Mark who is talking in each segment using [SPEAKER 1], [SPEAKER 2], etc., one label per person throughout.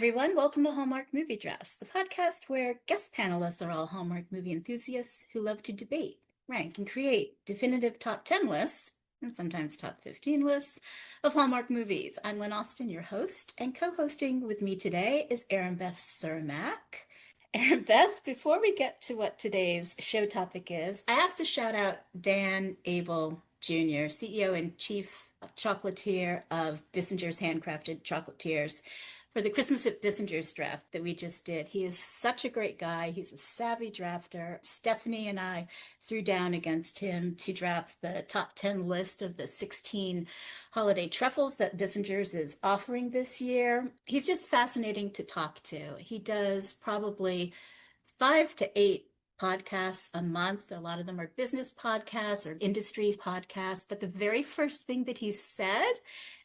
[SPEAKER 1] everyone. Welcome to Hallmark Movie Drafts, the podcast where guest panelists are all Hallmark movie enthusiasts who love to debate, rank, and create definitive top 10 lists, and sometimes top 15 lists, of Hallmark movies. I'm Lynn Austin, your host, and co-hosting with me today is Erin Beth Cermak. Erin Beth, before we get to what today's show topic is, I have to shout out Dan Abel Jr., CEO and Chief Chocolatier of Bissinger's Handcrafted Chocolatiers, for the Christmas at Bissinger's draft that we just did. He is such a great guy. He's a savvy drafter. Stephanie and I threw down against him to draft the top 10 list of the 16 holiday truffles that Bissinger's is offering this year. He's just fascinating to talk to. He does probably 5 to 8 podcasts a month. A lot of them are business podcasts or industry podcasts. But the very first thing that he said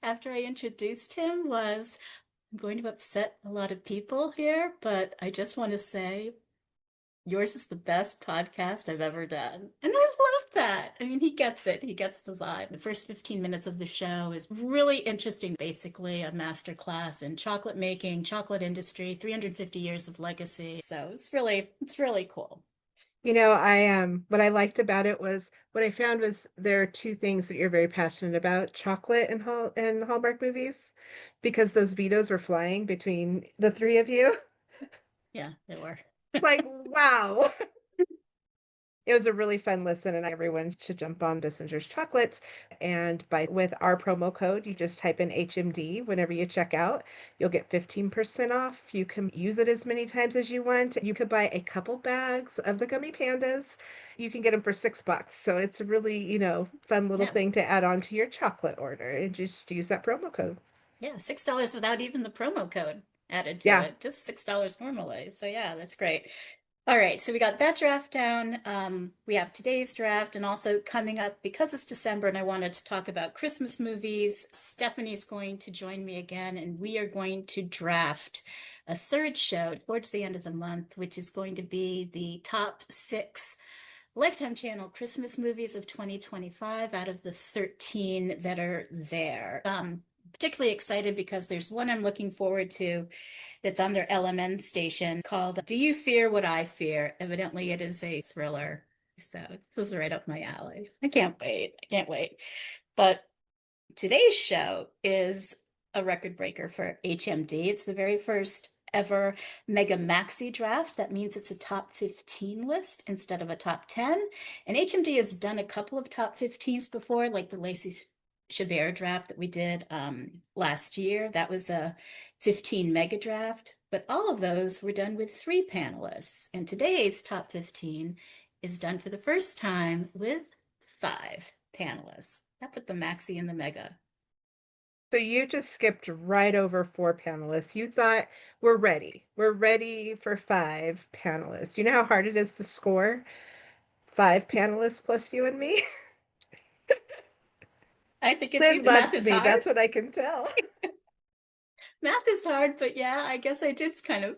[SPEAKER 1] after I introduced him was, I'm going to upset a lot of people here, but I just want to say yours is the best podcast I've ever done. And I love that. I mean, he gets it. He gets the vibe. The first 15 minutes of the show is really interesting. Basically, a masterclass in chocolate making, chocolate industry, 350 years of legacy. So it's really cool.
[SPEAKER 2] What I liked about it was what I found was there are two things that you're very passionate about, chocolate and Hallmark movies, because those vetoes were flying between the three of you.
[SPEAKER 1] Yeah, they were.
[SPEAKER 2] It's like, wow. It was a really fun listen, and everyone should jump on Bissinger's Chocolates. And with our promo code, you just type in HMD whenever you check out. You'll get 15% off. You can use it as many times as you want. You could buy a couple bags of the gummy pandas. You can get them for $6. So it's a really, fun little
[SPEAKER 1] Yeah.
[SPEAKER 2] thing to add on to your chocolate order, and just use that promo code.
[SPEAKER 1] Yeah, $6 without even the promo code added to
[SPEAKER 2] Yeah.
[SPEAKER 1] it. Just $6 normally. So yeah, that's great. All right, so we got that draft down. We have today's draft, and also coming up, because it's December and I wanted to talk about Christmas movies, Stephanie's going to join me again, and we are going to draft a third show towards the end of the month, which is going to be the top 6 Lifetime Channel Christmas movies of 2025 out of the 13 that are there. Particularly excited because there's one I'm looking forward to that's on their LMN station called Do You Fear What I Fear? Evidently, it is a thriller. So this is right up my alley. I can't wait. I can't wait. But today's show is a record breaker for HMD. It's the very first ever Mega Maxi draft. That means it's a top 15 list instead of a top 10. And HMD has done a couple of top 15s before, like the Lacey Chabert draft that we did last year. That was a 15 mega draft, but all of those were done with 3 panelists. And today's top 15 is done for the first time with 5 panelists. That put the maxi and the mega.
[SPEAKER 2] So you just skipped right over 4 panelists. You thought we're ready. We're ready for 5 panelists. You know how hard it is to score 5 panelists plus you and me?
[SPEAKER 1] I think it's
[SPEAKER 2] Lynn
[SPEAKER 1] either math
[SPEAKER 2] loves
[SPEAKER 1] is
[SPEAKER 2] me.
[SPEAKER 1] hard.
[SPEAKER 2] That's what I can tell.
[SPEAKER 1] Math is hard, but yeah, I guess I did kind of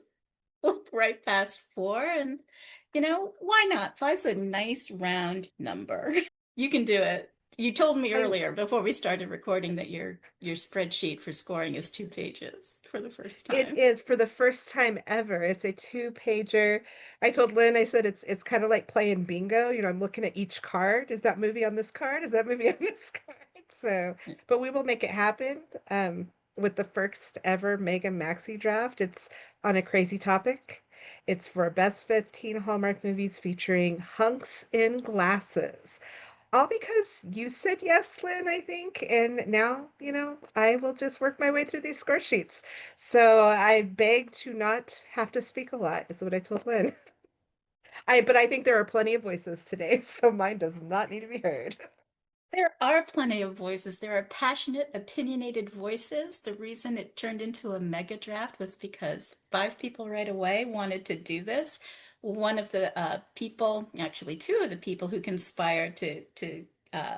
[SPEAKER 1] look right past 4, and why not? 5's a nice round number. You can do it. You told me
[SPEAKER 2] I
[SPEAKER 1] earlier before we started recording that your spreadsheet for scoring is 2 pages for the first
[SPEAKER 2] It
[SPEAKER 1] time.
[SPEAKER 2] is for the first time ever. It's a 2-pager. I told Lynn, I said it's kind of like playing bingo. I'm looking at each card. Is that movie on this card? Is that movie on this card? So, but we will make it happen. With the first ever Mega Maxi draft. It's on a crazy topic. It's for best 15 Hallmark movies featuring hunks in glasses. All because you said yes, Lynn, I think. And now, I will just work my way through these score sheets. So I beg to not have to speak a lot, is what I told Lynn. But I think there are plenty of voices today, so mine does not need to be heard.
[SPEAKER 1] There are plenty of voices. There are passionate, opinionated voices. The reason it turned into a mega draft was because 5 people right away wanted to do this. One of the people, actually 2 of the people who conspired to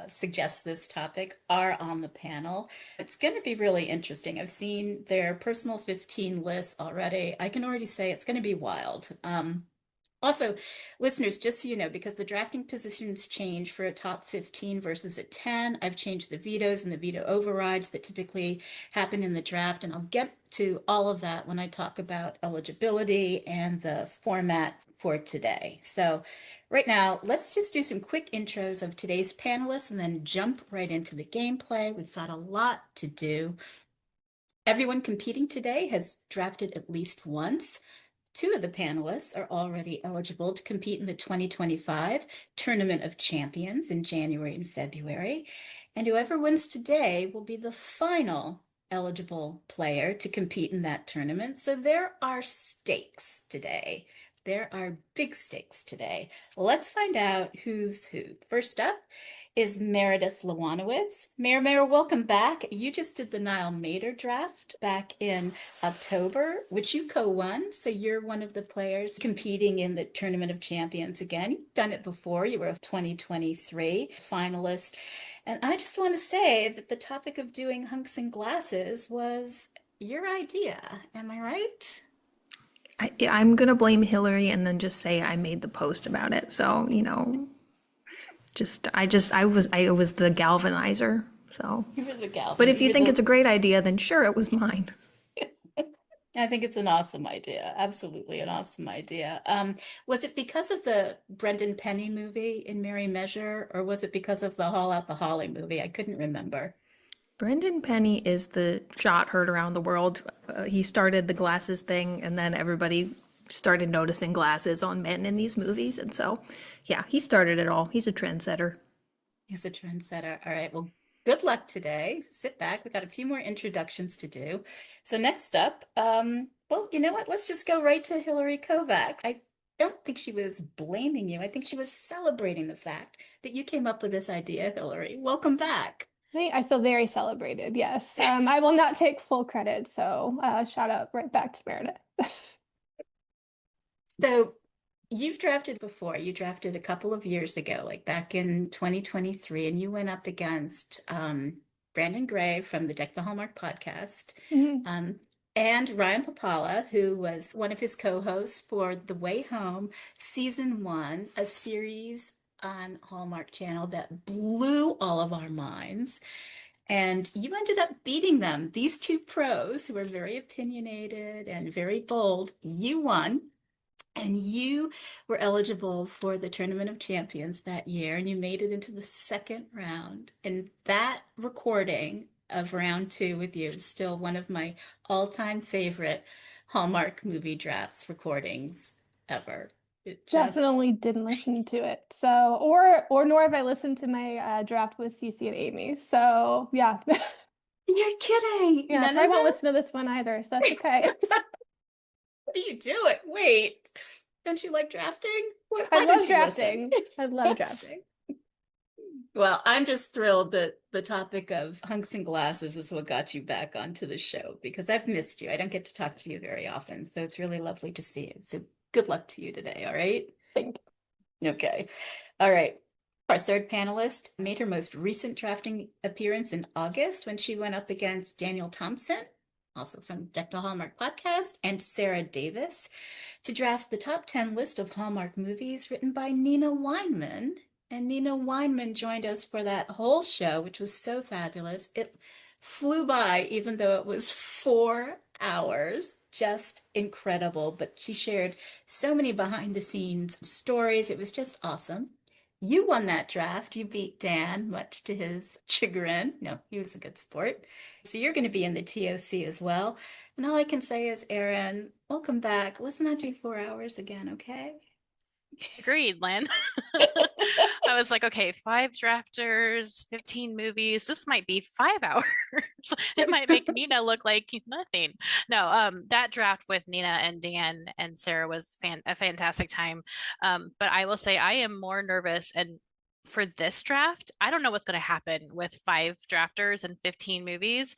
[SPEAKER 1] suggest this topic are on the panel. It's going to be really interesting. I've seen their personal 15 lists already. I can already say it's going to be wild. Also, listeners, just so you know, because the drafting positions change for a top 15 versus a 10, I've changed the vetoes and the veto overrides that typically happen in the draft. And I'll get to all of that when I talk about eligibility and the format for today. So, right now, let's just do some quick intros of today's panelists and then jump right into the gameplay. We've got a lot to do. Everyone competing today has drafted at least once. Two of the panelists are already eligible to compete in the 2025 Tournament of Champions in January and February. And whoever wins today will be the final eligible player to compete in that tournament. So there are stakes today. There are big stakes today. Let's find out who's who. First up is Meredith Lewanowitz. Mayor, welcome back. You just did the Nile Mater draft back in October, which you co-won. So you're one of the players competing in the Tournament of Champions again. You've done it before. You were a 2023 finalist. And I just want to say that the topic of doing hunks and glasses was your idea. Am I right?
[SPEAKER 3] I'm gonna blame Hillary and then just say I made the post about it. So, I was the galvanizer. So,
[SPEAKER 1] You were the gal.
[SPEAKER 3] but if you think it's a great idea, then sure, it was mine.
[SPEAKER 1] I think it's an awesome idea. Absolutely an awesome idea. Was it because of the Brendan Penny movie in Merry Measure, or was it because of the Haul Out the Holly movie? I couldn't remember.
[SPEAKER 3] Brendan Penny is the shot heard around the world. He started the glasses thing, and then everybody started noticing glasses on men in these movies. And so, yeah, he started it all. He's a trendsetter.
[SPEAKER 1] He's a trendsetter. All right. Well, good luck today. Sit back. We've got a few more introductions to do. So next up, well, you know what? Let's just go right to Hillary Kovacs. I don't think she was blaming you. I think she was celebrating the fact that you came up with this idea, Hillary. Welcome back.
[SPEAKER 4] I feel very celebrated. Yes. I will not take full credit. So shout out right back to Meredith.
[SPEAKER 1] So you've drafted before. You drafted a couple of years ago, like back in 2023, and you went up against Brandon Gray from the Deck the Hallmark podcast,
[SPEAKER 4] Mhm.
[SPEAKER 1] and Ryan Papala, who was one of his co-hosts for The Way Home Season 1, a series on Hallmark Channel that blew all of our minds. And you ended up beating them. These two pros who were very opinionated and very bold, you won. And you were eligible for the Tournament of Champions that year, and you made it into the second round. And that recording of round two with you is still one of my all-time favorite Hallmark movie drafts recordings ever. It just,
[SPEAKER 4] Definitely didn't listen to it. So, or nor have I listened to my draft with Cece and Amy. So yeah.
[SPEAKER 1] you're kidding.
[SPEAKER 4] Yeah,
[SPEAKER 1] None
[SPEAKER 4] probably
[SPEAKER 1] of
[SPEAKER 4] won't
[SPEAKER 1] them?
[SPEAKER 4] listen to this one either. So that's okay.
[SPEAKER 1] What are you doing? Wait, don't you like drafting?
[SPEAKER 4] I
[SPEAKER 1] Why don't
[SPEAKER 4] love
[SPEAKER 1] you listen?
[SPEAKER 4] drafting. I love drafting.
[SPEAKER 1] Well, I'm just thrilled that the topic of hunks and glasses is what got you back onto the show because I've missed you. I don't get to talk to you very often, so it's really lovely to see you. So good luck to you today, all right?
[SPEAKER 4] Thank
[SPEAKER 1] Okay. All right. Our third panelist made her most recent drafting appearance in August when she went up against Daniel Thompson, also from Deck the Hallmark podcast, and Sarah Davis to draft the top 10 list of Hallmark movies written by Nina Weinman. And Nina Weinman joined us for that whole show, which was so fabulous. It flew by, even though it was 4 hours. Just incredible. But she shared so many behind the scenes stories. It was just awesome. You won that draft. You beat Dan, much to his chagrin. No, he was a good sport. So you're going to be in the TOC as well. And all I can say is, Erin, welcome back. Let's not do 4 hours again, okay?
[SPEAKER 5] Agreed, Lynn. I was like, okay, 5 drafters, 15 movies. This might be 5 hours. It might make Nina look like nothing. No, that draft with Nina and Dan and Sarah was a fantastic time. But I will say I am more nervous and for this draft, I don't know what's going to happen with 5 drafters and 15 movies.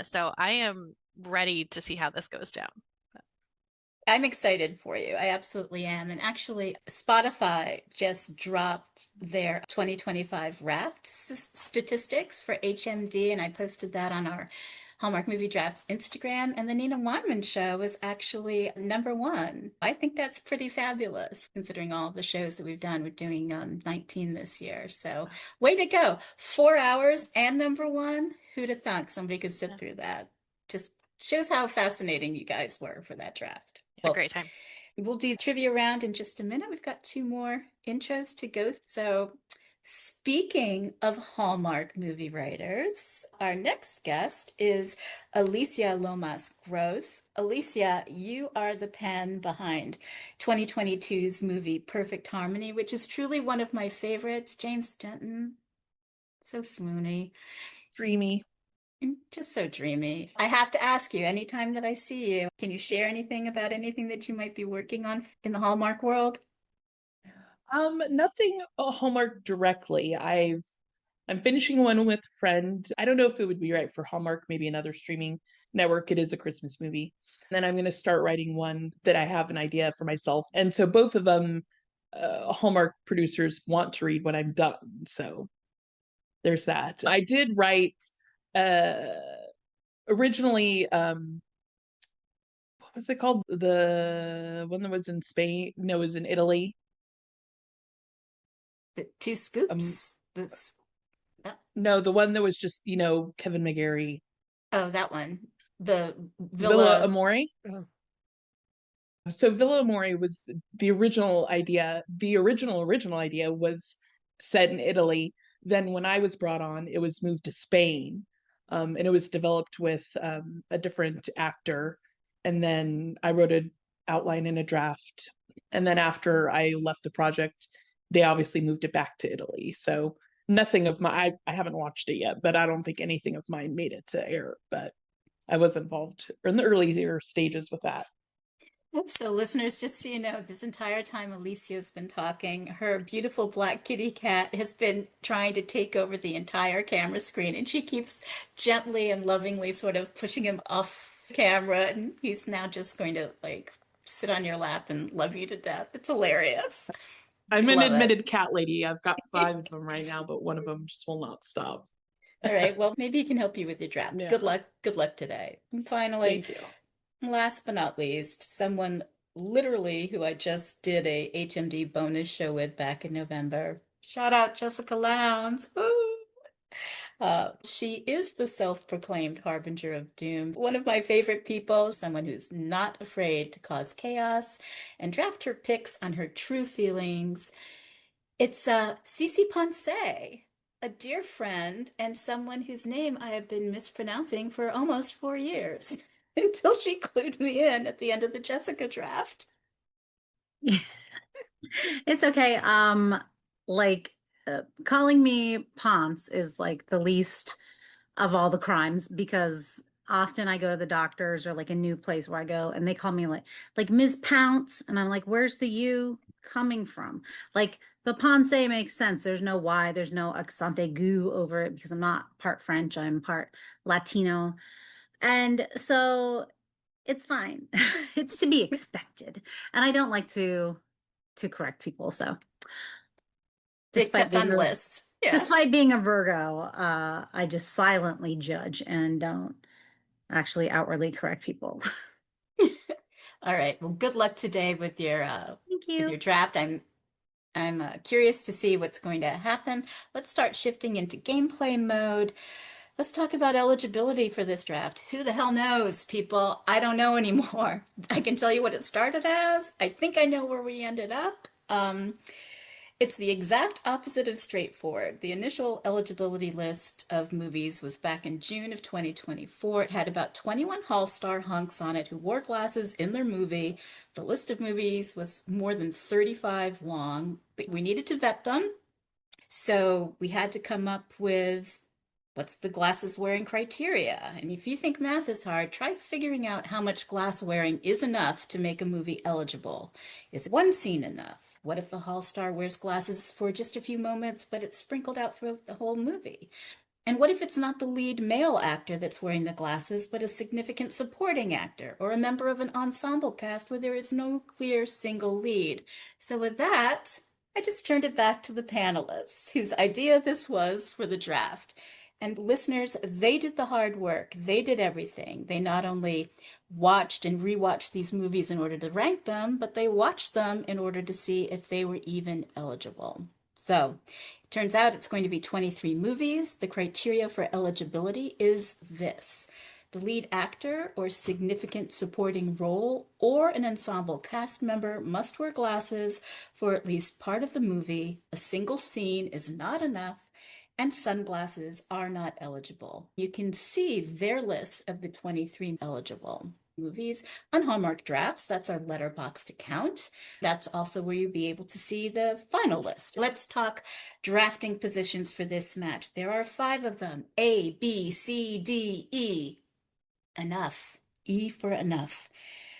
[SPEAKER 5] So I am ready to see how this goes down.
[SPEAKER 1] I'm excited for you. I absolutely am. And actually, Spotify just dropped their 2025 Wrapped statistics for HMD, and I posted that on our Hallmark Movie Drafts Instagram, and the Nina Weinman Show is actually #1. I think that's pretty fabulous considering all the shows that we've done. We're doing 19 this year. So way to go. 4 hours and #1. Who'd have thunk somebody could sit through that? Just shows how fascinating you guys were for that draft.
[SPEAKER 5] It's a great time.
[SPEAKER 1] We'll do trivia round in just a minute. We've got 2 more intros to go. So speaking of Hallmark movie writers, our next guest is Alicia Lomas Gross. Alicia, you are the pen behind 2022's movie Perfect Harmony, which is truly one of my favorites. James Denton, so swoony.
[SPEAKER 2] Dreamy.
[SPEAKER 1] Just so dreamy. I have to ask you, anytime that I see you, can you share anything about anything that you might be working on in the Hallmark world?
[SPEAKER 6] Nothing Hallmark directly. I'm finishing one with a friend. I don't know if it would be right for Hallmark, maybe another streaming network. It is a Christmas movie. And then I'm going to start writing one that I have an idea for myself. And so both of them, Hallmark producers want to read when I'm done. So there's that. I did write originally, what was it called? The one that was in Spain? No, it was in Italy.
[SPEAKER 1] The 2 Scoops.
[SPEAKER 6] No, the one that was just, Kevin McGarry.
[SPEAKER 1] Oh, that one. The
[SPEAKER 6] Villa
[SPEAKER 1] Villa.
[SPEAKER 6] Amore.
[SPEAKER 2] Oh.
[SPEAKER 6] So Villa Amore was the original idea. The original idea was set in Italy. Then when I was brought on, it was moved to Spain. And it was developed with a different actor. And then I wrote an outline in a draft. And then after I left the project, they obviously moved it back to Italy. So nothing of my, I haven't watched it yet, but I don't think anything of mine made it to air. But I was involved in the earlier stages with that.
[SPEAKER 1] So listeners, just so you know, this entire time Alicia's been talking, her beautiful black kitty cat has been trying to take over the entire camera screen, and she keeps gently and lovingly sort of pushing him off camera, and he's now just going to like sit on your lap and love you to death. It's hilarious.
[SPEAKER 6] I'm an
[SPEAKER 1] Love it.
[SPEAKER 6] admitted cat lady. I've got 5 of them right now, but one of them just will not stop.
[SPEAKER 1] All right, well, maybe he can help you with your draft.
[SPEAKER 6] Yeah.
[SPEAKER 1] Good luck today. And finally,
[SPEAKER 6] Thank you.
[SPEAKER 1] last but not least, someone literally who I just did a HMD bonus show with back in November. Shout out Jessica Lowndes. Woo! She is the self-proclaimed harbinger of doom. One of my favorite people, someone who's not afraid to cause chaos and draft her picks on her true feelings. It's Cece Ponce, a dear friend and someone whose name I have been mispronouncing for almost 4 years until she clued me in at the end of the Jessica draft.
[SPEAKER 7] It's okay. Calling me Ponce is like the least of all the crimes because often I go to the doctors or like a new place where I go and they call me like Ms. Pounce, and I'm like, where's the U coming from? Like the Ponce makes sense. There's no Y, there's no accent aigu over it because I'm not part French, I'm part Latino. And so it's fine. It's to be expected. And I don't like to correct people. So
[SPEAKER 1] Except on lists. Yeah.
[SPEAKER 7] despite being a Virgo, I just silently judge and don't actually outwardly correct people.
[SPEAKER 1] All right. Well, good luck today with your
[SPEAKER 7] Thank
[SPEAKER 1] with your
[SPEAKER 7] you.
[SPEAKER 1] draft. I'm curious to see what's going to happen. Let's start shifting into gameplay mode. Let's talk about eligibility for this draft. Who the hell knows, people? I don't know anymore. I can tell you what it started as. I think I know where we ended up. It's the exact opposite of straightforward. The initial eligibility list of movies was back in June of 2024. It had about 21 Hallstar hunks on it who wore glasses in their movie. The list of movies was more than 35 long, but we needed to vet them. So we had to come up with what's the glasses wearing criteria. And if you think math is hard, try figuring out how much glass wearing is enough to make a movie eligible. Is one scene enough? What if the Hall star wears glasses for just a few moments, but it's sprinkled out throughout the whole movie? And what if it's not the lead male actor that's wearing the glasses, but a significant supporting actor or a member of an ensemble cast where there is no clear single lead? So with that, I just turned it back to the panelists, whose idea this was for the draft. And listeners, they did the hard work. They did everything. They not only watched and rewatched these movies in order to rank them, but they watched them in order to see if they were even eligible. So it turns out it's going to be 23 movies. The criteria for eligibility is this: the lead actor or significant supporting role or an ensemble cast member must wear glasses for at least part of the movie. A single scene is not enough, and sunglasses are not eligible. You can see their list of the 23 eligible movies on Hallmark Drafts. That's our letterboxd account. That's also where you'll be able to see the final list. Let's talk drafting positions for this match. There are 5 of them: A, B, C, D, E. Enough. E for enough.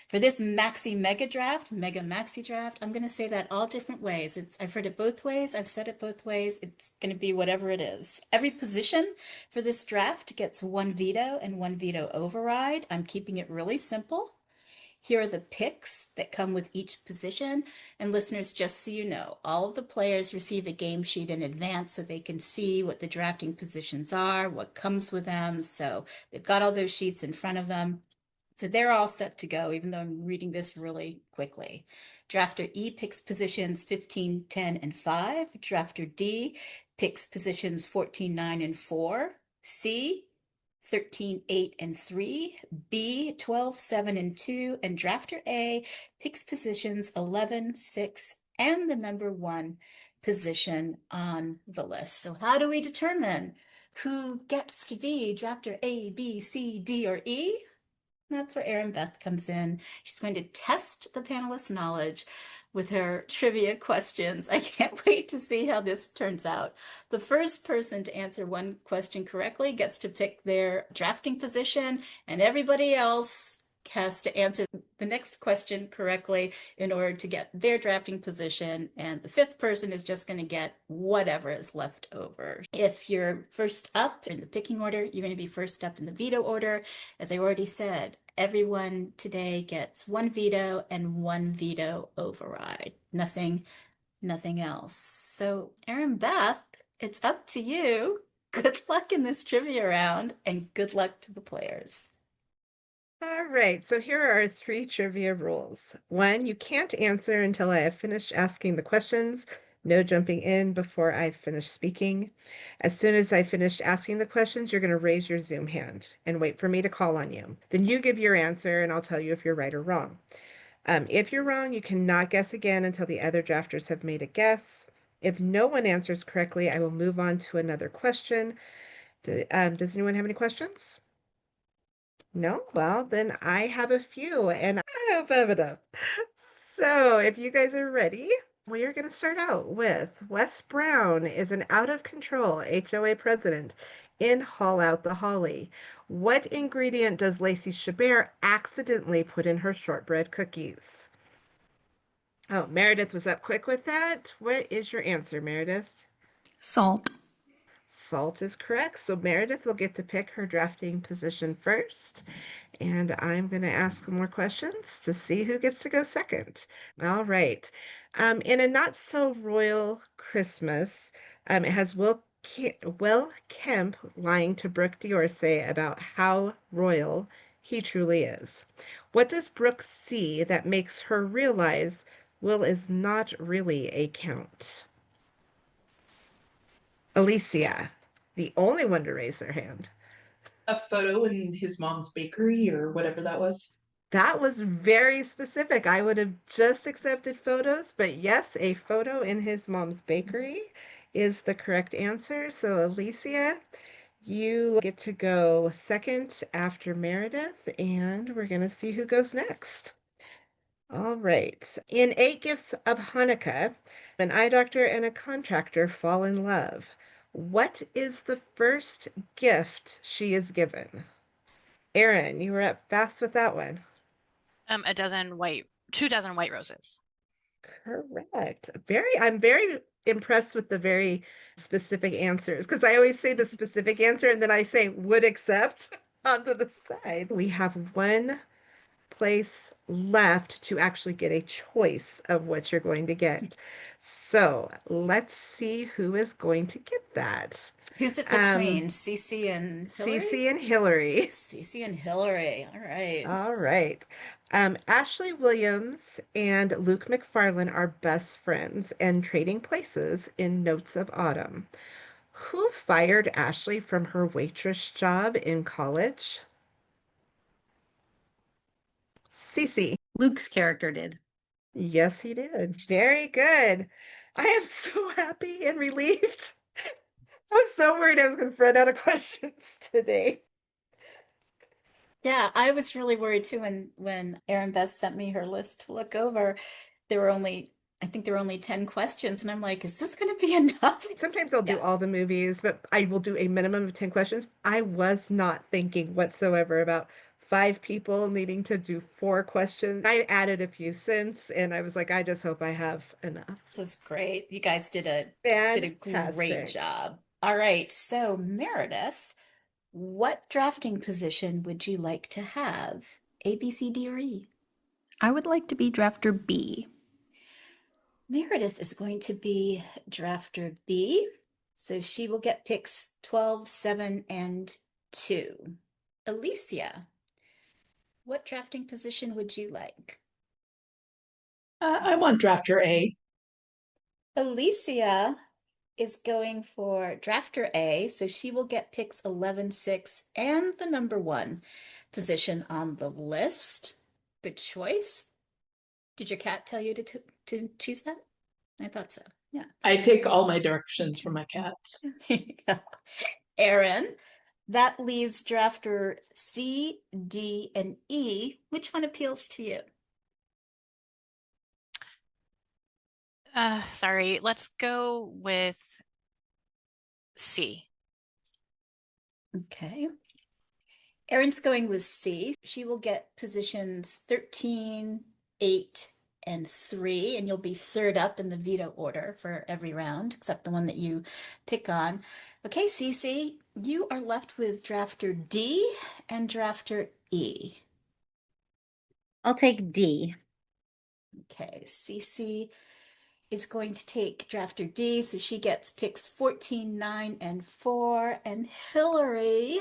[SPEAKER 1] For this Maxi Mega Draft, Mega Maxi Draft, I'm going to say that all different ways. I've heard it both ways. I've said it both ways. It's going to be whatever it is. Every position for this draft gets 1 veto and 1 veto override. I'm keeping it really simple. Here are the picks that come with each position. And listeners, just so you know, all of the players receive a game sheet in advance so they can see what the drafting positions are, what comes with them. So they've got all those sheets in front of them. So they're all set to go, even though I'm reading this really quickly. Drafter E picks positions 15, 10, and 5. Drafter D picks positions 14, 9, and 4. C, 13, 8, and 3. B, 12, 7, and 2. And drafter A picks positions 11, 6, and the number 1 position on the list. So how do we determine who gets to be drafter A, B, C, D, or E? That's where Erin Beth comes in. She's going to test the panelists' knowledge with her trivia questions. I can't wait to see how this turns out. The first person to answer one question correctly gets to pick their drafting position, and everybody else has to answer the next question correctly in order to get their drafting position, and the 5th person is just going to get whatever is left over. If you're first up in the picking order, you're going to be first up in the veto order. As I already said, everyone today gets 1 veto and 1 veto override. Nothing else. So, Erin Beth, it's up to you. Good luck in this trivia round, and good luck to the players.
[SPEAKER 2] All right, so here are our 3 trivia rules. 1, you can't answer until I have finished asking the questions. No jumping in before I've finished speaking. As soon as I finished asking the questions, you're going to raise your Zoom hand and wait for me to call on you. Then you give your answer, and I'll tell you if you're right or wrong. If you're wrong, you cannot guess again until the other drafters have made a guess. If no one answers correctly, I will move on to another question. Does anyone have any questions? No? Well, then I have a few, and I hope I have enough. So, if you guys are ready, we are going to start out with Wes Brown is an out-of-control HOA president in Haul Out the Holly. What ingredient does Lacey Chabert accidentally put in her shortbread cookies? Oh, Meredith was up quick with that. What is your answer, Meredith?
[SPEAKER 3] Salt.
[SPEAKER 2] Salt is correct. So Meredith will get to pick her drafting position first. And I'm going to ask more questions to see who gets to go second. All right. In A Not So Royal Christmas, it has Will Kemp lying to Brooke D'Orsay about how royal he truly is. What does Brooke see that makes her realize Will is not really a count? Alicia, the only one to raise their hand.
[SPEAKER 6] A photo in his mom's bakery or whatever that was.
[SPEAKER 2] That was very specific. I would have just accepted photos, but yes, a photo in his mom's bakery is the correct answer. So Alicia, you get to go second after Meredith, and we're going to see who goes next. All right. In 8 Gifts of Hanukkah, an eye doctor and a contractor fall in love. What is the first gift she is given? Erin, you were up fast with that one.
[SPEAKER 5] 2 dozen white roses.
[SPEAKER 2] Correct. I'm very impressed with the very specific answers, because I always say the specific answer and then I say would accept onto the side. We have one place left to actually get a choice of what you're going to get. So let's see who is going to get that.
[SPEAKER 1] Who's it between? Cece and Hillary?
[SPEAKER 2] Cece and Hillary.
[SPEAKER 1] Cece and Hillary. All right.
[SPEAKER 2] All right. Ashley Williams and Luke McFarlane are best friends and trading places in Notes of Autumn. Who fired Ashley from her waitress job in college? Cece.
[SPEAKER 7] Luke's character did.
[SPEAKER 2] Yes, he did. Very good. I am so happy and relieved. I was so worried I was going to run out of questions today.
[SPEAKER 1] Yeah, I was really worried too when Erin Beth sent me her list to look over. I think there were only 10 questions, and I'm like, is this going to be enough?
[SPEAKER 2] Sometimes I'll do
[SPEAKER 1] Yeah.
[SPEAKER 2] all the movies, but I will do a minimum of 10 questions. I was not thinking whatsoever about 5 people needing to do 4 questions. I added a few since, and I was like, I just hope I have enough.
[SPEAKER 1] This was great. You guys did a great
[SPEAKER 2] Fantastic.
[SPEAKER 1] job. All right, so Meredith, what drafting position would you like to have? A, B, C, D, or E?
[SPEAKER 3] I would like to be drafter B.
[SPEAKER 1] Meredith is going to be drafter B, so she will get picks 12, 7, and 2. Alicia, what drafting position would you like?
[SPEAKER 6] I want drafter A.
[SPEAKER 1] Alicia is going for drafter A, so she will get picks 11, 6, and the number 1 position on the list. Good choice. Did your cat tell you to choose that? I thought so. Yeah.
[SPEAKER 6] I take all my directions from my cats.
[SPEAKER 1] There you go. Erin, that leaves drafter C, D, and E. Which one appeals to you?
[SPEAKER 5] Sorry, let's go with C.
[SPEAKER 1] Okay. Erin's going with C. She will get positions 13, 8, and 3, and you'll be third up in the veto order for every round, except the one that you pick on. Okay, Cece, you are left with drafter D and drafter E.
[SPEAKER 7] I'll take D.
[SPEAKER 1] Okay, Cece is going to take drafter D, so she gets picks 14, 9, and 4. And Hillary,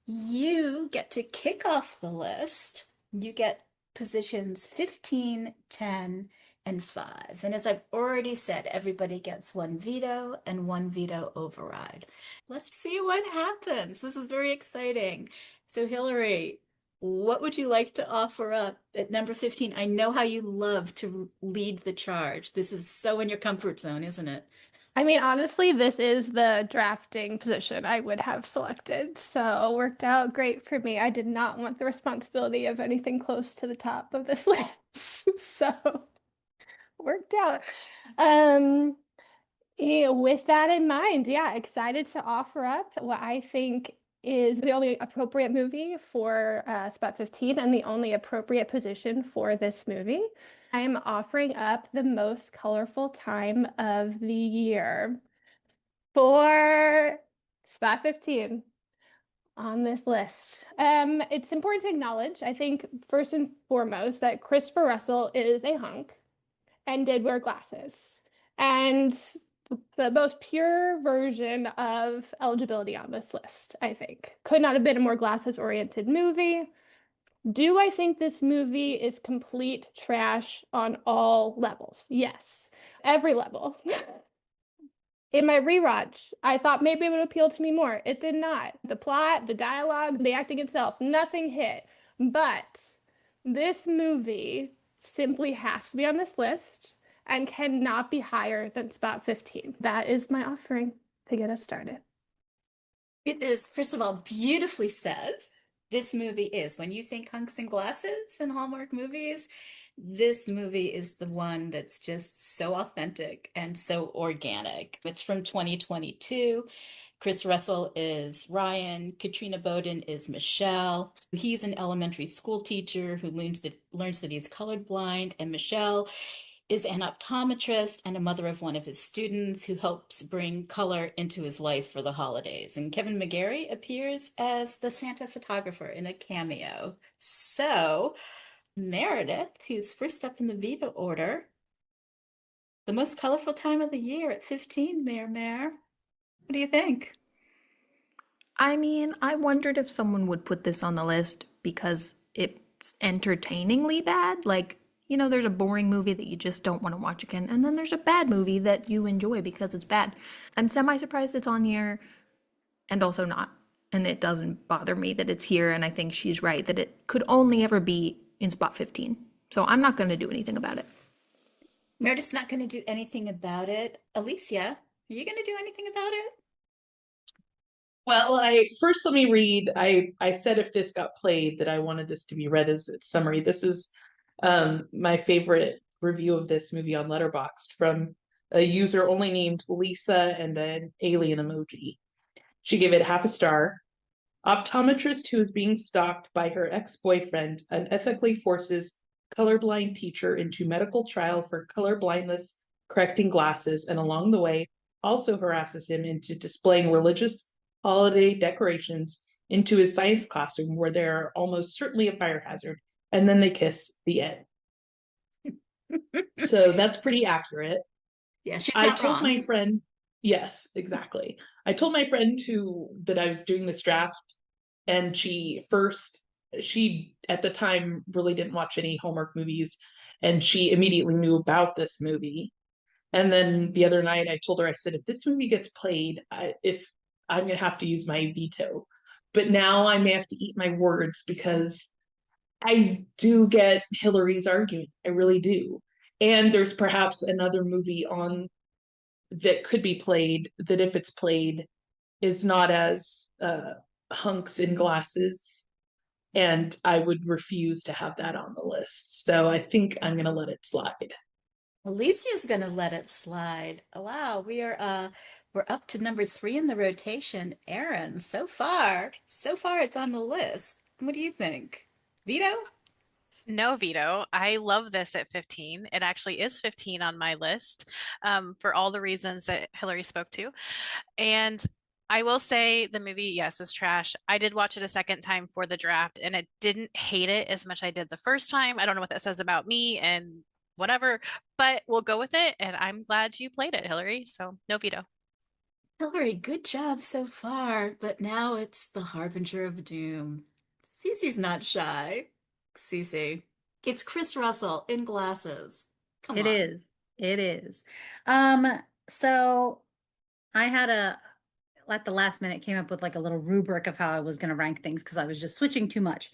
[SPEAKER 1] you get to kick off the list. You get positions 15, 10, and 5. And as I've already said, everybody gets 1 veto and 1 veto override. Let's see what happens. This is very exciting. So Hillary, what would you like to offer up at number 15? I know how you love to lead the charge. This is so in your comfort zone, isn't it?
[SPEAKER 4] I mean, honestly, this is the drafting position I would have selected. So it worked out great for me. I did not want the responsibility of anything close to the top of this list. So worked out. Yeah, with that in mind, yeah, excited to offer up what I think is the only appropriate movie for spot 15 and the only appropriate position for this movie. I am offering up the most colorful time of the year for spot 15 on this list. It's important to acknowledge, I think, first and foremost, that Christopher Russell is a hunk and did wear glasses. And the most pure version of eligibility on this list, I think. Could not have been a more glasses-oriented movie. Do I think this movie is complete trash on all levels? Yes, every level. In my rewatch, I thought maybe it would appeal to me more. It did not. The plot, the dialogue, the acting itself, nothing hit. But this movie simply has to be on this list and cannot be higher than spot 15. That is my offering to get us started.
[SPEAKER 1] It is, first of all, beautifully said. This movie is, when you think hunks and glasses and Hallmark movies, this movie is the one that's just so authentic and so organic. It's from 2022. Chris Russell is Ryan. Katrina Bowden is Michelle. He's an elementary school teacher who learns that he's colorblind, and Michelle is an optometrist and a mother of one of his students who helps bring color into his life for the holidays. And Kevin McGarry appears as the Santa photographer in a cameo. So, Meredith, who's first up in the Viva order, the most colorful time of the year at 15, Mare. What do you think?
[SPEAKER 3] I mean, I wondered if someone would put this on the list because it's entertainingly bad. Like, you know, there's a boring movie that you just don't want to watch again, and then there's a bad movie that you enjoy because it's bad. I'm semi-surprised it's on here, and also not. And it doesn't bother me that it's here, and I think she's right that it could only ever be in spot 15. So I'm not going to do anything about it.
[SPEAKER 1] Meredith's not going to do anything about it. Alicia, are you going to do anything about it?
[SPEAKER 6] Well, let me read. I said if this got played that I wanted this to be read as its summary. This is my favorite review of this movie on Letterboxd from a user only named Lisa and an alien emoji. She gave it half a star. Optometrist who is being stalked by her ex-boyfriend unethically forces colorblind teacher into medical trial for colorblindness correcting glasses, and along the way also harasses him into displaying religious holiday decorations into his science classroom where there are almost certainly a fire hazard, and then they kiss, the end. So that's pretty accurate.
[SPEAKER 1] Yeah, she's
[SPEAKER 6] I
[SPEAKER 1] not
[SPEAKER 6] told
[SPEAKER 1] wrong.
[SPEAKER 6] my friend, yes, exactly. I told my friend that I was doing this draft, and she at the time really didn't watch any Hallmark movies, and she immediately knew about this movie. And then the other night I told her, I said, if this movie gets played, if I'm gonna have to use my veto. But now I may have to eat my words because I do get Hillary's argument. I really do. And there's perhaps another movie on that could be played that if it's played is not as hunks in glasses, and I would refuse to have that on the list. So I think I'm gonna let it slide.
[SPEAKER 1] Alicia's gonna let it slide. Oh, wow, we're up to number 3 in the rotation. Aaron, so far it's on the list. What do you think? Veto?
[SPEAKER 5] No veto. I love this at 15. It actually is 15 on my list for all the reasons that Hillary spoke to. And I will say the movie, yes, is trash. I did watch it a second time for the draft and I didn't hate it as much as I did the first time. I don't know what that says about me and whatever, but we'll go with it. And I'm glad you played it, Hillary. So no veto.
[SPEAKER 1] Hillary, good job so far, but now it's the harbinger of doom. Cece's not shy. Cece, it's Chris Russell in glasses. Come
[SPEAKER 7] It
[SPEAKER 1] on.
[SPEAKER 7] is. It is. So I had at the last minute came up with like a little rubric of how I was going to rank things because I was just switching too much.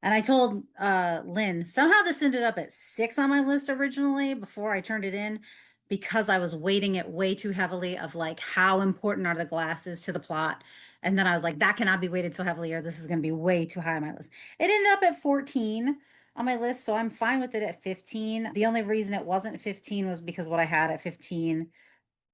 [SPEAKER 7] And I told Lynn, somehow this ended up at 6 on my list originally before I turned it in because I was weighting it way too heavily of like how important are the glasses to the plot. And then I was like, that cannot be weighted so heavily or this is going to be way too high on my list. It ended up at 14 on my list, so I'm fine with it at 15. The only reason it wasn't 15 was because what I had at 15,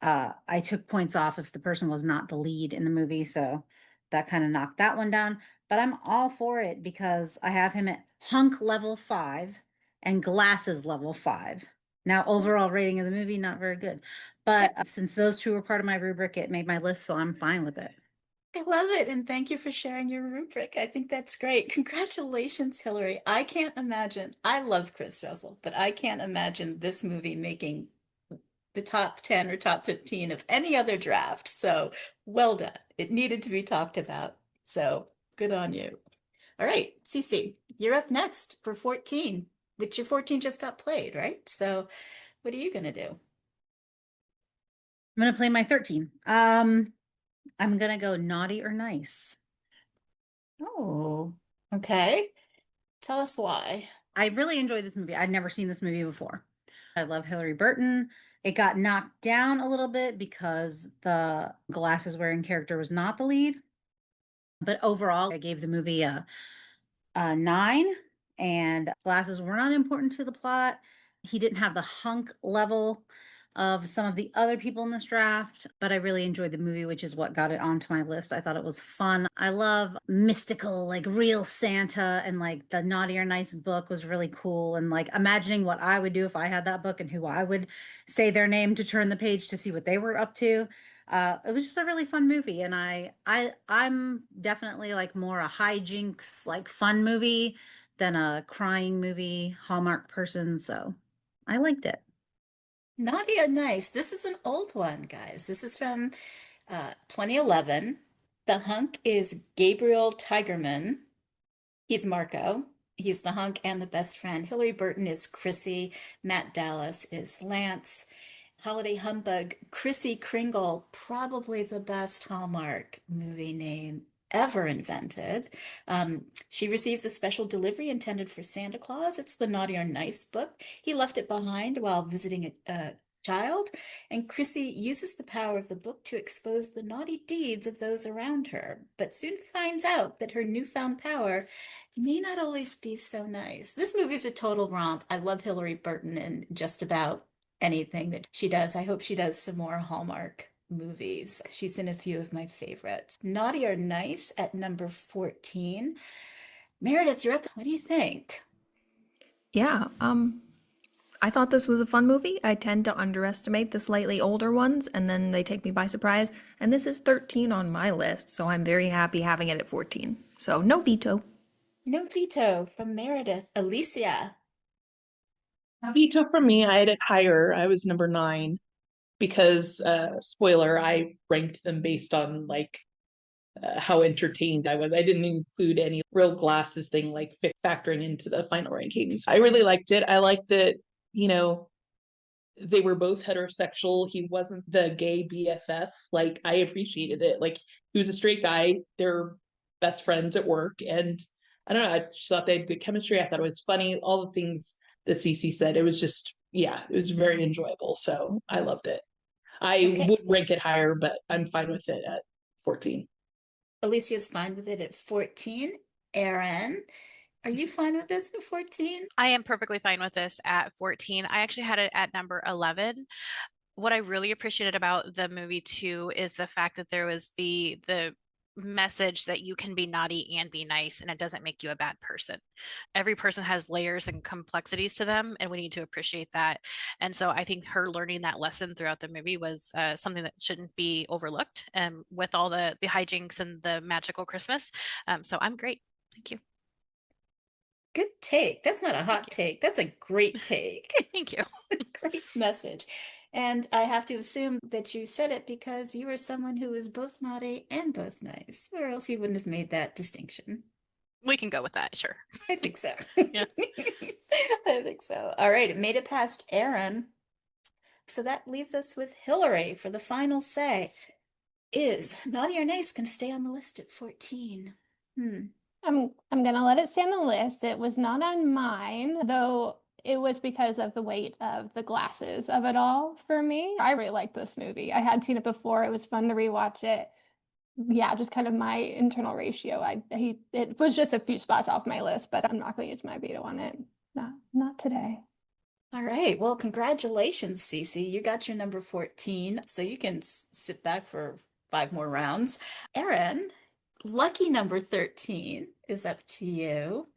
[SPEAKER 7] I took points off if the person was not the lead in the movie, so that kind of knocked that one down. But I'm all for it because I have him at hunk level 5 and glasses level 5. Now, overall rating of the movie, not very good. But since those two were part of my rubric, it made my list, so I'm fine with it.
[SPEAKER 1] I love it, and thank you for sharing your rubric. I think that's great. Congratulations, Hillary. I can't imagine. I love Chris Russell, but I can't imagine this movie making the top 10 or top 15 of any other draft. So well done. It needed to be talked about. So good on you. All right, Cece, you're up next for 14, which your 14 just got played, right? So what are you going to do?
[SPEAKER 7] I'm gonna play my 13. I'm gonna go naughty or nice.
[SPEAKER 1] Oh, okay. Tell us why.
[SPEAKER 7] I really enjoyed this movie. I'd never seen this movie before. I love Hilary Burton. It got knocked down a little bit because the glasses wearing character was not the lead. But overall, I gave the movie a 9, and glasses were not important to the plot. He didn't have the hunk level of some of the other people in this draft, but I really enjoyed the movie, which is what got it onto my list. I thought it was fun. I love mystical, like real Santa, and like the Naughty or Nice book was really cool. And like imagining what I would do if I had that book and who I would say their name to turn the page to see what they were up to. It was just a really fun movie, and I'm definitely like more a hijinks, like fun movie than a crying movie Hallmark person, so I liked it.
[SPEAKER 1] Naughty or Nice. This is an old one, guys. This is from 2011. The hunk is Gabriel Tigerman. He's Marco. He's the hunk and the best friend. Hillary Burton is Chrissy. Matt Dallas is Lance. Holiday Humbug, Chrissy Kringle, probably the best Hallmark movie name ever invented. She receives a special delivery intended for Santa Claus. It's the Naughty or Nice book. He left it behind while visiting a child, and Chrissy uses the power of the book to expose the naughty deeds of those around her, but soon finds out that her newfound power may not always be so nice. This movie is a total romp. I love Hillary Burton in just about anything that she does. I hope she does some more Hallmark movies. She's in a few of my favorites. Naughty or Nice at number 14. Meredith, you're up. What do you think?
[SPEAKER 3] Yeah, I thought this was a fun movie. I tend to underestimate the slightly older ones, and then they take me by surprise. And this is 13 on my list, so I'm very happy having it at 14. So no veto.
[SPEAKER 1] No veto from Meredith. Alicia.
[SPEAKER 6] A veto for me, I had it higher. I was number 9 because, spoiler, I ranked them based on like how entertained I was. I didn't include any real glasses thing like factoring into the final rankings. I really liked it. I liked that, you know, they were both heterosexual. He wasn't the gay BFF. Like, I appreciated it. Like, he was a straight guy. They're best friends at work. And I don't know, I just thought they had good chemistry. I thought it was funny. All the things that Cece said, it was just, yeah, it was very enjoyable. So I loved it. I
[SPEAKER 1] Okay.
[SPEAKER 6] would rank it higher, but I'm fine with it at 14.
[SPEAKER 1] Alicia's fine with it at 14. Erin, are you fine with this at 14?
[SPEAKER 5] I am perfectly fine with this at 14. I actually had it at number 11. What I really appreciated about the movie too is the fact that there was the message that you can be naughty and be nice, and it doesn't make you a bad person. Every person has layers and complexities to them, and we need to appreciate that. And so I think her learning that lesson throughout the movie was something that shouldn't be overlooked, with all the hijinks and the magical Christmas. So I'm great. Thank you.
[SPEAKER 1] Good take. That's not a hot take. That's a great take.
[SPEAKER 5] Thank you.
[SPEAKER 1] Great message. And I have to assume that you said it because you are someone who is both naughty and both nice, or else you wouldn't have made that distinction.
[SPEAKER 5] We can go with that, sure.
[SPEAKER 1] I think so.
[SPEAKER 5] Yeah.
[SPEAKER 1] I think so. All right, it made it past Aaron. So that leaves us with Hillary for the final say. Is Naughty or Nice going to stay on the list at 14?
[SPEAKER 4] I'm gonna let it stay on the list. It was not on mine, though it was because of the weight of the glasses of it all for me. I really liked this movie. I had seen it before. It was fun to rewatch it. Yeah, just kind of my internal ratio. It was just a few spots off my list, but I'm not gonna use my veto on it. Not today.
[SPEAKER 1] All right. Well, congratulations, Cece. You got your number 14, so you can sit back for 5 more rounds. Erin, lucky number 13 is up to you.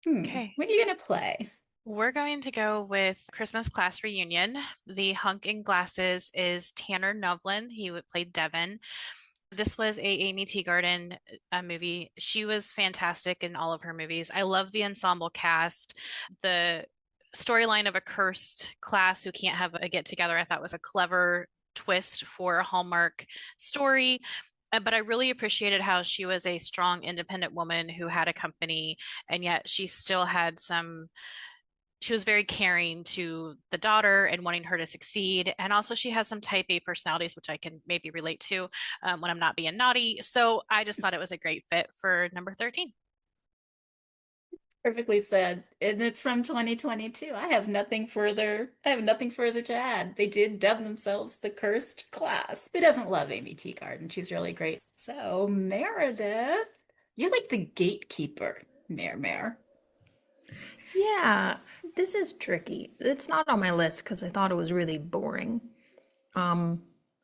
[SPEAKER 5] Okay.
[SPEAKER 1] What are you going to play?
[SPEAKER 5] We're going to go with Christmas Class Reunion. The hunk in glasses is Tanner Novlin. He played Devin. This was a Amy Teagarden movie. She was fantastic in all of her movies. I love the ensemble cast. The storyline of a cursed class who can't have a get together, I thought was a clever twist for a Hallmark story. But I really appreciated how she was a strong, independent woman who had a company, and yet she still had she was very caring to the daughter and wanting her to succeed. And also she has some type A personalities, which I can maybe relate to when I'm not being naughty. So I just thought it was a great fit for number 13.
[SPEAKER 1] Perfectly said. And it's from 2022. I have nothing further to add. They did dub themselves the cursed class. Who doesn't love Amy Teagarden? She's really great. So, Meredith, you're like the gatekeeper, Mare.
[SPEAKER 3] Yeah, this is tricky. It's not on my list because I thought it was really boring. Um,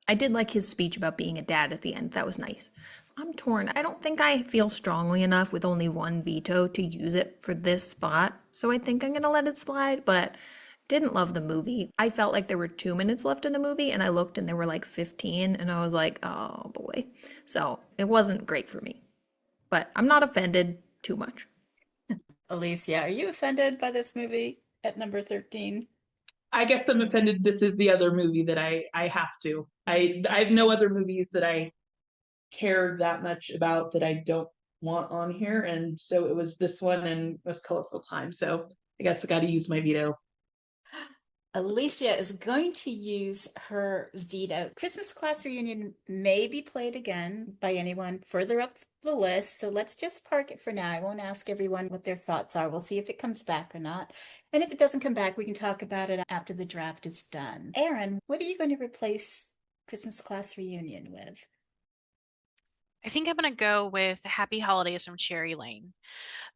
[SPEAKER 3] I did like his speech about being a dad at the end. That was nice. I'm torn. I don't think I feel strongly enough with only one veto to use it for this spot, so I think I'm gonna let it slide, but didn't love the movie. I felt like there were 2 minutes left in the movie, and I looked and there were like 15, and I was like, oh boy. So it wasn't great for me, but I'm not offended too much.
[SPEAKER 1] Alicia, are you offended by this movie at number 13?
[SPEAKER 6] I guess I'm offended. This is the other movie that I have to. I have no other movies that I care that much about that I don't want on here, and so it was this one and Most Colorful Time. So I guess I got to use my veto.
[SPEAKER 1] Alicia is going to use her veto. Christmas Class Reunion may be played again by anyone further up the list, so let's just park it for now. I won't ask everyone what their thoughts are. We'll see if it comes back or not. And if it doesn't come back, we can talk about it after the draft is done. Aaron, what are you going to replace Christmas Class Reunion with?
[SPEAKER 5] I think I'm gonna go with Happy Holidays from Cherry Lane.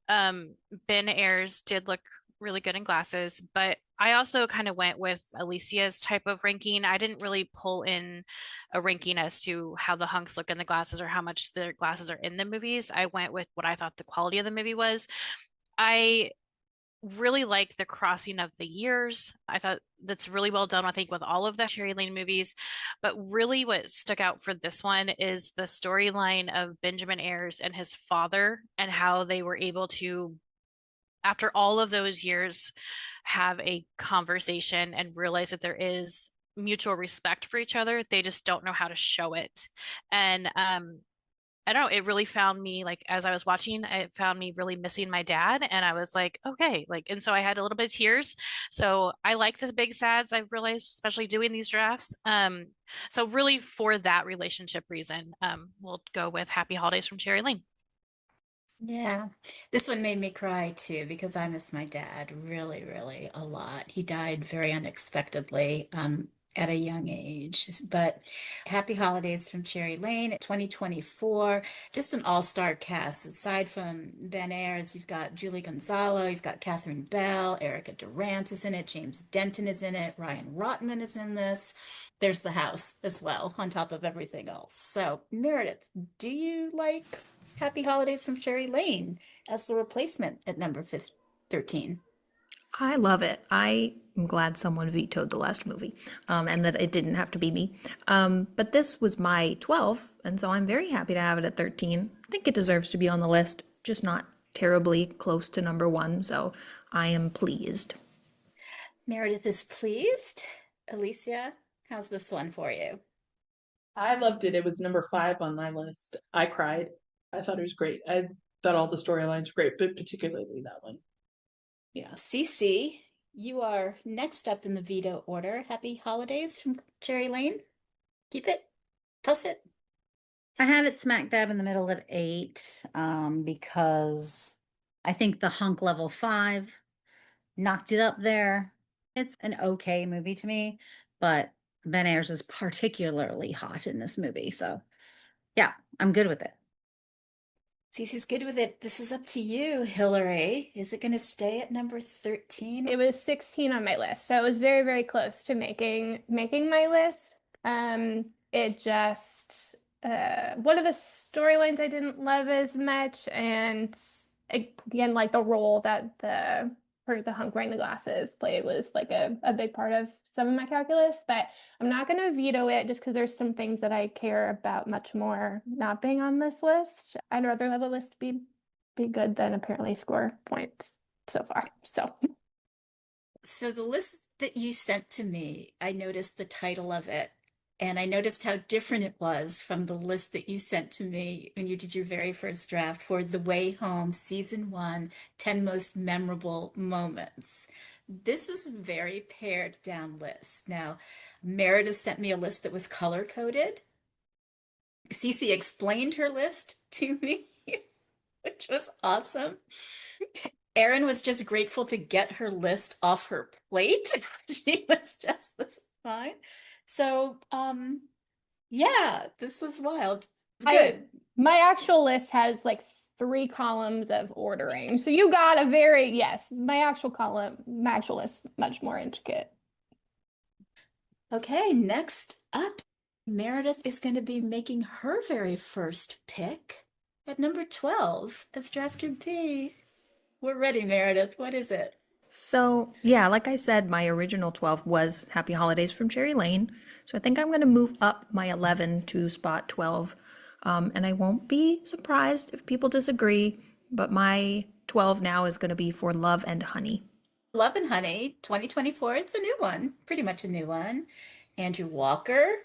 [SPEAKER 5] Um, Ben Ayers did look really good in glasses, but I also kind of went with Alicia's type of ranking. I didn't really pull in a ranking as to how the hunks look in the glasses or how much their glasses are in the movies. I went with what I thought the quality of the movie was. I really like the crossing of the years. I thought that's really well done, I think, with all of the Cherry Lane movies. But really, what stuck out for this one is the storyline of Benjamin Ayers and his father and how they were able to, after all of those years, have a conversation and realize that there is mutual respect for each other. They just don't know how to show it. And I don't know, it really found me like as I was watching, it found me really missing my dad. And I was like, okay, like, and so I had a little bit of tears. So I like the big sads, I've realized, especially doing these drafts. So really for that relationship reason, we'll go with Happy Holidays from Cherry Lane.
[SPEAKER 1] Yeah, this one made me cry too because I miss my dad really, really a lot. He died very unexpectedly at a young age. But happy holidays from Cherry Lane 2024. Just an all-star cast. Aside from Ben Ayers, you've got Julie Gonzalo, you've got Catherine Bell, Erica Durant is in it, James Denton is in it, Ryan Rotman is in this. There's the house as well, on top of everything else. So, Meredith, do you like Happy Holidays from Cherry Lane as the replacement at number 13?
[SPEAKER 3] I love it. I am glad someone vetoed the last movie, and that it didn't have to be me. But this was my 12, and so I'm very happy to have it at 13. I think it deserves to be on the list, just not terribly close to number one, so I am pleased.
[SPEAKER 1] Meredith is pleased. Alicia, how's this one for you?
[SPEAKER 6] I loved it. It was number 5 on my list. I cried. I thought it was great. I thought all the storylines were great, but particularly that one. Yeah.
[SPEAKER 1] Cece, you are next up in the veto order. Happy Holidays from Cherry Lane. Keep it, toss it.
[SPEAKER 7] I had it smack dab in the middle at 8, because I think the hunk level 5 knocked it up there. It's an okay movie to me, but Ben Ayers is particularly hot in this movie. So yeah, I'm good with it.
[SPEAKER 1] Cece's good with it. This is up to you, Hillary. Is it going to stay at number 13?
[SPEAKER 4] It was 16 on my list, so it was very, very close to making my list. It just one of the storylines I didn't love as much, and again, like the role that the hunk wearing the glasses played was like a big part of some of my calculus. But I'm not going to veto it just because there's some things that I care about much more not being on this list. I'd rather have the list be good than apparently score points so far.
[SPEAKER 1] So the list that you sent to me, I noticed the title of it, and I noticed how different it was from the list that you sent to me when you did your very first draft for The Way Home, Season 1, 10 Most Memorable Moments. This was a very pared down list. Now, Meredith sent me a list that was color coded. Cece explained her list to me, which was awesome. Erin was just grateful to get her list off her plate. She was just, this is fine. So, yeah, this was wild. It's good.
[SPEAKER 4] My actual list has like 3 columns of ordering. So you got a very, yes, my actual list much more intricate.
[SPEAKER 1] Okay, next up, Meredith is going to be making her very first pick at number 12 as drafter B. We're ready, Meredith. What is it?
[SPEAKER 3] So, yeah, like I said, my original 12 was Happy Holidays from Cherry Lane. So I think I'm going to move up my 11 to spot 12. And I won't be surprised if people disagree, but my 12 now is going to be For Love and Honey.
[SPEAKER 1] Love and Honey, 2024. It's a new one, pretty much a new one. Andrew Walker,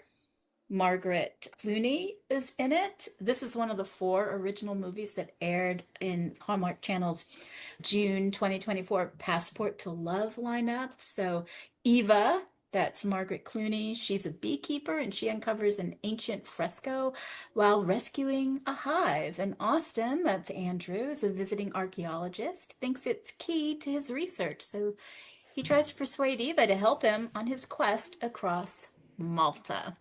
[SPEAKER 1] Margaret Clooney is in it. This is one of the 4 original movies that aired in Hallmark Channel's June 2024 Passport to Love lineup. So Eva, that's Margaret Clooney. She's a beekeeper and she uncovers an ancient fresco while rescuing a hive. And Austin, that's Andrew, is a visiting archaeologist, thinks it's key to his research. So he tries to persuade Eva to help him on his quest across Malta.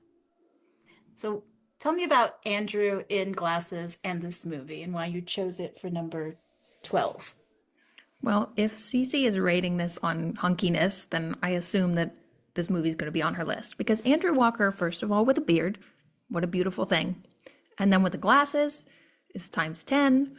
[SPEAKER 1] So tell me about Andrew in Glasses and this movie and why you chose it for number 12.
[SPEAKER 3] Well, if Cece is rating this on hunkiness, then I assume that this movie's going to be on her list. Because Andrew Walker, first of all, with a beard, what a beautiful thing. And then with the glasses, is times 10.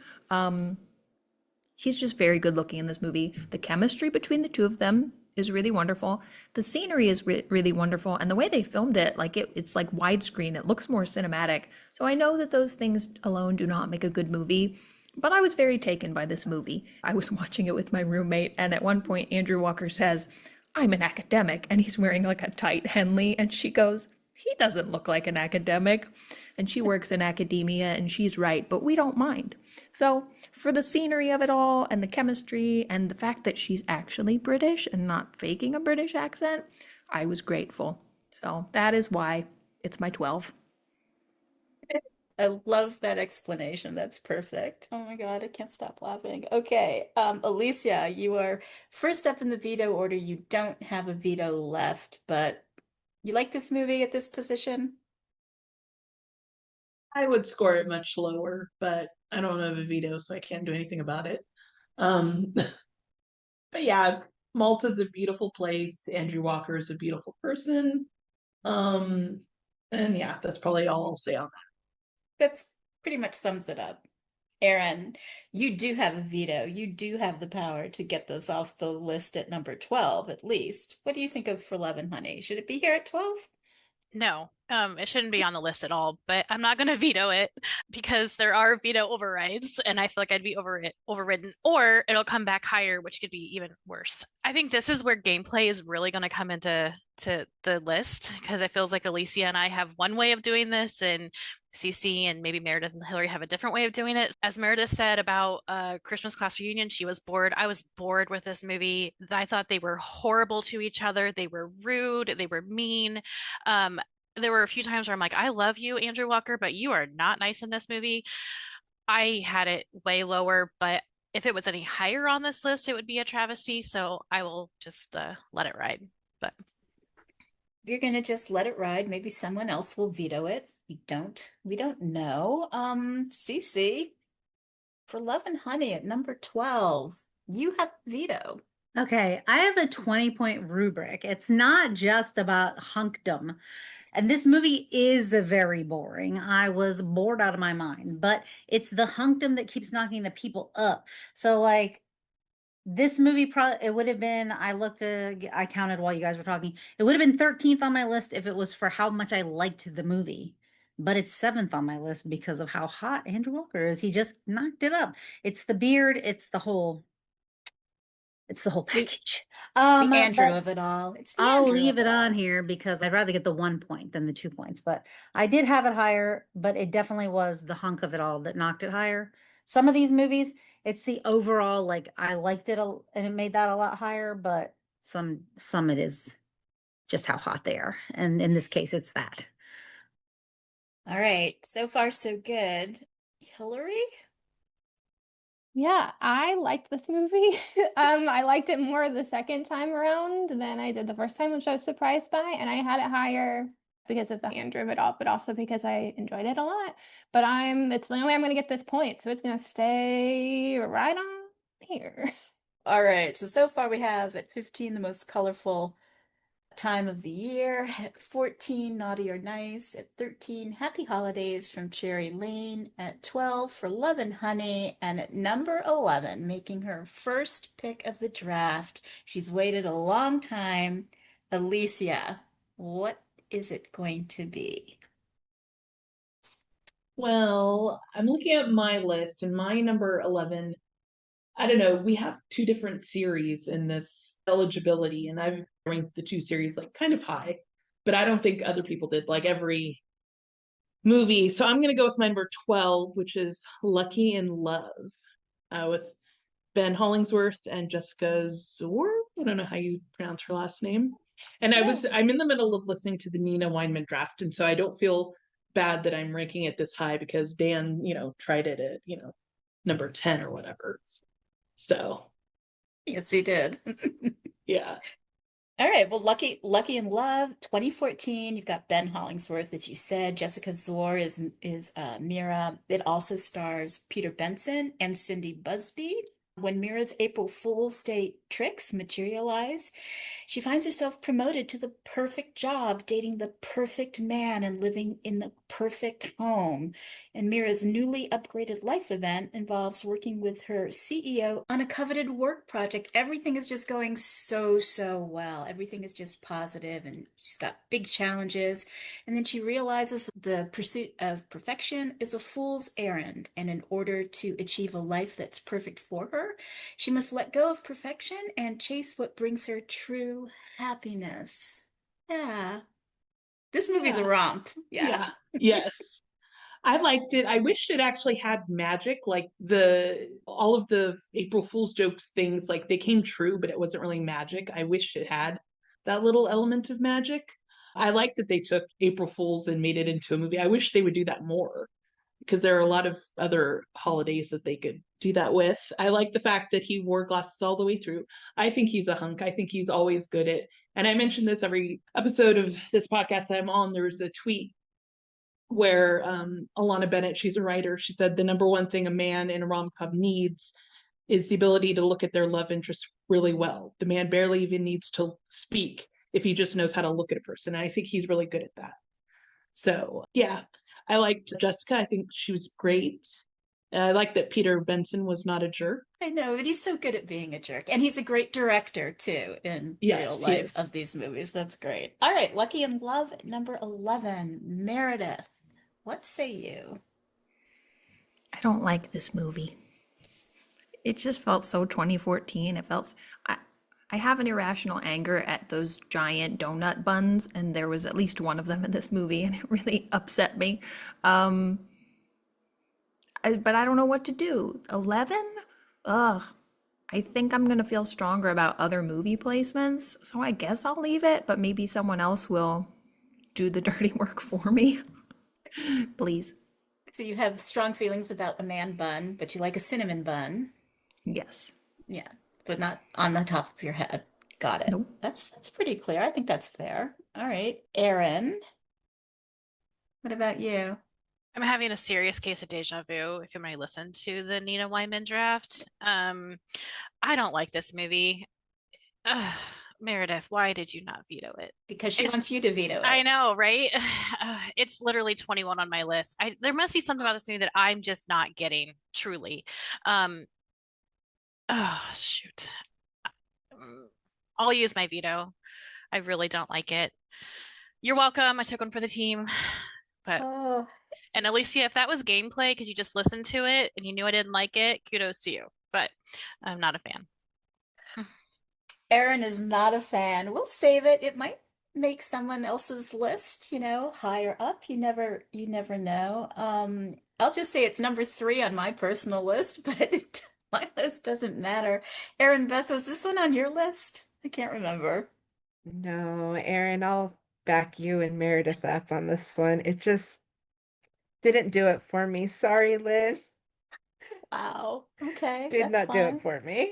[SPEAKER 3] He's just very good looking in this movie. The chemistry between the two of them is really wonderful. The scenery is really wonderful. And the way they filmed it, like it's like widescreen. It looks more cinematic. So I know that those things alone do not make a good movie. But I was very taken by this movie. I was watching it with my roommate, and at one point, Andrew Walker says, "I'm an academic," and he's wearing like a tight Henley, and she goes, "He doesn't look like an academic." And she works in academia, and she's right, but we don't mind. So for the scenery of it all, and the chemistry, and the fact that she's actually British and not faking a British accent, I was grateful. So that is why it's my 12.
[SPEAKER 1] I love that explanation. That's perfect. Oh my God, I can't stop laughing. Okay, Alicia, you are first up in the veto order. You don't have a veto left, but you like this movie at this position?
[SPEAKER 6] I would score it much lower, but I don't have a veto, so I can't do anything about it. But yeah, Malta's a beautiful place. Andrew Walker is a beautiful person. Um, and yeah, that's probably all I'll say on
[SPEAKER 1] That's pretty much sums it up. Aaron, you do have a veto. You do have the power to get this off the list at number 12, at least. What do you think of For Love and Honey? Should it be here at 12?
[SPEAKER 5] No, it shouldn't be on the list at all, but I'm not going to veto it because there are veto overrides, and I feel like I'd be overridden, or it'll come back higher, which could be even worse. I think this is where gameplay is really going to come into the list because it feels like Alicia and I have one way of doing this, and Cece and maybe Meredith and Hillary have a different way of doing it. As Meredith said about Christmas Class Reunion, she was bored. I was bored with this movie. I thought they were horrible to each other. They were rude. They were mean. There were a few times where I'm like, I love you, Andrew Walker, but you are not nice in this movie. I had it way lower, but if it was any higher on this list, it would be a travesty. So I will just let it ride. But
[SPEAKER 1] You're gonna just let it ride. Maybe someone else will veto it. We don't know. Cece, For Love and Honey at number 12. You have veto.
[SPEAKER 7] Okay, I have a 20-point rubric. It's not just about hunkdom. And this movie is very boring. I was bored out of my mind, but it's the hunkdom that keeps knocking the people up. So, like, this movie probably it would have been, I counted while you guys were talking. It would have been 13th on my list if it was for how much I liked the movie. But it's 7th on my list because of how hot Andrew Walker is. He just knocked it up. It's the beard, it's the whole package.
[SPEAKER 1] It's the Andrew
[SPEAKER 7] But
[SPEAKER 1] of it all. It's the
[SPEAKER 7] I'll
[SPEAKER 1] Andrew
[SPEAKER 7] leave
[SPEAKER 1] of
[SPEAKER 7] it on
[SPEAKER 1] all.
[SPEAKER 7] here because I'd rather get the 1 point than the 2 points. But I did have it higher, but it definitely was the hunk of it all that knocked it higher. Some of these movies, it's the overall, like I liked it and it made that a lot higher, but some it is just how hot they are. And in this case, it's that.
[SPEAKER 1] All right. So far, so good. Hillary?
[SPEAKER 4] Yeah, I liked this movie. I liked it more the second time around than I did the first time, which I was surprised by, and I had it higher because of the Andrew of it all, but also because I enjoyed it a lot. But it's the only way I'm going to get this point, so it's going to stay right on here.
[SPEAKER 1] All right, so far we have at 15 the most colorful time of the year, at 14 Naughty or Nice, at 13 Happy Holidays from Cherry Lane, at 12 For Love and Honey, and at number 11, making her first pick of the draft. She's waited a long time. Alicia, what is it going to be?
[SPEAKER 6] Well, I'm looking at my list, and my number 11, I don't know, we have two different series in this eligibility, and I've ranked the two series like kind of high, but I don't think other people did, like every movie. So I'm going to go with my number 12, which is Lucky in Love, with Ben Hollingsworth and Jessica Zor. I don't know how you pronounce her last name. And I'm in the middle of listening to the Nina Weinman draft, and so I don't feel bad that I'm ranking it this high because Dan, tried it at, number 10 or whatever. So
[SPEAKER 1] Yes, he did.
[SPEAKER 6] yeah.
[SPEAKER 1] All right, well, Lucky in Love, 2014. You've got Ben Hollingsworth, as you said. Jessica Zor is Mira. It also stars Peter Benson and Cindy Busby. When Mira's April Fool's Day tricks materialize, she finds herself promoted to the perfect job, dating the perfect man, and living in the perfect home. And Mira's newly upgraded life event involves working with her CEO on a coveted work project. Everything is just going so, so well. Everything is just positive, and she's got big challenges. And then she realizes the pursuit of perfection is a fool's errand. And in order to achieve a life that's perfect for her, she must let go of perfection and chase what brings her true happiness. Yeah. This movie's a
[SPEAKER 6] Yeah.
[SPEAKER 1] romp.
[SPEAKER 6] Yeah. Yes. I liked it. I wished it actually had magic, like all of the April Fool's jokes things, like they came true, but it wasn't really magic. I wish it had that little element of magic. I like that they took April Fool's and made it into a movie. I wish they would do that more because there are a lot of other holidays that they could do that with. I like the fact that he wore glasses all the way through. I think he's a hunk. I think he's always good at, and I mentioned this every episode of this podcast that I'm on. There was a tweet where Alana Bennett, she's a writer, she said the number one thing a man in a rom-com needs is the ability to look at their love interest really well. The man barely even needs to speak if he just knows how to look at a person. And I think he's really good at that. So yeah, I liked Jessica. I think she was great. I like that Peter Benson was not a jerk.
[SPEAKER 1] I know, but he's so good at being a jerk. And he's a great director, too, in real
[SPEAKER 6] Yes, he
[SPEAKER 1] life
[SPEAKER 6] is.
[SPEAKER 1] of these movies. That's great. All right, Lucky in Love, number 11. Meredith, what say you?
[SPEAKER 3] I don't like this movie. It just felt so 2014. I have an irrational anger at those giant donut buns, and there was at least one of them in this movie, and it really upset me. But I don't know what to do. 11? Ugh. I think I'm gonna feel stronger about other movie placements, so I guess I'll leave it, but maybe someone else will do the dirty work for me. Please.
[SPEAKER 1] So you have strong feelings about a man bun, but you like a cinnamon bun.
[SPEAKER 3] Yes.
[SPEAKER 1] Yeah, but not on the top of your head. Got it.
[SPEAKER 3] Nope.
[SPEAKER 1] That's pretty clear. I think that's fair. All right, Erin, what about you?
[SPEAKER 5] I'm having a serious case of deja vu if you might listen to the Nina Weinman draft. I don't like this movie. Ugh, Meredith, why did you not veto it?
[SPEAKER 1] Because she
[SPEAKER 5] It's
[SPEAKER 1] wants you to veto
[SPEAKER 5] I
[SPEAKER 1] it.
[SPEAKER 5] know, right? It's literally 21 on my list. There must be something about this movie that I'm just not getting, truly. Oh, shoot. I'll use my veto. I really don't like it. You're welcome. I took one for the team. But
[SPEAKER 1] Oh,
[SPEAKER 5] and Alicia, if that was gameplay because you just listened to it and you knew I didn't like it, kudos to you. But I'm not a fan.
[SPEAKER 1] Erin is not a fan. We'll save it. It might make someone else's list, higher up. You never know. I'll just say it's number 3 on my personal list, but my list doesn't matter. Erin, Beth, was this one on your list? I can't remember.
[SPEAKER 2] No, Aaron, I'll back you and Meredith up on this one. It just didn't do it for me. Sorry, Lynn.
[SPEAKER 1] Wow. Okay,
[SPEAKER 2] Did
[SPEAKER 1] that's
[SPEAKER 2] not do it
[SPEAKER 1] fine.
[SPEAKER 2] for me.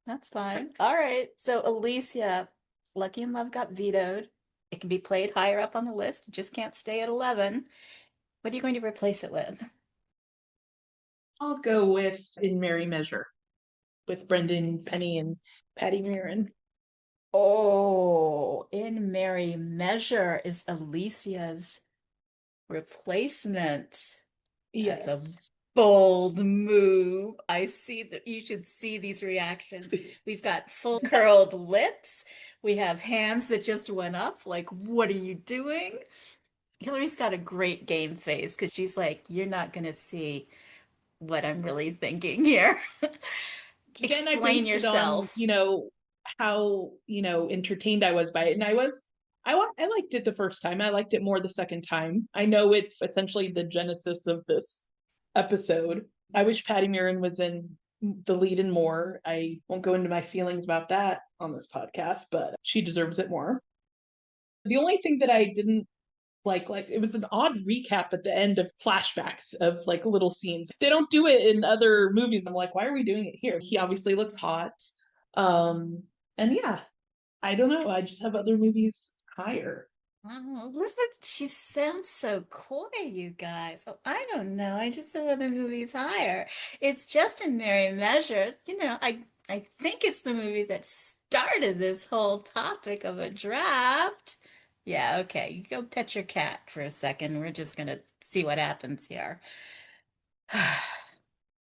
[SPEAKER 1] That's fine. All right. So Alicia, Lucky in Love got vetoed. It can be played higher up on the list. It just can't stay at 11. What are you going to replace it with?
[SPEAKER 6] I'll go with In Merry Measure with Brendan Penny and Patty Murin.
[SPEAKER 1] Oh, In Merry Measure is Alicia's replacement. That's a
[SPEAKER 6] Yes.
[SPEAKER 1] bold move. I see that you should see these reactions. We've got full curled lips. We have hands that just went up. Like, what are you doing? Hillary's got a great game face because she's like, you're not going to see what I'm really thinking here.
[SPEAKER 6] Again, I
[SPEAKER 1] Explain
[SPEAKER 6] based it on,
[SPEAKER 1] yourself.
[SPEAKER 6] how, entertained I was by it. And I liked it the first time. I liked it more the second time. I know it's essentially the genesis of this episode. I wish Patty Murin was in the lead and more. I won't go into my feelings about that on this podcast, but she deserves it more. The only thing that I didn't like it was an odd recap at the end of flashbacks of like little scenes. They don't do it in other movies. I'm like, why are we doing it here? He obviously looks hot. And yeah, I don't know. I just have other movies higher.
[SPEAKER 1] Oh, listen, she sounds so coy, you guys. Oh, I don't know. I just have other movies higher. It's just In Merry Measure. I think it's the movie that started this whole topic of a draft. Yeah, okay. You go pet your cat for a second. We're just gonna see what happens here. I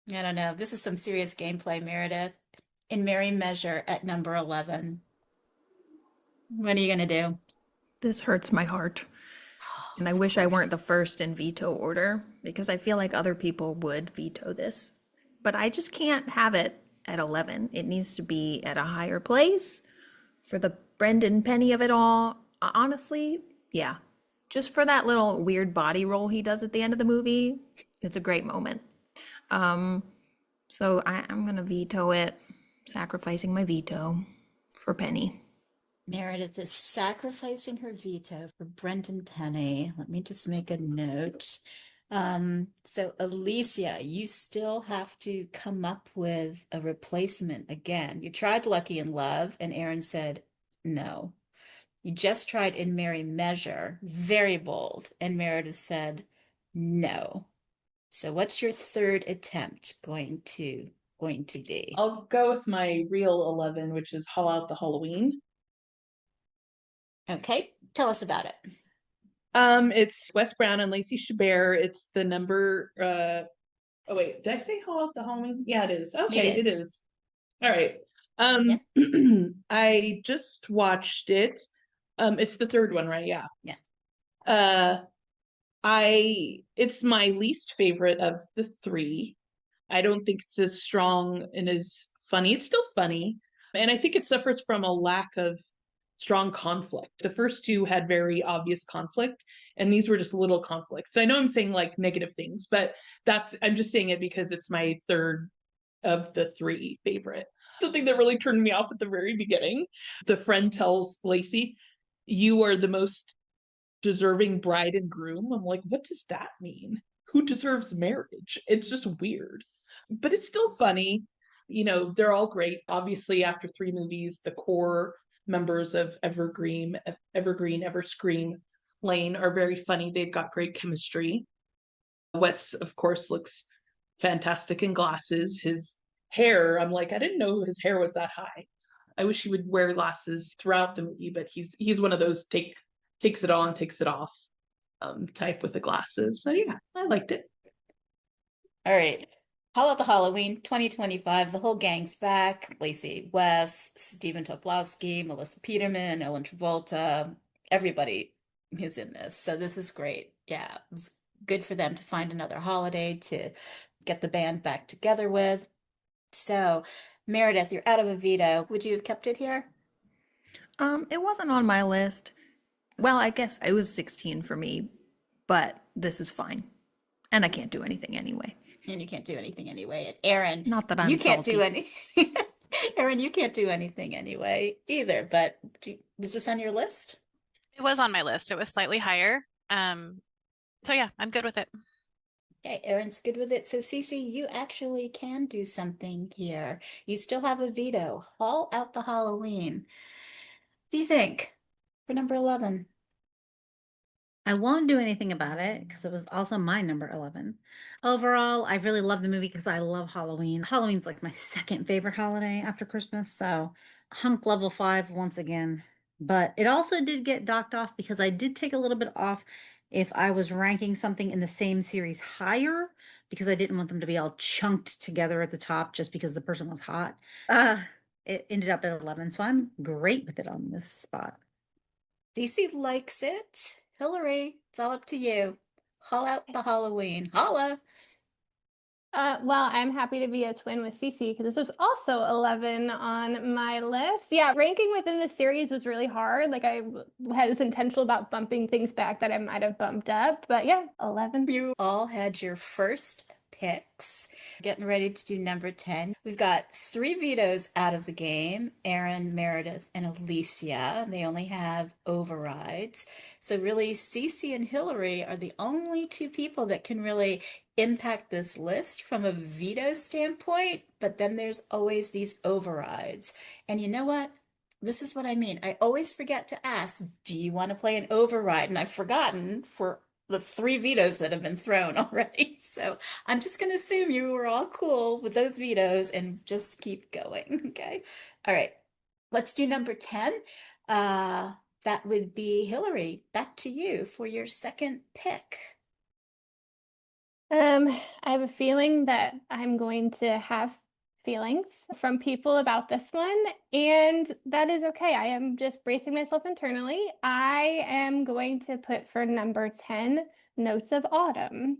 [SPEAKER 1] don't know. This is some serious gameplay, Meredith. In Merry Measure at number 11. What are you gonna do?
[SPEAKER 3] This hurts my heart. And I
[SPEAKER 1] Of
[SPEAKER 3] wish I weren't
[SPEAKER 1] course.
[SPEAKER 3] the first in veto order because I feel like other people would veto this. But I just can't have it at 11. It needs to be at a higher place for the Brendan Penny of it all. Honestly, yeah. Just for that little weird body roll he does at the end of the movie, it's a great moment. So I'm going to veto it, sacrificing my veto for Penny.
[SPEAKER 1] Meredith is sacrificing her veto for Brendan Penny. Let me just make a note. So Alicia, you still have to come up with a replacement again. You tried Lucky in Love, and Aaron said no. You just tried In Merry Measure, very bold, and Meredith said no. So what's your third attempt going to be?
[SPEAKER 6] I'll go with my real 11, which is Haul Out the Halloween.
[SPEAKER 1] Okay, tell us about it.
[SPEAKER 6] It's Wes Brown and Lacey Chabert. It's the number oh wait, did I say Haul Out the Halloween? Yeah, it is.
[SPEAKER 1] You
[SPEAKER 6] Okay,
[SPEAKER 1] did.
[SPEAKER 6] it is. All right.
[SPEAKER 1] Yeah.
[SPEAKER 6] I just watched it. It's the third one, right? Yeah.
[SPEAKER 1] Yeah.
[SPEAKER 6] It's my least favorite of the three. I don't think it's as strong and as funny. It's still funny. And I think it suffers from a lack of strong conflict. The first two had very obvious conflict, and these were just little conflicts. So I know I'm saying like negative things, but I'm just saying it because it's my third of the three favorite. Something that really turned me off at the very beginning. The friend tells Lacey, "You are the most deserving bride and groom." I'm like, what does that mean? Who deserves marriage? It's just weird, but it's still funny. They're all great. Obviously, after three movies, the core members of Everscream Lane are very funny. They've got great chemistry. Wes, of course, looks fantastic in glasses. His hair, I'm like, I didn't know his hair was that high. I wish he would wear glasses throughout the movie, but he's one of those takes it on, takes it off type with the glasses. So yeah, I liked it.
[SPEAKER 1] All right. Haul Out the Halloween 2025. The whole gang's back. Lacey West, Stephen Toplowski, Melissa Peterman, Ellen Travolta. Everybody is in this. So this is great. Yeah, it was good for them to find another holiday to get the band back together with. So, Meredith, you're out of a veto. Would you have kept it here?
[SPEAKER 3] It wasn't on my list. Well, I guess it was 16 for me, but this is fine. And I can't do anything anyway.
[SPEAKER 1] And you can't do anything anyway. And Aaron,
[SPEAKER 3] Not that
[SPEAKER 1] you
[SPEAKER 3] I'm
[SPEAKER 1] can't do
[SPEAKER 3] salty.
[SPEAKER 1] any. Aaron, you can't do anything anyway either. But was this on your list?
[SPEAKER 5] It was on my list. It was slightly higher. So yeah, I'm good with it.
[SPEAKER 1] Okay, Aaron's good with it. So, Cece, you actually can do something here. You still have a veto. Haul out the Halloween. What do you think? for number 11?
[SPEAKER 7] I won't do anything about it because it was also my number 11. Overall, I really love the movie because I love Halloween. Halloween's like my second favorite holiday after Christmas. So hunk level 5 once again. But it also did get docked off because I did take a little bit off if I was ranking something in the same series higher because I didn't want them to be all chunked together at the top just because the person was hot. It ended up at 11. So I'm great with it on this spot.
[SPEAKER 1] DC likes it. Hillary, it's all up to you. Haul out the Halloween. Holla.
[SPEAKER 4] Well, I'm happy to be a twin with Cece because this was also 11 on my list. Yeah, ranking within the series was really hard. Like was intentional about bumping things back that I might have bumped up. But yeah, 11.
[SPEAKER 1] You all had your first picks. Getting ready to do number 10. We've got 3 vetoes out of the game, Aaron, Meredith, and Alicia. They only have overrides. So really, Cece and Hillary are the only 2 people that can really impact this list from a veto standpoint, but then there's always these overrides. And you know what? This is what I mean. I always forget to ask, do you want to play an override? And I've forgotten for the 3 vetoes that have been thrown already. So I'm just going to assume you were all cool with those vetoes and just keep going. Okay. All right. Let's do number 10. That would be Hillary. Back to you for your second pick.
[SPEAKER 4] I have a feeling that I'm going to have feelings from people about this one, and that is okay. I am just bracing myself internally. I am going to put for number 10, Notes of Autumn,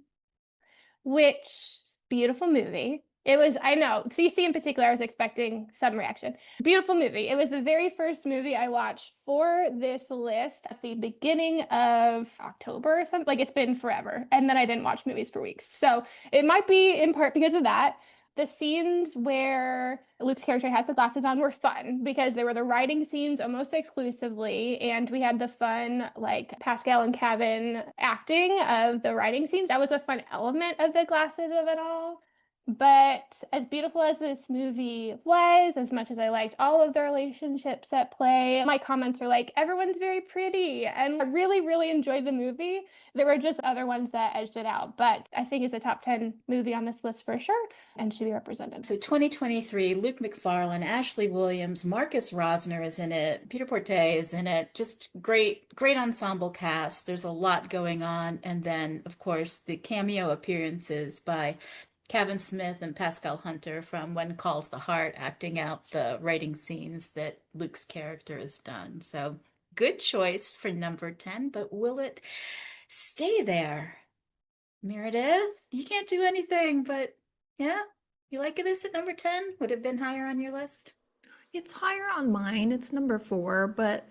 [SPEAKER 4] which beautiful movie. It was, I know, CC in particular, I was expecting some reaction. Beautiful movie. It was the very first movie I watched for this list at the beginning of October or something. Like it's been forever. And then I didn't watch movies for weeks. So it might be in part because of that. The scenes where Luke's character had the glasses on were fun because they were the writing scenes almost exclusively. And we had the fun, like Pascal and Kevin acting of the writing scenes. That was a fun element of the glasses of it all. But as beautiful as this movie was, as much as I liked all of the relationships at play, my comments are like, everyone's very pretty. And I really, really enjoyed the movie. There were just other ones that edged it out. But I think it's a top 10 movie on this list for sure and should be represented.
[SPEAKER 1] So 2023, Luke McFarlane, Ashley Williams, Marcus Rosner is in it, Peter Porte is in it. Just great, great ensemble cast. There's a lot going on. And then, of course, the cameo appearances by Kevin Smith and Pascal Hunter from When Calls the Heart, acting out the writing scenes that Luke's character has done. So good choice for number 10, but will it stay there? Meredith, you can't do anything, but yeah, you like this at number 10? Would have been higher on your list?
[SPEAKER 3] It's higher on mine. It's number 4, but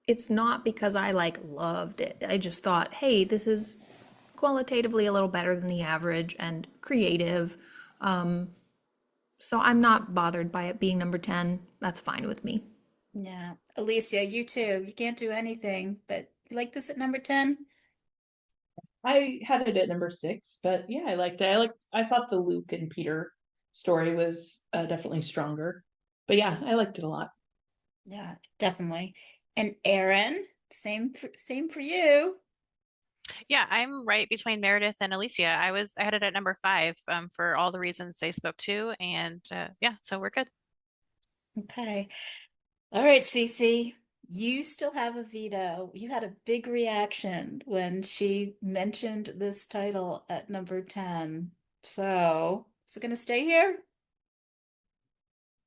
[SPEAKER 3] it's not because I like loved it. I just thought, hey, this is qualitatively a little better than the average and creative. So I'm not bothered by it being number 10. That's fine with me.
[SPEAKER 1] Yeah. Alicia, you too. You can't do anything, but you like this at number 10?
[SPEAKER 6] I had it at number 6, but yeah, I liked it. I thought the Luke and Peter story was definitely stronger. But yeah, I liked it a lot.
[SPEAKER 1] Yeah, definitely. And Aaron, same for you.
[SPEAKER 5] Yeah, I'm right between Meredith and Alicia. I had it at number 5 for all the reasons they spoke to, and yeah, so we're good.
[SPEAKER 1] Okay. All right, Cece, you still have a veto. You had a big reaction when she mentioned this title at number 10. So, is it going to stay here?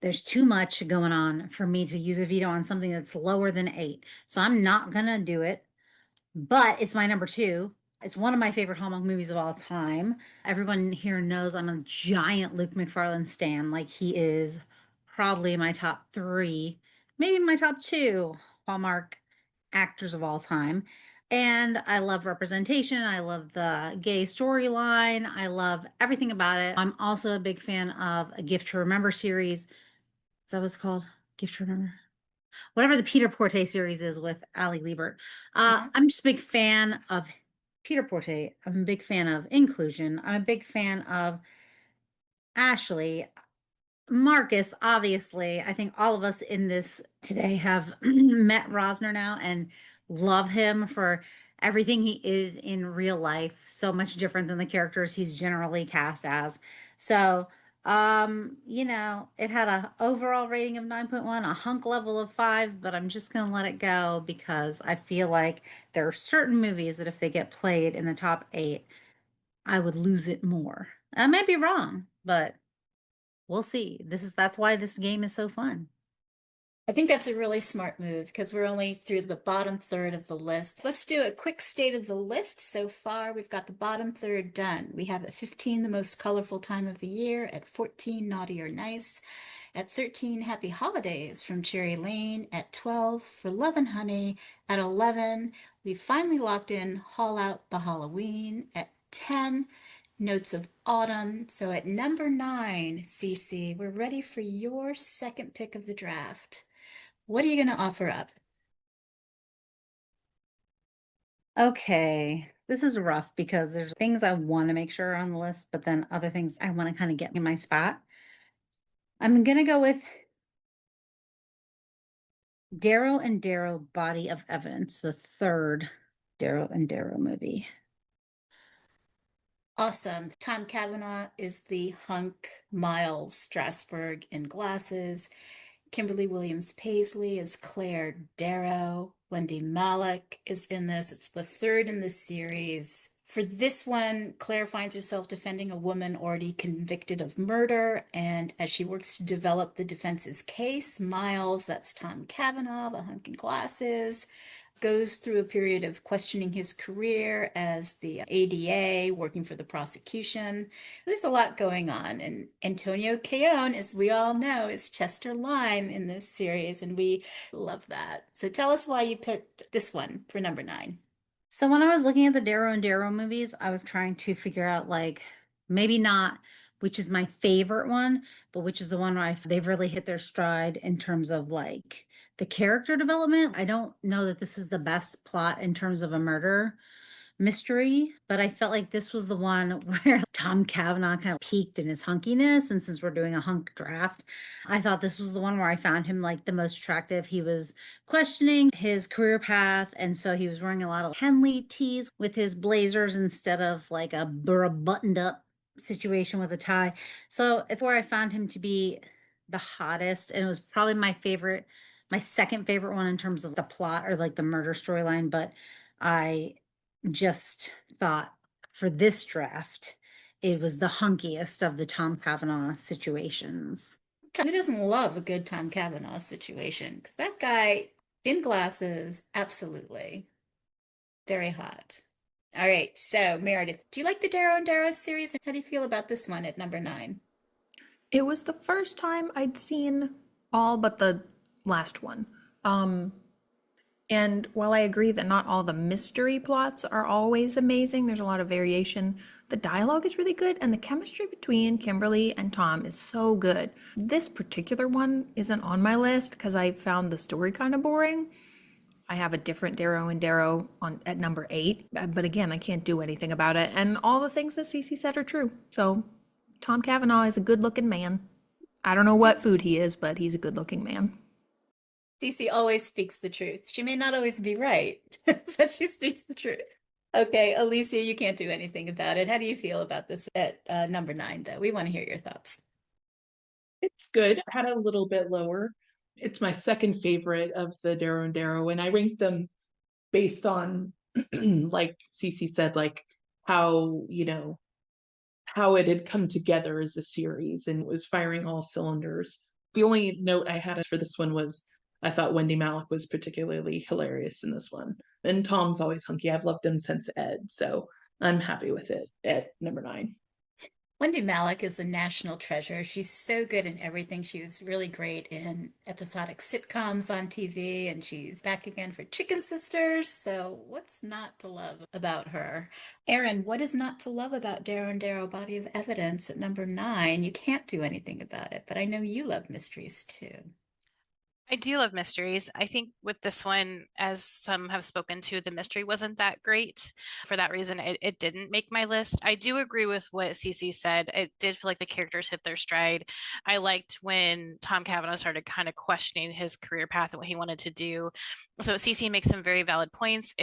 [SPEAKER 7] There's too much going on for me to use a veto on something that's lower than 8. So I'm not gonna do it, but it's my number 2. It's one of my favorite Hallmark movies of all time. Everyone here knows I'm a giant Luke McFarlane stan. Like he is probably my top 3, maybe my top 2 Hallmark actors of all time. And I love representation. I love the gay storyline. I love everything about it. I'm also a big fan of A Gift to Remember series. Is that what it's called? Gift to Remember? Whatever the Peter Porte series is with Ali Liebert. I'm just a big fan of Peter Porte. I'm a big fan of inclusion. I'm a big fan of Ashley. Marcus, obviously, I think all of us in this today have met Rosner now and love him for everything he is in real life. So much different than the characters he's generally cast as. So, it had a overall rating of 9.1, a hunk level of 5, but I'm just gonna let it go because I feel like there are certain movies that if they get played in the top 8, I would lose it more. I might be wrong, but we'll see. That's why this game is so fun.
[SPEAKER 1] I think that's a really smart move because we're only through the bottom third of the list. Let's do a quick state of the list. So far, we've got the bottom third done. We have at 15, the most colorful time of the year. At 14, naughty or nice. At 13, Happy Holidays from Cherry Lane. At 12, For Love and Honey. At 11, we finally locked in Haul Out the Halloween. At 10, Notes of Autumn. So at number 9, Cece, we're ready for your second pick of the draft. What are you going to offer up?
[SPEAKER 7] Okay, this is rough because there's things I want to make sure are on the list, but then other things I want to kind of get in my spot. I'm gonna go with Darrow and Darrow Body of Evidence, the third Darrow and Darrow movie.
[SPEAKER 1] Awesome. Tom Cavanaugh is the hunk. Miles Strasberg in glasses. Kimberly Williams Paisley is Claire Darrow. Wendy Malick is in this. It's the third in the series. For this one, Claire finds herself defending a woman already convicted of murder. And as she works to develop the defense's case, Miles, that's Tom Cavanaugh, the hunk in glasses, goes through a period of questioning his career as the ADA, working for the prosecution. There's a lot going on. And Antonio Caone, as we all know, is Chester Lime in this series, and we love that. So tell us why you picked this one for number 9.
[SPEAKER 7] So when I was looking at the Darrow and Darrow movies, I was trying to figure out like maybe not which is my favorite one, but which is the one where they've really hit their stride in terms of like the character development. I don't know that this is the best plot in terms of a murder mystery, but I felt like this was the one where Tom Cavanaugh kind of peaked in his hunkiness. And since we're doing a hunk draft, I thought this was the one where I found him like the most attractive. He was questioning his career path. And so he was wearing a lot of Henley tees with his blazers instead of like a buttoned up situation with a tie. So it's where I found him to be the hottest. And it was probably my second favorite one in terms of the plot or like the murder storyline. But I just thought for this draft, it was the hunkiest of the Tom Cavanaugh situations.
[SPEAKER 1] Who doesn't love a good Tom Cavanaugh situation? Because that guy in glasses, absolutely. Very hot. All right, so Meredith, do you like the Darrow and Darrow series? How do you feel about this one at number 9?
[SPEAKER 3] It was the first time I'd seen all but the last one. And while I agree that not all the mystery plots are always amazing, there's a lot of variation. The dialogue is really good, and the chemistry between Kimberly and Tom is so good. This particular one isn't on my list because I found the story kind of boring. I have a different Darrow and Darrow at number 8, but again, I can't do anything about it. And all the things that Cece said are true. So Tom Cavanaugh is a good-looking man. I don't know what food he is, but he's a good-looking man.
[SPEAKER 1] Cece always speaks the truth. She may not always be right, but she speaks the truth. Okay, Alicia, you can't do anything about it. How do you feel about this at number 9, though? We want to hear your thoughts.
[SPEAKER 6] It's good. I had a little bit lower. It's my second favorite of the Darrow and Darrow, and I ranked them based on, like Cece said, like how, how it had come together as a series and was firing all cylinders. The only note I had for this one was I thought Wendy Malick was particularly hilarious in this one. And Tom's always hunky. I've loved him since Ed, so I'm happy with it at number 9.
[SPEAKER 1] Wendy Malick is a national treasure. She's so good in everything. She was really great in episodic sitcoms on TV, and she's back again for Chicken Sisters. So what's not to love about her? Erin, what is not to love about Darrow and Darrow Body of Evidence at number 9? You can't do anything about it, but I know you love mysteries too.
[SPEAKER 5] I do love mysteries. I think with this one, as some have spoken to, the mystery wasn't that great. For that reason, it didn't make my list. I do agree with what Cece said. It did feel like the characters hit their stride. I liked when Tom Cavanaugh started kind of questioning his career path and what he wanted to do. So Cece makes some very valid points.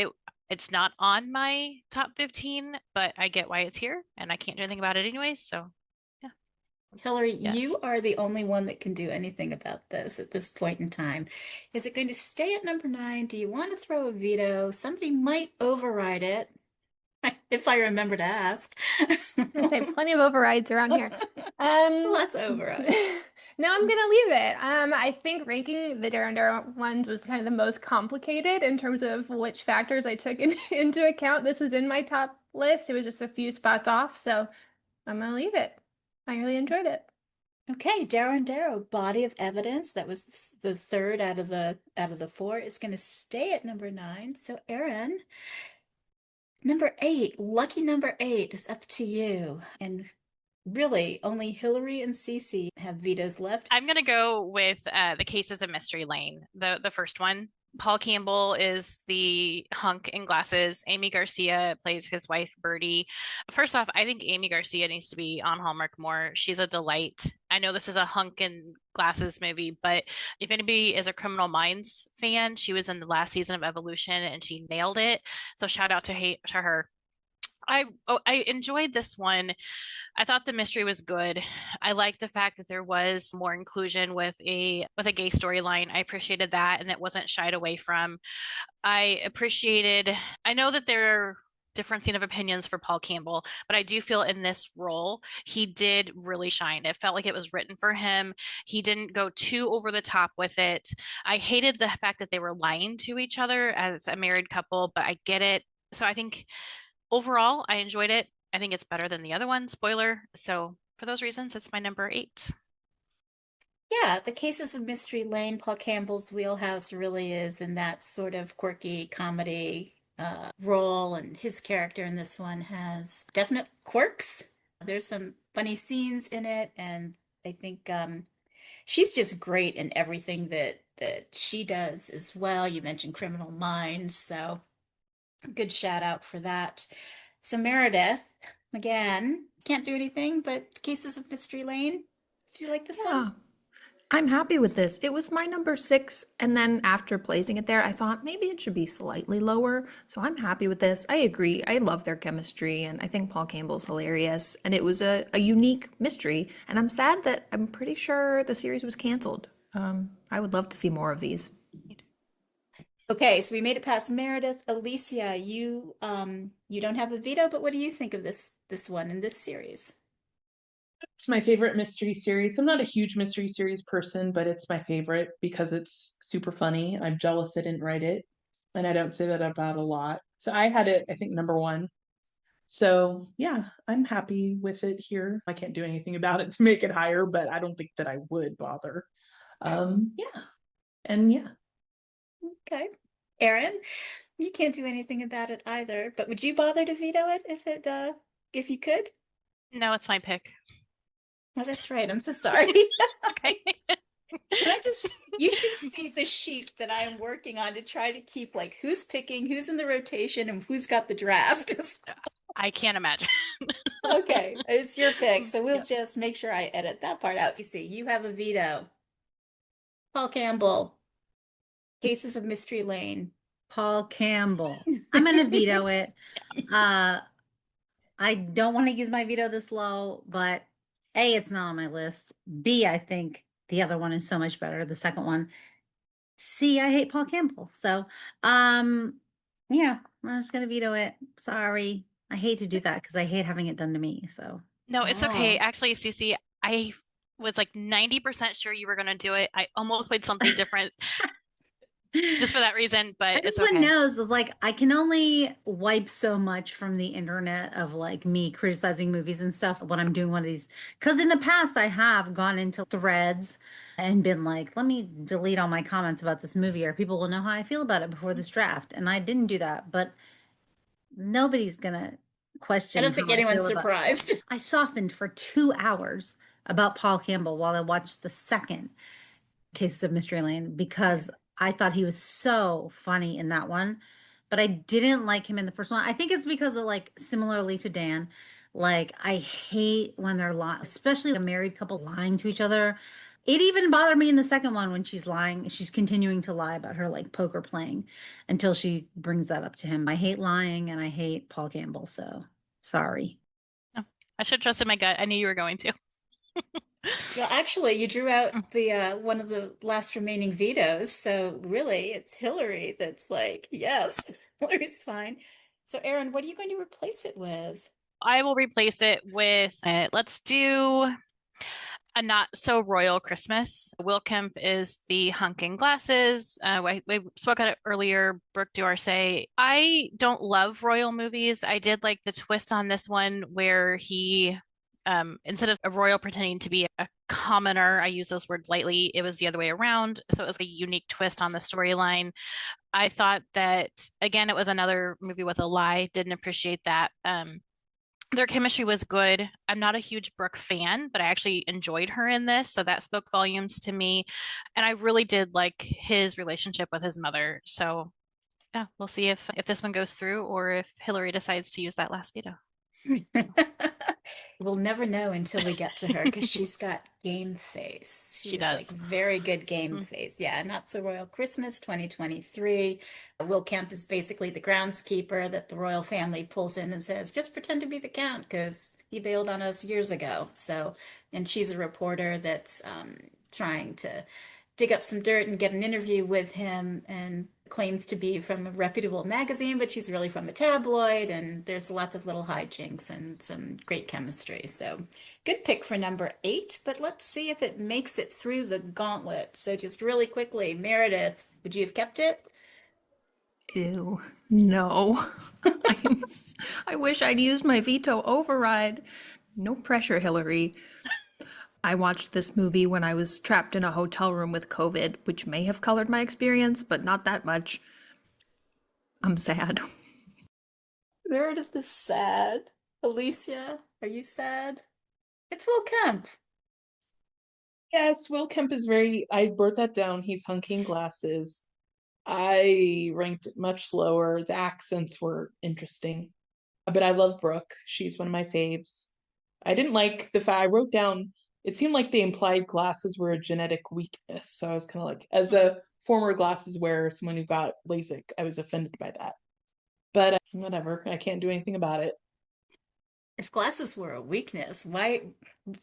[SPEAKER 5] It's not on my top 15, but I get why it's here and I can't do anything about it anyways. So yeah.
[SPEAKER 1] Hillary,
[SPEAKER 5] Yes.
[SPEAKER 1] you are the only one that can do anything about this at this point in time. Is it going to stay at number 9? Do you want to throw a veto? Somebody might override it, if I remember to ask.
[SPEAKER 4] I say plenty of overrides around here.
[SPEAKER 1] Lots of overrides.
[SPEAKER 4] No, I'm gonna leave it. I think ranking the Darren Darrow ones was kind of the most complicated in terms of which factors I took into account. This was in my top list. It was just a few spots off, so I'm gonna leave it. I really enjoyed it.
[SPEAKER 1] Okay, Darren Darrow, body of evidence. That was the third out of the 4. It's going to stay at number 9. So, Erin, number 8, lucky number 8 is up to you. And really, only Hillary and Cece have vetoes left.
[SPEAKER 5] I'm gonna go with the Cases of Mystery Lane, the first one. Paul Campbell is the hunk in glasses. Amy Garcia plays his wife, Birdie. First off, I think Amy Garcia needs to be on Hallmark more. She's a delight. I know this is a hunk in glasses movie, but if anybody is a Criminal Minds fan, she was in the last season of Evolution and she nailed it. So shout out to her. I enjoyed this one. I thought the mystery was good. I liked the fact that there was more inclusion with a gay storyline. I appreciated that and it wasn't shied away from. I know that there are differencing of opinions for Paul Campbell, but I do feel in this role he did really shine. It felt like it was written for him. He didn't go too over the top with it. I hated the fact that they were lying to each other as a married couple, but I get it. So I think overall, I enjoyed it. I think it's better than the other one. Spoiler. So for those reasons, it's my number 8.
[SPEAKER 1] Yeah, the Cases of Mystery Lane, Paul Campbell's wheelhouse really is in that sort of quirky comedy role, and his character in this one has definite quirks. There's some funny scenes in it, and I think she's just great in everything that she does as well. You mentioned Criminal Minds, so good shout out for that. So Meredith, again, can't do anything but Cases of Mystery Lane. Do you like this one?
[SPEAKER 3] Yeah, I'm happy with this. It was my number 6, and then after placing it there, I thought maybe it should be slightly lower. So I'm happy with this. I agree. I love their chemistry, and I think Paul Campbell's hilarious. And it was a unique mystery. And I'm sad that I'm pretty sure the series was canceled. I would love to see more of these.
[SPEAKER 1] Okay, so we made it past Meredith. Alicia, you don't have a veto, but what do you think of this one in this series?
[SPEAKER 6] It's my favorite mystery series. I'm not a huge mystery series person, but it's my favorite because it's super funny. I'm jealous I didn't write it, and I don't say that about a lot. So I had it, I think, number 1. So yeah, I'm happy with it here. I can't do anything about it to make it higher, but I don't think that I would bother. Yeah, and yeah.
[SPEAKER 1] Okay. Erin, you can't do anything about it either, but would you bother to veto it if you could?
[SPEAKER 5] No, it's my pick.
[SPEAKER 1] Oh, that's right. I'm so sorry.
[SPEAKER 5] Okay.
[SPEAKER 1] You should see the sheet that I am working on to try to keep like who's picking, who's in the rotation, and who's got the draft.
[SPEAKER 5] I can't imagine.
[SPEAKER 1] Okay, it's your pick, so we'll
[SPEAKER 5] Yeah.
[SPEAKER 1] just make sure I edit that part out. You see, you have a veto. Paul Campbell, Cases of Mystery Lane.
[SPEAKER 7] Paul Campbell. I'm gonna veto it. I don't want to use my veto this low, but A, it's not on my list. B, I think the other one is so much better, the second one. C, I hate Paul Campbell. So, yeah, I'm just gonna veto it. Sorry. I hate to do that because I hate having it done to me. So,
[SPEAKER 5] No, it's okay.
[SPEAKER 1] Oh.
[SPEAKER 5] Actually, Cece, I was like 90% sure you were going to do it. I almost made something different just for that reason, but it's
[SPEAKER 7] everyone
[SPEAKER 5] okay.
[SPEAKER 7] knows is like I can only wipe so much from the internet of like me criticizing movies and stuff when I'm doing one of these. Because in the past, I have gone into threads and been like, let me delete all my comments about this movie, or people will know how I feel about it before this draft. And I didn't do that, but nobody's gonna question.
[SPEAKER 1] I don't think
[SPEAKER 7] how I
[SPEAKER 1] anyone's
[SPEAKER 7] feel about it.
[SPEAKER 1] surprised.
[SPEAKER 7] I softened for 2 hours about Paul Campbell while I watched the second Cases of Mystery Lane because I thought he was so funny in that one, but I didn't like him in the first one. I think it's because of like similarly to Dan, like I hate when they're lying, especially a married couple lying to each other. It even bothered me in the second one when she's lying, she's continuing to lie about her like poker playing until she brings that up to him. I hate lying and I hate Paul Campbell, so sorry.
[SPEAKER 5] Oh, I should have trusted my gut. I knew you were going to.
[SPEAKER 1] Well, actually, you drew out the one of the last remaining vetoes, so really it's Hillary that's like, yes, Hillary's fine. So, Erin, what are you going to replace it with?
[SPEAKER 5] I will replace it with let's do a not so royal Christmas. Will Kemp is the hunk in glasses. We spoke about it earlier. Brooke D'Orsay. I don't love royal movies. I did like the twist on this one where he, instead of a royal pretending to be a commoner, I use those words lightly, it was the other way around. So it was a unique twist on the storyline. I thought that, again, it was another movie with a lie. Didn't appreciate that. Their chemistry was good. I'm not a huge Brooke fan, but I actually enjoyed her in this, so that spoke volumes to me. And I really did like his relationship with his mother. So yeah, we'll see if this one goes through or if Hillary decides to use that last veto.
[SPEAKER 1] We'll never know until we get to her because she's got game face.
[SPEAKER 5] She
[SPEAKER 1] She's
[SPEAKER 5] does.
[SPEAKER 1] like very good game face. Yeah, Not So Royal Christmas 2023. Will Kemp is basically the groundskeeper that the royal family pulls in and says, just pretend to be the count because he bailed on us years ago. So, and she's a reporter that's trying to dig up some dirt and get an interview with him and claims to be from a reputable magazine, but she's really from a tabloid. And there's lots of little hijinks and some great chemistry. So good pick for number 8, but let's see if it makes it through the gauntlet. So just really quickly, Meredith, would you have kept it?
[SPEAKER 3] Ew, no. I wish I'd used my veto override. No pressure, Hillary. I watched this movie when I was trapped in a hotel room with COVID, which may have colored my experience, but not that much. I'm sad.
[SPEAKER 1] Meredith is sad. Alicia, are you sad? It's Will Kemp.
[SPEAKER 6] Yes, Will Kemp is I wrote that down. He's hunking glasses. I ranked it much lower. The accents were interesting. But I love Brooke. She's one of my faves. I didn't like the fact I wrote down, it seemed like they implied glasses were a genetic weakness. So I was kind of like, as a former glasses wearer, someone who got LASIK, I was offended by that. But whatever, I can't do anything about it.
[SPEAKER 1] If glasses were a weakness, why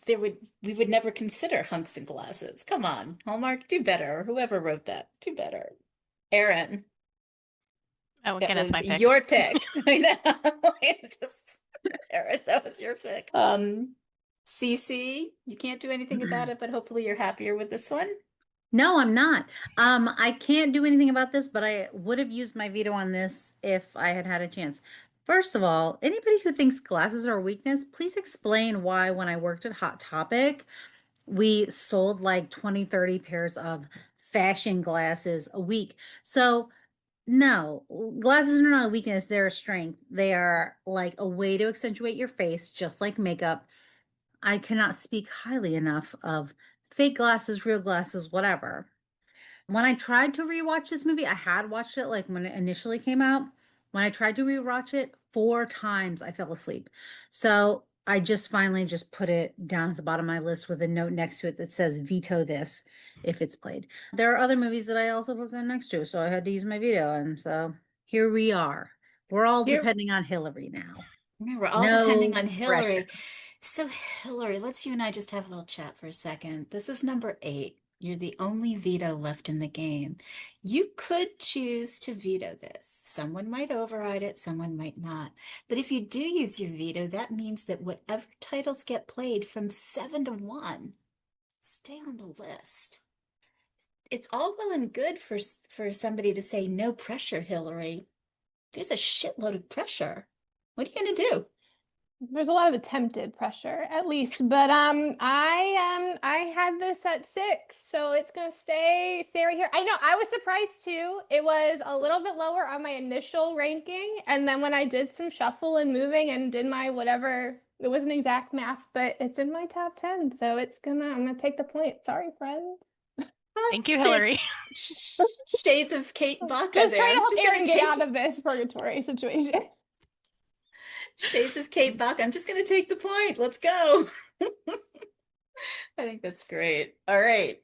[SPEAKER 1] we would never consider hunks and glasses. Come on, Hallmark, do better, or whoever wrote that, do better. Erin,
[SPEAKER 5] Oh,
[SPEAKER 1] that
[SPEAKER 5] again, it's my
[SPEAKER 1] was
[SPEAKER 5] pick.
[SPEAKER 1] your pick. I know. Erin, that was your pick. Cece, you can't do anything about it, but hopefully you're happier with this one.
[SPEAKER 7] No, I'm not. I can't do anything about this, but I would have used my veto on this if I had had a chance. First of all, anybody who thinks glasses are a weakness, please explain why when I worked at Hot Topic, we sold like 20, 30 pairs of fashion glasses a week. So no, glasses are not a weakness, they're a strength. They are like a way to accentuate your face, just like makeup. I cannot speak highly enough of fake glasses, real glasses, whatever. When I tried to rewatch this movie, I had watched it like when it initially came out. When I tried to rewatch it 4 times, I fell asleep. So I just finally just put it down at the bottom of my list with a note next to it that says veto this if it's played. There are other movies that I also put them next to, so I had to use my veto. And so here we are. We're all
[SPEAKER 1] Here,
[SPEAKER 7] depending on Hillary now.
[SPEAKER 1] we're all depending
[SPEAKER 7] No
[SPEAKER 1] on
[SPEAKER 7] pressure.
[SPEAKER 1] Hillary. So, Hillary, let's you and I just have a little chat for a second. This is number 8. You're the only veto left in the game. You could choose to veto this. Someone might override it, someone might not. But if you do use your veto, that means that whatever titles get played from 7 to 1 stay on the list. It's all well and good for somebody to say no pressure, Hillary. There's a shitload of pressure. What are you going to do?
[SPEAKER 4] There's a lot of attempted pressure, at least, but I had this at 6, so it's gonna stay right here. I know I was surprised too. It was a little bit lower on my initial ranking, and then when I did some shuffle and moving and did my whatever, it wasn't exact math, but it's in my top 10, so I'm gonna take the point. Sorry, friends.
[SPEAKER 5] Thank you,
[SPEAKER 1] There's
[SPEAKER 5] Hillary.
[SPEAKER 1] shades of Kate Baca
[SPEAKER 4] Just
[SPEAKER 1] there.
[SPEAKER 4] trying to
[SPEAKER 1] I'm
[SPEAKER 4] help
[SPEAKER 1] just going
[SPEAKER 4] Aaron
[SPEAKER 1] to
[SPEAKER 4] get
[SPEAKER 1] take
[SPEAKER 4] out of this purgatory situation.
[SPEAKER 1] shades of Kate Baca. I'm just going to take the point. Let's go. I think that's great. All right.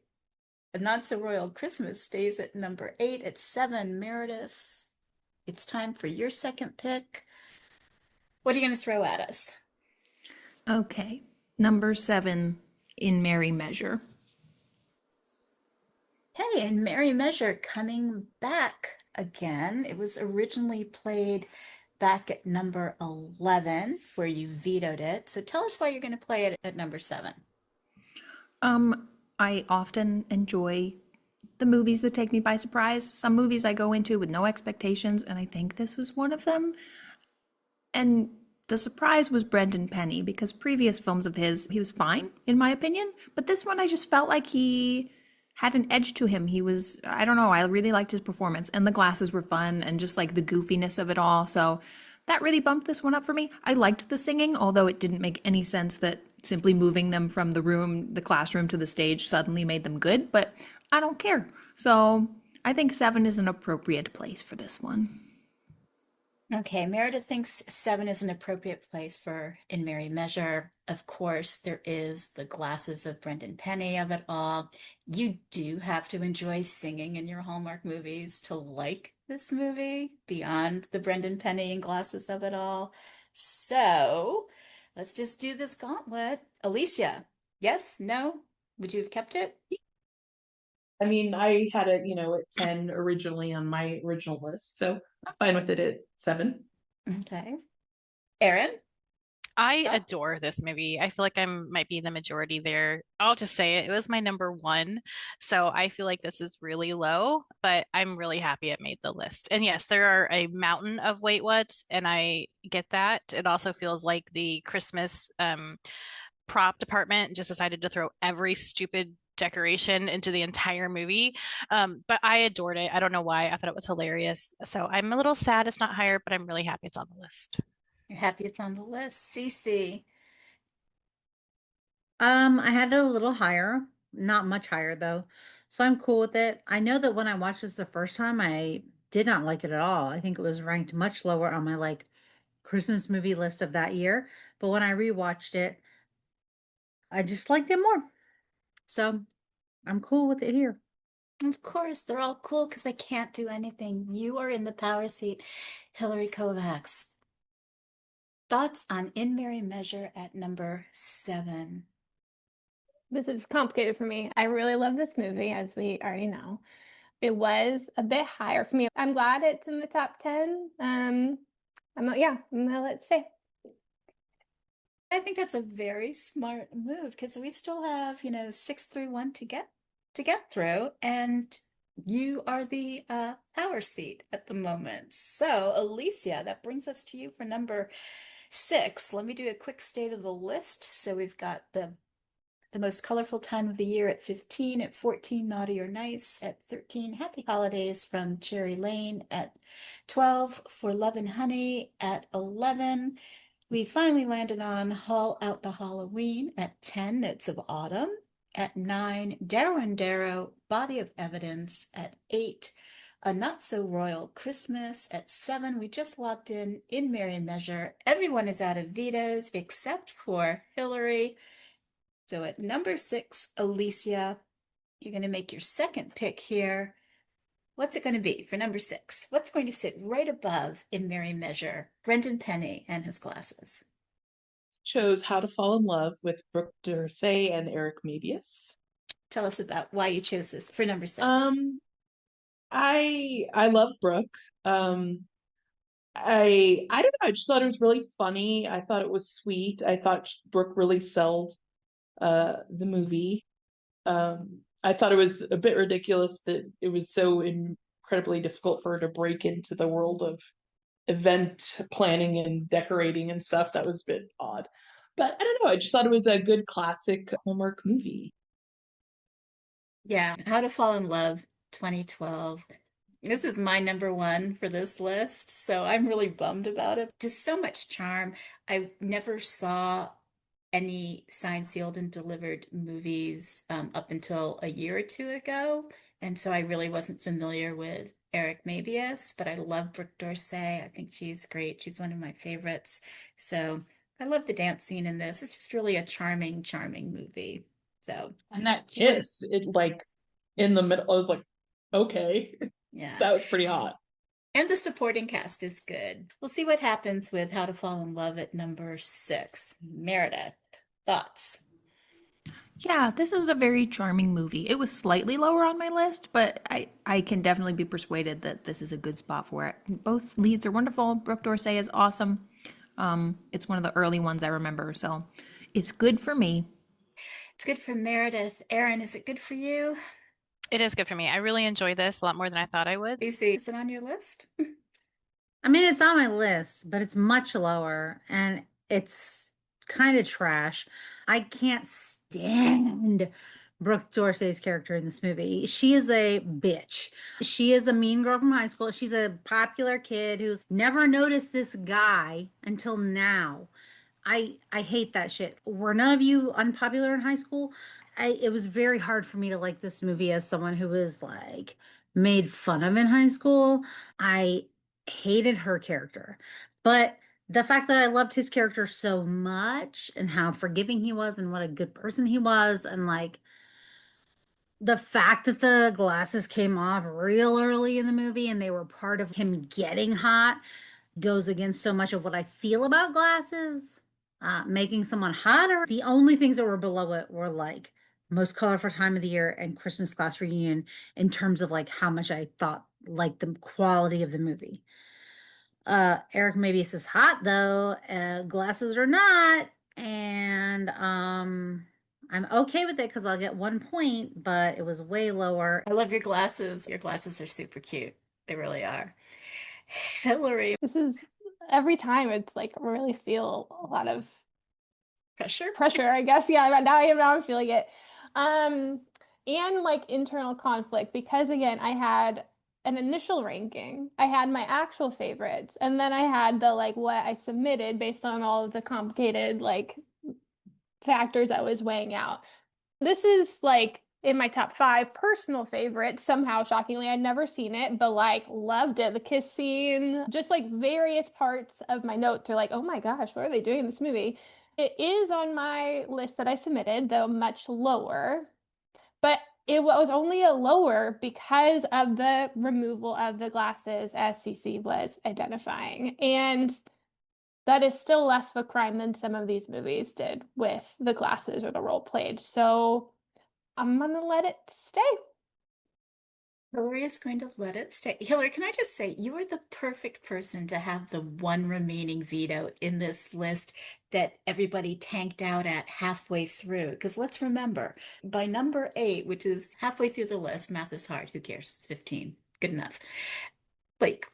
[SPEAKER 1] A Not So Royal Christmas stays at number 8. At 7, Meredith. It's time for your second pick. What are you going to throw at us?
[SPEAKER 3] Okay. Number 7, In Merry Measure.
[SPEAKER 1] Hey, and Merry Measure coming back again. It was originally played back at number 11, where you vetoed it. So tell us why you're going to play it at number 7.
[SPEAKER 3] I often enjoy the movies that take me by surprise. Some movies I go into with no expectations, and I think this was one of them. And the surprise was Brendan Penny, because previous films of his, he was fine, in my opinion. But this one, I just felt like he had an edge to him. He was, I don't know, I really liked his performance, and the glasses were fun, and just like the goofiness of it all. So that really bumped this one up for me. I liked the singing, although it didn't make any sense that simply moving them from the classroom to the stage suddenly made them good, but I don't care. So I think 7 is an appropriate place for this one.
[SPEAKER 1] Okay, Meredith thinks 7 is an appropriate place for In Merry Measure. Of course, there is the glasses of Brendan Penny of it all. You do have to enjoy singing in your Hallmark movies to like this movie beyond the Brendan Penny and glasses of it all. So let's just do this gauntlet. Alicia, yes, no? Would you have kept it?
[SPEAKER 6] I mean, I had it, at 10 originally on my original list, so I'm fine with it at 7.
[SPEAKER 1] Okay. Erin?
[SPEAKER 5] I
[SPEAKER 1] Thoughts?
[SPEAKER 5] adore this movie. I feel like I might be the majority there. I'll just say it. It was my number 1. So I feel like this is really low, but I'm really happy it made the list. And yes, there are a mountain of wait whats, and I get that. It also feels like the Christmas prop department just decided to throw every stupid decoration into the entire movie. But I adored it. I don't know why. I thought it was hilarious. So I'm a little sad it's not higher, but I'm really happy it's on the list.
[SPEAKER 1] You're happy it's on the list. Cece.
[SPEAKER 7] I had it a little higher, not much higher though. So I'm cool with it. I know that when I watched this the first time, I did not like it at all. I think it was ranked much lower on my like Christmas movie list of that year. But when I rewatched it, I just liked it more. So I'm cool with it here.
[SPEAKER 1] Of course, they're all cool because they can't do anything. You are in the power seat, Hillary Kovacs. Thoughts on In Merry Measure at number 7?
[SPEAKER 4] This is complicated for me. I really love this movie, as we already know. It was a bit higher for me. I'm glad it's in the top 10. I'm gonna let it stay.
[SPEAKER 1] I think that's a very smart move because we still have, 6 through 1 to get through, and you are the power seat at the moment. So, Alicia, that brings us to you for number 6. Let me do a quick state of the list. So we've got the most colorful time of the year at 15, at 14, Naughty or Nice, at 13, Happy Holidays from Cherry Lane, at 12, For Love and Honey, at 11. We finally landed on Haul Out the Halloween at 10, Notes of Autumn. At 9, Darrow and Darrow, Body of Evidence. At 8, A Not So Royal Christmas. At 7, we just locked In Merry Measure. Everyone is out of vetoes except for Hillary. So at number 6, Alicia, you're going to make your second pick here. What's it going to be for number 6? What's going to sit right above In Merry Measure, Brendan Penny and his glasses?
[SPEAKER 6] Chose How to Fall in Love with Brooke D'Orsay and Eric Mabius.
[SPEAKER 1] Tell us about why you chose this for number 6.
[SPEAKER 6] I love Brooke. I don't know, I just thought it was really funny. I thought it was sweet. I thought Brooke really sold the movie. I thought it was a bit ridiculous that it was so incredibly difficult for her to break into the world of event planning and decorating and stuff. That was a bit odd. But I don't know, I just thought it was a good classic Hallmark movie.
[SPEAKER 1] Yeah, How to Fall in Love 2012. This is my number 1 for this list, so I'm really bummed about it. Just so much charm. I never saw any signed, sealed, and delivered movies up until a year or two ago. And so I really wasn't familiar with Eric Mabius, but I love Brooke Dorsey. I think she's great. She's one of my favorites. So I love the dance scene in this. It's just really a charming, charming movie. So,
[SPEAKER 6] And that
[SPEAKER 1] what?
[SPEAKER 6] kiss, it like in the middle, I was like, okay,
[SPEAKER 1] Yeah.
[SPEAKER 6] that was pretty hot.
[SPEAKER 1] And the supporting cast is good. We'll see what happens with How to Fall in Love at number 6. Meredith, thoughts?
[SPEAKER 3] Yeah, this is a very charming movie. It was slightly lower on my list, but I can definitely be persuaded that this is a good spot for it. Both leads are wonderful. Brooke Dorsey is awesome. It's one of the early ones I remember, so it's good for me.
[SPEAKER 1] It's good for Meredith. Erin, is it good for you?
[SPEAKER 5] It is good for me. I really enjoy this a lot more than I thought I would.
[SPEAKER 1] Lucy, is it on your list?
[SPEAKER 7] I mean, it's on my list, but it's much lower and it's kind of trash. I can't stand Brooke Dorsey's character in this movie. She is a bitch. She is a mean girl from high school. She's a popular kid who's never noticed this guy until now. I hate that shit. Were none of you unpopular in high school? It was very hard for me to like this movie as someone who was like made fun of in high school. I hated her character. But the fact that I loved his character so much and how forgiving he was and what a good person he was, and like the fact that the glasses came off real early in the movie and they were part of him getting hot goes against so much of what I feel about glasses. Making someone hotter. The only things that were below it were like most colorful time of the year and Christmas class reunion in terms of like how much I thought like the quality of the movie. Eric Mabius is hot though, glasses are not, and I'm okay with it because I'll get 1 point, but it was way lower.
[SPEAKER 1] I love your glasses. Your glasses are super cute. They really are. Hillary,
[SPEAKER 4] This is every time it's like I really feel a lot of
[SPEAKER 1] pressure.
[SPEAKER 4] I guess. Yeah, now I'm feeling it. And like internal conflict because again, I had an initial ranking. I had my actual favorites, and then I had the like what I submitted based on all of the complicated like factors I was weighing out. This is like in my top 5 personal favorites. Somehow, shockingly, I'd never seen it, but like loved it. The kiss scene, just like various parts of my notes are like, oh my gosh, what are they doing in this movie? It is on my list that I submitted, though much lower, but it was only a lower because of the removal of the glasses, as CC was identifying. And that is still less of a crime than some of these movies did with the glasses or the role played. So I'm gonna let it stay.
[SPEAKER 1] Hillary is going to let it stay. Hillary, can I just say, you are the perfect person to have the one remaining veto in this list that everybody tanked out at halfway through. Because let's remember, by number 8, which is halfway through the list, math is hard. Who cares? It's 15. Good enough. Like,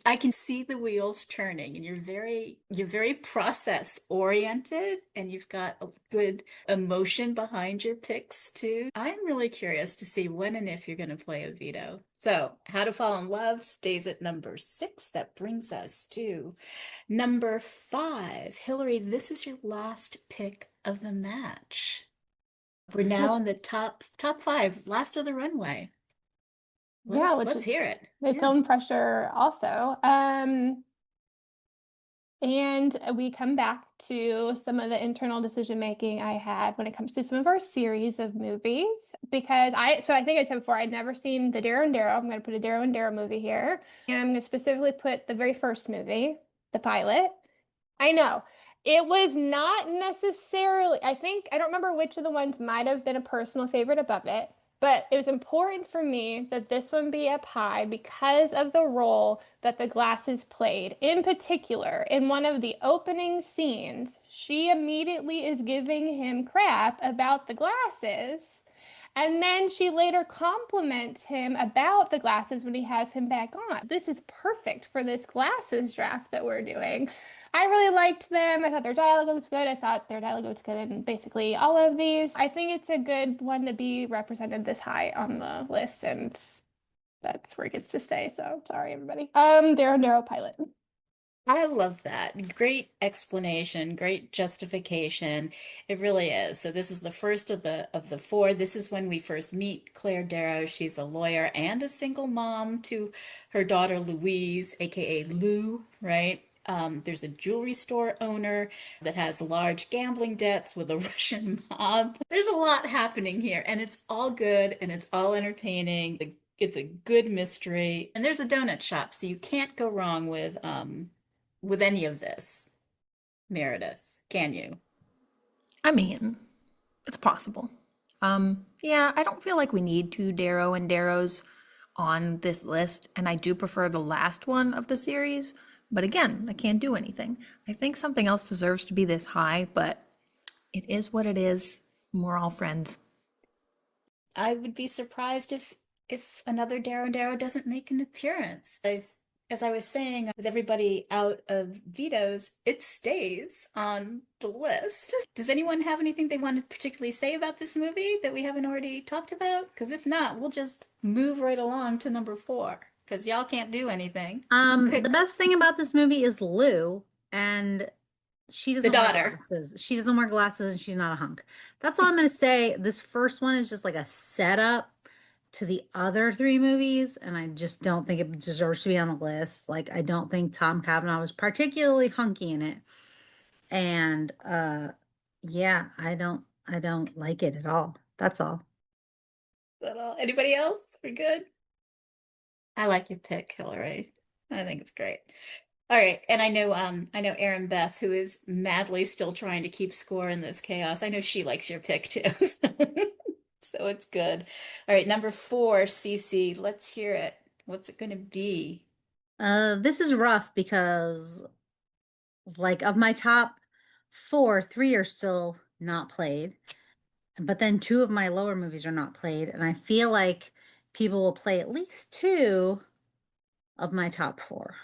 [SPEAKER 1] I can see the wheels turning, and you're very process oriented, and you've got a good emotion behind your picks too. I'm really curious to see when and if you're going to play a veto. So, How to Fall in Love stays at number 6. That brings us to number 5. Hillary, this is your last pick of the match. We're now in the top 5, last of the runway.
[SPEAKER 4] Yeah, which
[SPEAKER 1] Let's
[SPEAKER 4] is
[SPEAKER 1] hear it.
[SPEAKER 4] its
[SPEAKER 1] Yeah.
[SPEAKER 4] own pressure also. And we come back to some of the internal decision making I had when it comes to some of our series of movies. Because I think I said before, I'd never seen the Darrow and Darrow. I'm going to put a Darrow and Darrow movie here. And I'm going to specifically put the very first movie, the pilot. I know. It was not necessarily, I think, I don't remember which of the ones might have been a personal favorite above it, but it was important for me that this one be up high because of the role that the glasses played. In particular, in one of the opening scenes, she immediately is giving him crap about the glasses. And then she later compliments him about the glasses when he has him back on. This is perfect for this glasses draft that we're doing. I really liked them. I thought their dialogue was good. I thought their dialogue was good in basically all of these. I think it's a good one to be represented this high on the list, and that's where it gets to stay. So sorry, everybody. They're a narrow pilot.
[SPEAKER 1] I love that. Great explanation, great justification. It really is. So this is the first of the four. This is when we first meet Claire Darrow. She's a lawyer and a single mom to her daughter Louise, aka Lou, right? There's a jewelry store owner that has large gambling debts with a Russian mob. There's a lot happening here, and it's all good and it's all entertaining. It's a good mystery, and there's a donut shop, so you can't go wrong with any of this, Meredith, can you?
[SPEAKER 3] I mean, it's possible. Yeah, I don't feel like we need two Darrow and Darrows on this list, and I do prefer the last one of the series. But again, I can't do anything. I think something else deserves to be this high, but it is what it is. We're all friends.
[SPEAKER 1] I would be surprised if another Darrow Darrow doesn't make an appearance. As I was saying, with everybody out of vetoes, it stays on the list. Does anyone have anything they want to particularly say about this movie that we haven't already talked about? Because if not, we'll just move right along to number four, because y'all can't do anything.
[SPEAKER 7] The best thing about this movie is Lou, and she
[SPEAKER 1] The
[SPEAKER 7] doesn't wear
[SPEAKER 1] daughter.
[SPEAKER 7] glasses. She doesn't wear glasses and she's not a hunk. That's all I'm going to say. This first one is just like a setup to the other three movies, and I just don't think it deserves to be on the list. Like, I don't think Tom Cavanaugh was particularly hunky in it. And yeah, I don't like it at all. That's all.
[SPEAKER 1] Is that all? Anybody else? We good? I like your pick, Hillary. I think it's great. All right, and I know Erin Beth, who is madly still trying to keep score in this chaos. I know she likes your pick too. So it's good. All right, number four, Cece, let's hear it. What's it gonna be?
[SPEAKER 7] This is rough because like of my top four, three are still not played. But then two of my lower movies are not played, and I feel like people will play at least two of my top four.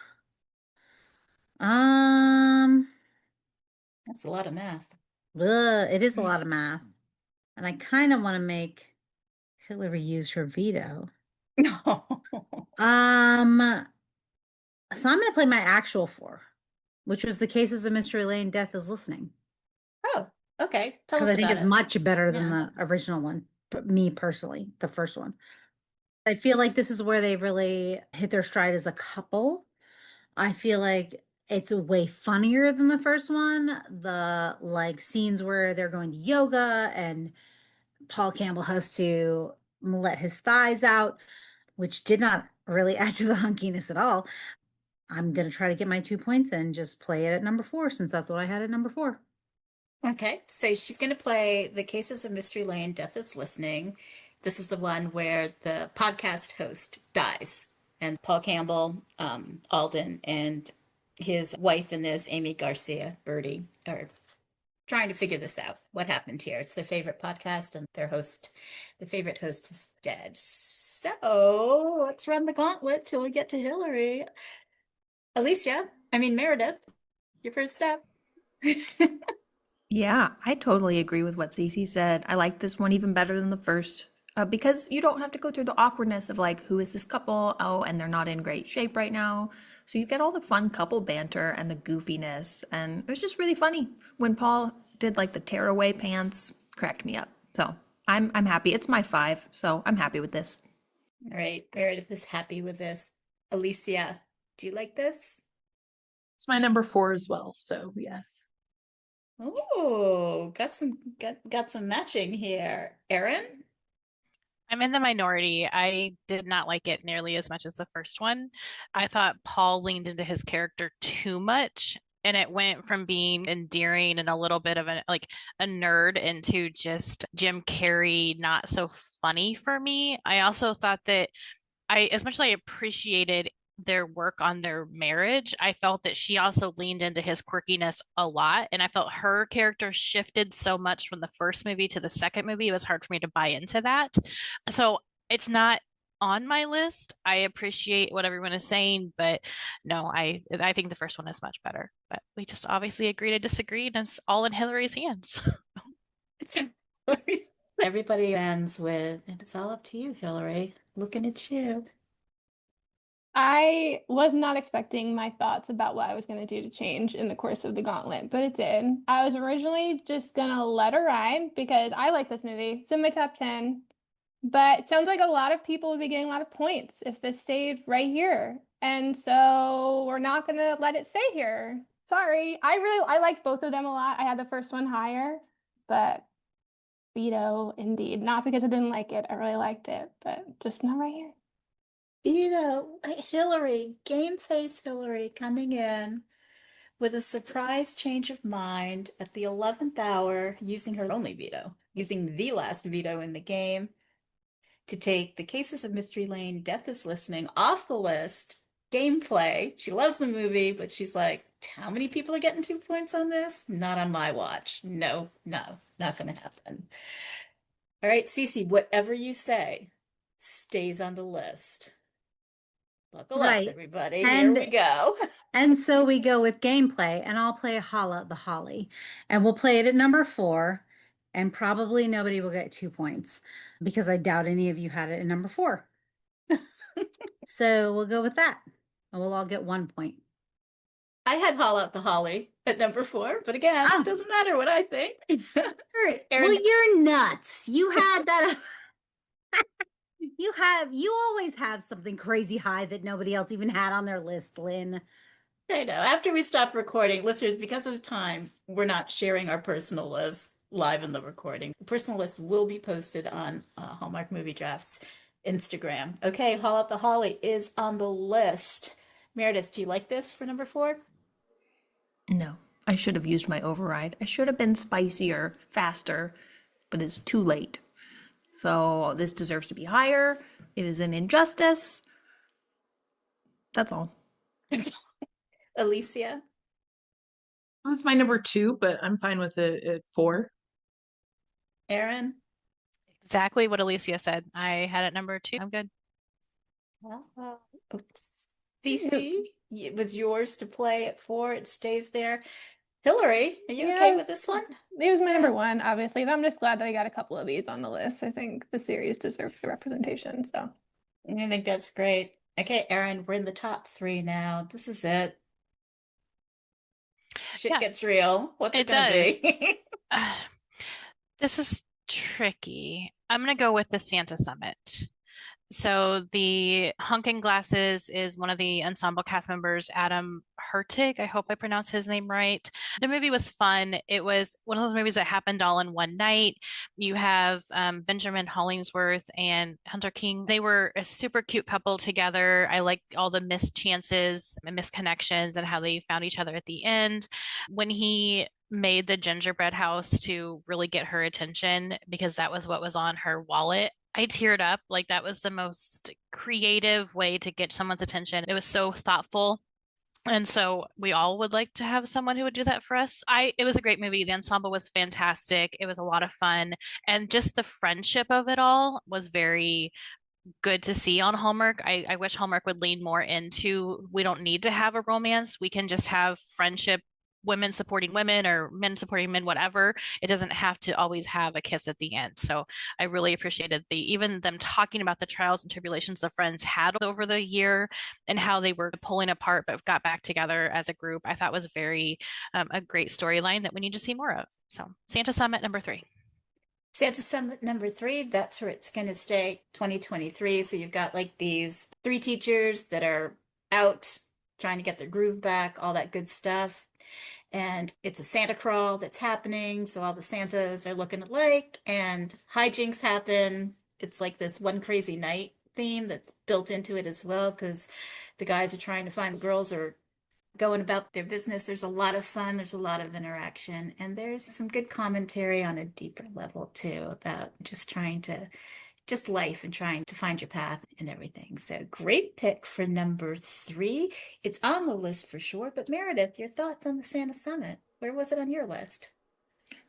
[SPEAKER 7] Um,
[SPEAKER 1] That's a lot of math.
[SPEAKER 7] it is a lot of math, and I kind of want to make Hillary use her veto.
[SPEAKER 1] No.
[SPEAKER 7] Um, so I'm going to play my actual four, which was The Cases of Mystery Lane, Death is Listening,
[SPEAKER 1] Oh, okay. Tell
[SPEAKER 7] because
[SPEAKER 1] us
[SPEAKER 7] I think
[SPEAKER 1] about
[SPEAKER 7] it's
[SPEAKER 1] it.
[SPEAKER 7] much better than
[SPEAKER 1] Yeah.
[SPEAKER 7] the original one. But me personally, the first one. I feel like this is where they really hit their stride as a couple. I feel like it's way funnier than the first one. The like scenes where they're going to yoga and Paul Campbell has to let his thighs out, which did not really add to the hunkiness at all. I'm gonna try to get my 2 points and just play it at number four since that's what I had at number four.
[SPEAKER 1] Okay, so she's going to play The Cases of Mystery Lane, Death is Listening. This is the one where the podcast host dies, and Paul Campbell, Alden, and his wife in this, Amy Garcia, Birdie, are trying to figure this out. What happened here? It's their favorite podcast, and their host, the favorite host, is dead. So let's run the gauntlet till we get to Hillary. Alicia, I mean Meredith, your first step.
[SPEAKER 3] Yeah, I totally agree with what Cece said. I like this one even better than the first because you don't have to go through the awkwardness of like, who is this couple? Oh, and they're not in great shape right now. So you get all the fun couple banter and the goofiness. And it was just really funny when Paul did like the tearaway pants, cracked me up. So I'm happy. It's my five, so I'm happy with this.
[SPEAKER 1] All right, Meredith is happy with this. Alicia, do you like this?
[SPEAKER 6] It's my number four as well. So yes.
[SPEAKER 1] Oh, got some matching here. Erin?
[SPEAKER 5] I'm in the minority. I did not like it nearly as much as the first one. I thought Paul leaned into his character too much, and it went from being endearing and a little bit of a nerd into just Jim Carrey, not so funny for me. I also thought that as much as I appreciated their work on their marriage, I felt that she also leaned into his quirkiness a lot. And I felt her character shifted so much from the first movie to the second movie. It was hard for me to buy into that. So it's not on my list. I appreciate what everyone is saying, but no, I think the first one is much better. But we just obviously agree to disagree, and it's all in Hillary's hands.
[SPEAKER 1] It's everybody ends with, and it's all up to you, Hillary. Looking at you.
[SPEAKER 4] I was not expecting my thoughts about what I was going to do to change in the course of the gauntlet, but it did. I was originally just going to let her ride because I like this movie. It's in my top 10. But it sounds like a lot of people would be getting a lot of points if this stayed right here. And so we're not going to let it stay here. Sorry. I liked both of them a lot. I had the first one higher, but veto indeed. Not because I didn't like it. I really liked it, but just not right here.
[SPEAKER 1] Hillary, game face Hillary coming in with a surprise change of mind at the 11th hour, using her only veto, using the last veto in the game to take The Cases of Mystery Lane, Death is Listening off the list. Gameplay. She loves the movie, but she's like, how many people are getting 2 points on this? Not on my watch. No, not gonna happen. All right, Cece, whatever you say stays on the list. Buckle up,
[SPEAKER 7] Right.
[SPEAKER 1] everybody. Here we
[SPEAKER 7] And
[SPEAKER 1] go.
[SPEAKER 7] and so we go with gameplay, and I'll play Holla the Holly, and we'll play it at number 4, and probably nobody will get 2 points because I doubt any of you had it at number 4. So we'll go with that, and we'll all get 1 point.
[SPEAKER 1] I had Haul Out the Holly at number 4, but again,
[SPEAKER 7] Oh.
[SPEAKER 1] it doesn't matter what I think. All right, Erin.
[SPEAKER 7] Well, you're nuts. You had that. You always have something crazy high that nobody else even had on their list, Lynn.
[SPEAKER 1] I know. After we stop recording, listeners, because of time, we're not sharing our personal lists live in the recording. The personal list will be posted on Hallmark Movie Drafts Instagram. Okay, Haul Out the Holly is on the list. Meredith, do you like this for number 4?
[SPEAKER 3] No, I should have used my override. I should have been spicier, faster, but it's too late. So this deserves to be higher. It is an injustice. That's all.
[SPEAKER 1] Alicia?
[SPEAKER 6] That was my number 2, but I'm fine with it at 4.
[SPEAKER 1] Erin?
[SPEAKER 5] Exactly what Alicia said. I had it number 2. I'm good.
[SPEAKER 1] DC, it was yours to play at 4. It stays there. Hillary, are you okay with
[SPEAKER 4] Yes.
[SPEAKER 1] this one?
[SPEAKER 4] It was my number 1, obviously, but I'm just glad that we got a couple of these on the list. I think the series deserves the representation, so.
[SPEAKER 1] I think that's great. Okay, Erin, we're in the top 3 now. This is it. Shit
[SPEAKER 5] Yeah.
[SPEAKER 1] gets real. What's it
[SPEAKER 5] It
[SPEAKER 1] gonna
[SPEAKER 5] does.
[SPEAKER 1] be?
[SPEAKER 5] This is tricky. I'm going to go with the Santa Summit. So the Hunkin Glasses is one of the ensemble cast members, Adam Hertig. I hope I pronounced his name right. The movie was fun. It was one of those movies that happened all in one night. You have Benjamin Hollingsworth and Hunter King. They were a super cute couple together. I liked all the missed chances and missed connections and how they found each other at the end. When he made the gingerbread house to really get her attention because that was what was on her wallet, I teared up. Like, that was the most creative way to get someone's attention. It was so thoughtful. And so we all would like to have someone who would do that for us. It was a great movie. The ensemble was fantastic. It was a lot of fun. And just the friendship of it all was very good to see on Hallmark. I wish Hallmark would lean more into, we don't need to have a romance. We can just have friendship, women supporting women or men supporting men, whatever. It doesn't have to always have a kiss at the end. So I really appreciated even them talking about the trials and tribulations the friends had over the year and how they were pulling apart but got back together as a group. I thought was very a great storyline that we need to see more of. So Santa Summit number 3.
[SPEAKER 1] Santa Summit number 3, that's where it's going to stay 2023. So you've got like these 3 teachers that are out trying to get their groove back, all that good stuff. And it's a Santa crawl that's happening. So all the Santas are looking alike and hijinks happen. It's like this one crazy night theme that's built into it as well because the guys are trying to find the girls are going about their business. There's a lot of fun, there's a lot of interaction, and there's some good commentary on a deeper level too about just life and trying to find your path and everything. So great pick for number 3. It's on the list for sure, but Meredith, your thoughts on the Santa Summit? Where was it on your list?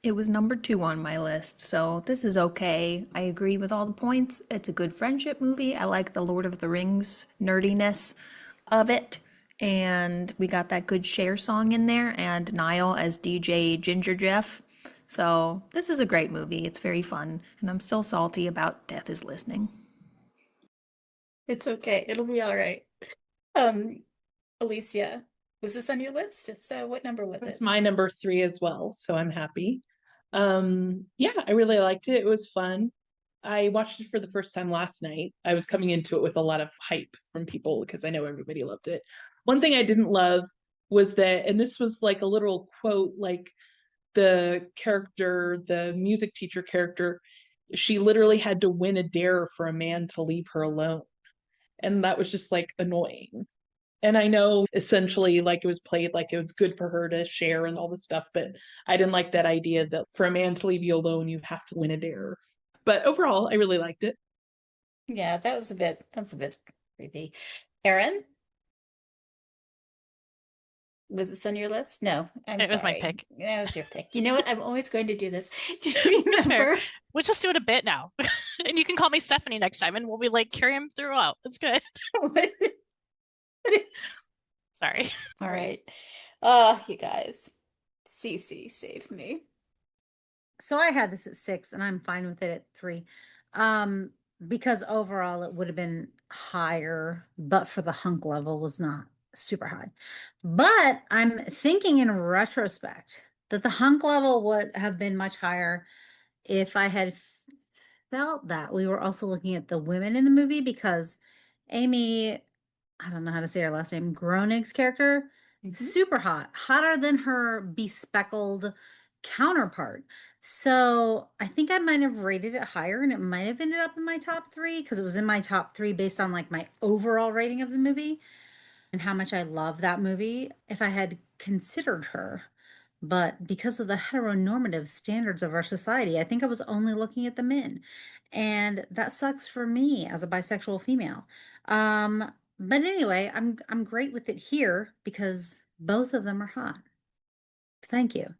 [SPEAKER 3] It was number 2 on my list, so this is okay. I agree with all the points. It's a good friendship movie. I like the Lord of the Rings nerdiness of it. And we got that good Cher song in there and Niall as DJ Ginger Jeff. So this is a great movie. It's very fun. And I'm still salty about Death is Listening.
[SPEAKER 1] It's okay. It'll be all right. Alicia, was this on your list? If so, what number was
[SPEAKER 6] It's
[SPEAKER 1] it?
[SPEAKER 6] my number 3 as well, so I'm happy. Yeah, I really liked it. It was fun. I watched it for the first time last night. I was coming into it with a lot of hype from people because I know everybody loved it. One thing I didn't love was that, and this was like a literal quote, like the character, the music teacher character, she literally had to win a dare for a man to leave her alone. And that was just like annoying. And I know essentially like it was played like it was good for her to share and all this stuff, but I didn't like that idea that for a man to leave you alone, you have to win a dare. But overall, I really liked it.
[SPEAKER 1] Yeah, that's a bit creepy. Erin, was this on your list? No, I'm
[SPEAKER 5] It was my
[SPEAKER 1] sorry.
[SPEAKER 5] pick.
[SPEAKER 1] That was your pick. You know what? I'm always going to do this. Do you
[SPEAKER 5] It's fair.
[SPEAKER 1] remember?
[SPEAKER 5] We'll just do it a bit now. And you can call me Stephanie next time and we'll be like carry him throughout. It's good.
[SPEAKER 1] what is-
[SPEAKER 5] Sorry.
[SPEAKER 1] All right. Oh, you guys. Cece, save me.
[SPEAKER 7] So I had this at 6 and I'm fine with it at 3. Because overall it would have been higher, but for the hunk level was not super high. But I'm thinking in retrospect that the hunk level would have been much higher if I had felt that. We were also looking at the women in the movie because Amy, I don't know how to say her last name, Groenig's character, super hot, hotter than her bespeckled counterpart. So I think I might have rated it higher and it might have ended up in my top 3 because it was in my top 3 based on like my overall rating of the movie and how much I love that movie if I had considered her. But because of the heteronormative standards of our society, I think I was only looking at the men. And that sucks for me as a bisexual female. But anyway, I'm great with it here because both of them are hot. Thank you.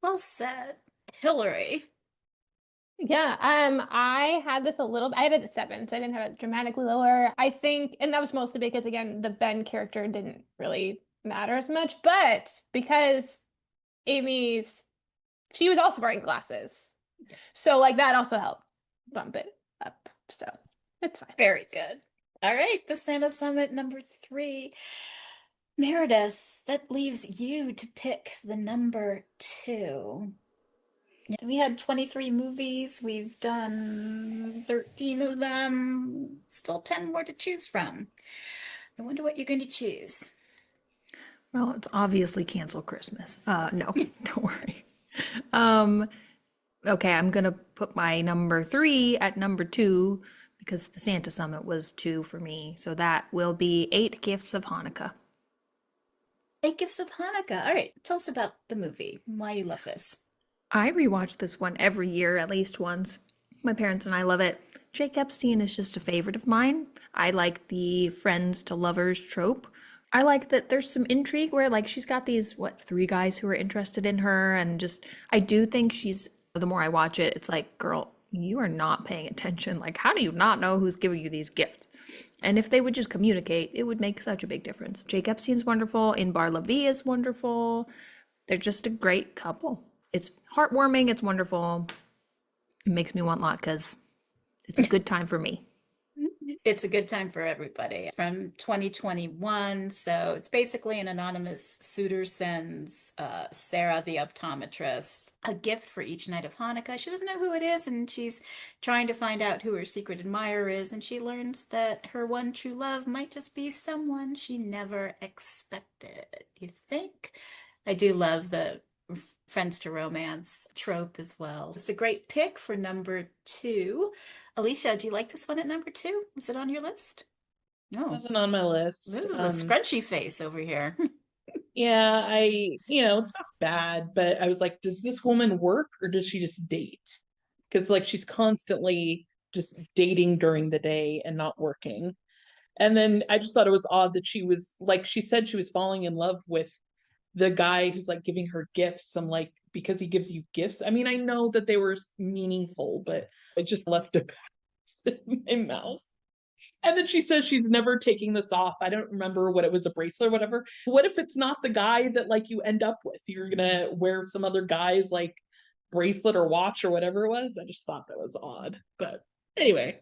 [SPEAKER 1] Well said. Hillary.
[SPEAKER 4] Yeah, I had this a little, I had it at 7, so I didn't have it dramatically lower. I think, and that was mostly because again, the Ben character didn't really matter as much, but because she was also wearing glasses. So like that also helped bump it up. So it's fine.
[SPEAKER 1] Very good. All right, the Santa Summit number 3. Meredith, that leaves you to pick the number 2. We had 23 movies. We've done 13 of them. Still 10 more to choose from. I wonder what you're going to choose.
[SPEAKER 3] Well, it's obviously cancel Christmas. No, don't worry. Okay, I'm gonna put my number 3 at number 2 because the Santa Summit was 2 for me. So that will be 8 Gifts of Hanukkah.
[SPEAKER 1] 8 Gifts of Hanukkah. All right, tell us about the movie, why you love this.
[SPEAKER 3] I rewatch this one every year, at least once. My parents and I love it. Jake Epstein is just a favorite of mine. I like the friends to lovers trope. I like that there's some intrigue where like she's got these 3 guys who are interested in her and just I do think the more I watch it, it's like, girl, you are not paying attention. Like, how do you not know who's giving you these gifts? And if they would just communicate, it would make such a big difference. Jake Epstein's wonderful. Inbar Lavie is wonderful. They're just a great couple. It's heartwarming. It's wonderful. It makes me want latkes. It's a good time for me.
[SPEAKER 1] It's a good time for everybody. It's from 2021, so it's basically an anonymous suitor sends Sarah, the optometrist, a gift for each night of Hanukkah. She doesn't know who it is, and she's trying to find out who her secret admirer is, and she learns that her one true love might just be someone she never expected. You think? I do love the friends to romance trope as well. It's a great pick for number 2. Alicia, do you like this one at number 2? Is it on your list?
[SPEAKER 6] It
[SPEAKER 1] No.
[SPEAKER 6] wasn't on my list.
[SPEAKER 1] This is a scrunchy face over here.
[SPEAKER 6] Yeah, it's not bad, but I was like, does this woman work or does she just date? Because like she's constantly just dating during the day and not working. And then I just thought it was odd that she was like, she said she was falling in love with the guy who's like giving her gifts. I'm like, because he gives you gifts. I mean, I know that they were meaningful, but it just left a in my mouth. And then she says she's never taking this off. I don't remember what it was, a bracelet or whatever. What if it's not the guy that like you end up with? You're gonna wear some other guy's like bracelet or watch or whatever it was. I just thought that was odd. But anyway,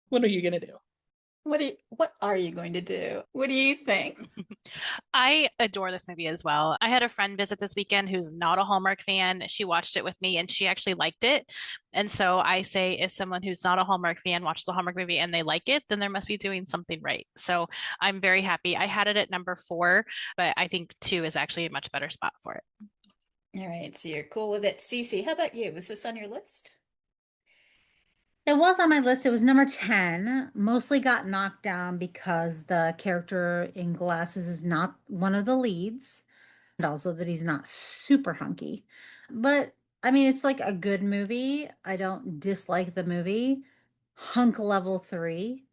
[SPEAKER 6] what are you gonna do?
[SPEAKER 1] What are you going to do? What do you think?
[SPEAKER 5] I adore this movie as well. I had a friend visit this weekend who's not a Hallmark fan. She watched it with me and she actually liked it. And so I say if someone who's not a Hallmark fan watched the Hallmark movie and they like it, then there must be doing something right. So I'm very happy. I had it at number 4, but I think 2 is actually a much better spot for it.
[SPEAKER 1] All right, so you're cool with it. Cece, how about you? Was this on your list?
[SPEAKER 7] It was on my list. It was number 10. Mostly got knocked down because the character in glasses is not one of the leads, and also that he's not super hunky. But I mean, it's like a good movie. I don't dislike the movie. Hunk level 3,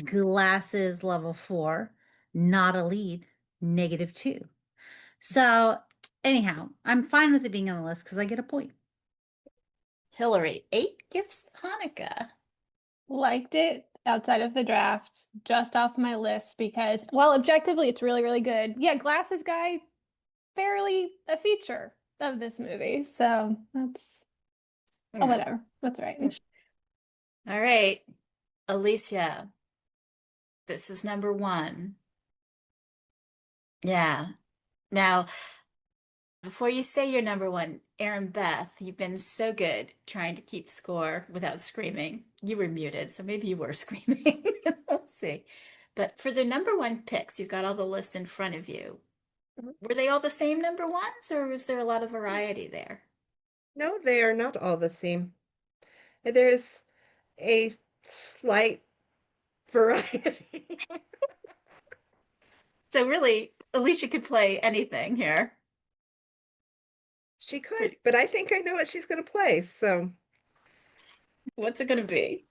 [SPEAKER 7] glasses level 4, not a lead, -2. So, anyhow, I'm fine with it being on the list because I get a point.
[SPEAKER 1] Hillary, 8 gifts Hanukkah.
[SPEAKER 4] Liked it outside of the draft, just off my list because, well, objectively, it's really, really good. Yeah, Glasses Guy, barely a feature of this movie. So that's, oh, whatever. That's right.
[SPEAKER 1] All right, Alicia, this is number 1. Yeah. Now, before you say your number 1, Aaron Beth, you've been so good trying to keep score without screaming. You were muted, so maybe you were screaming. We'll see. But for the number 1 picks, you've got all the lists in front of you. Were they all the same number 1s, or was there a lot of variety there?
[SPEAKER 2] No, they are not all the same. There's a slight variety.
[SPEAKER 1] So really, Alicia could play anything here.
[SPEAKER 2] She could, but I think I know what she's going to play. So
[SPEAKER 1] What's it going to be?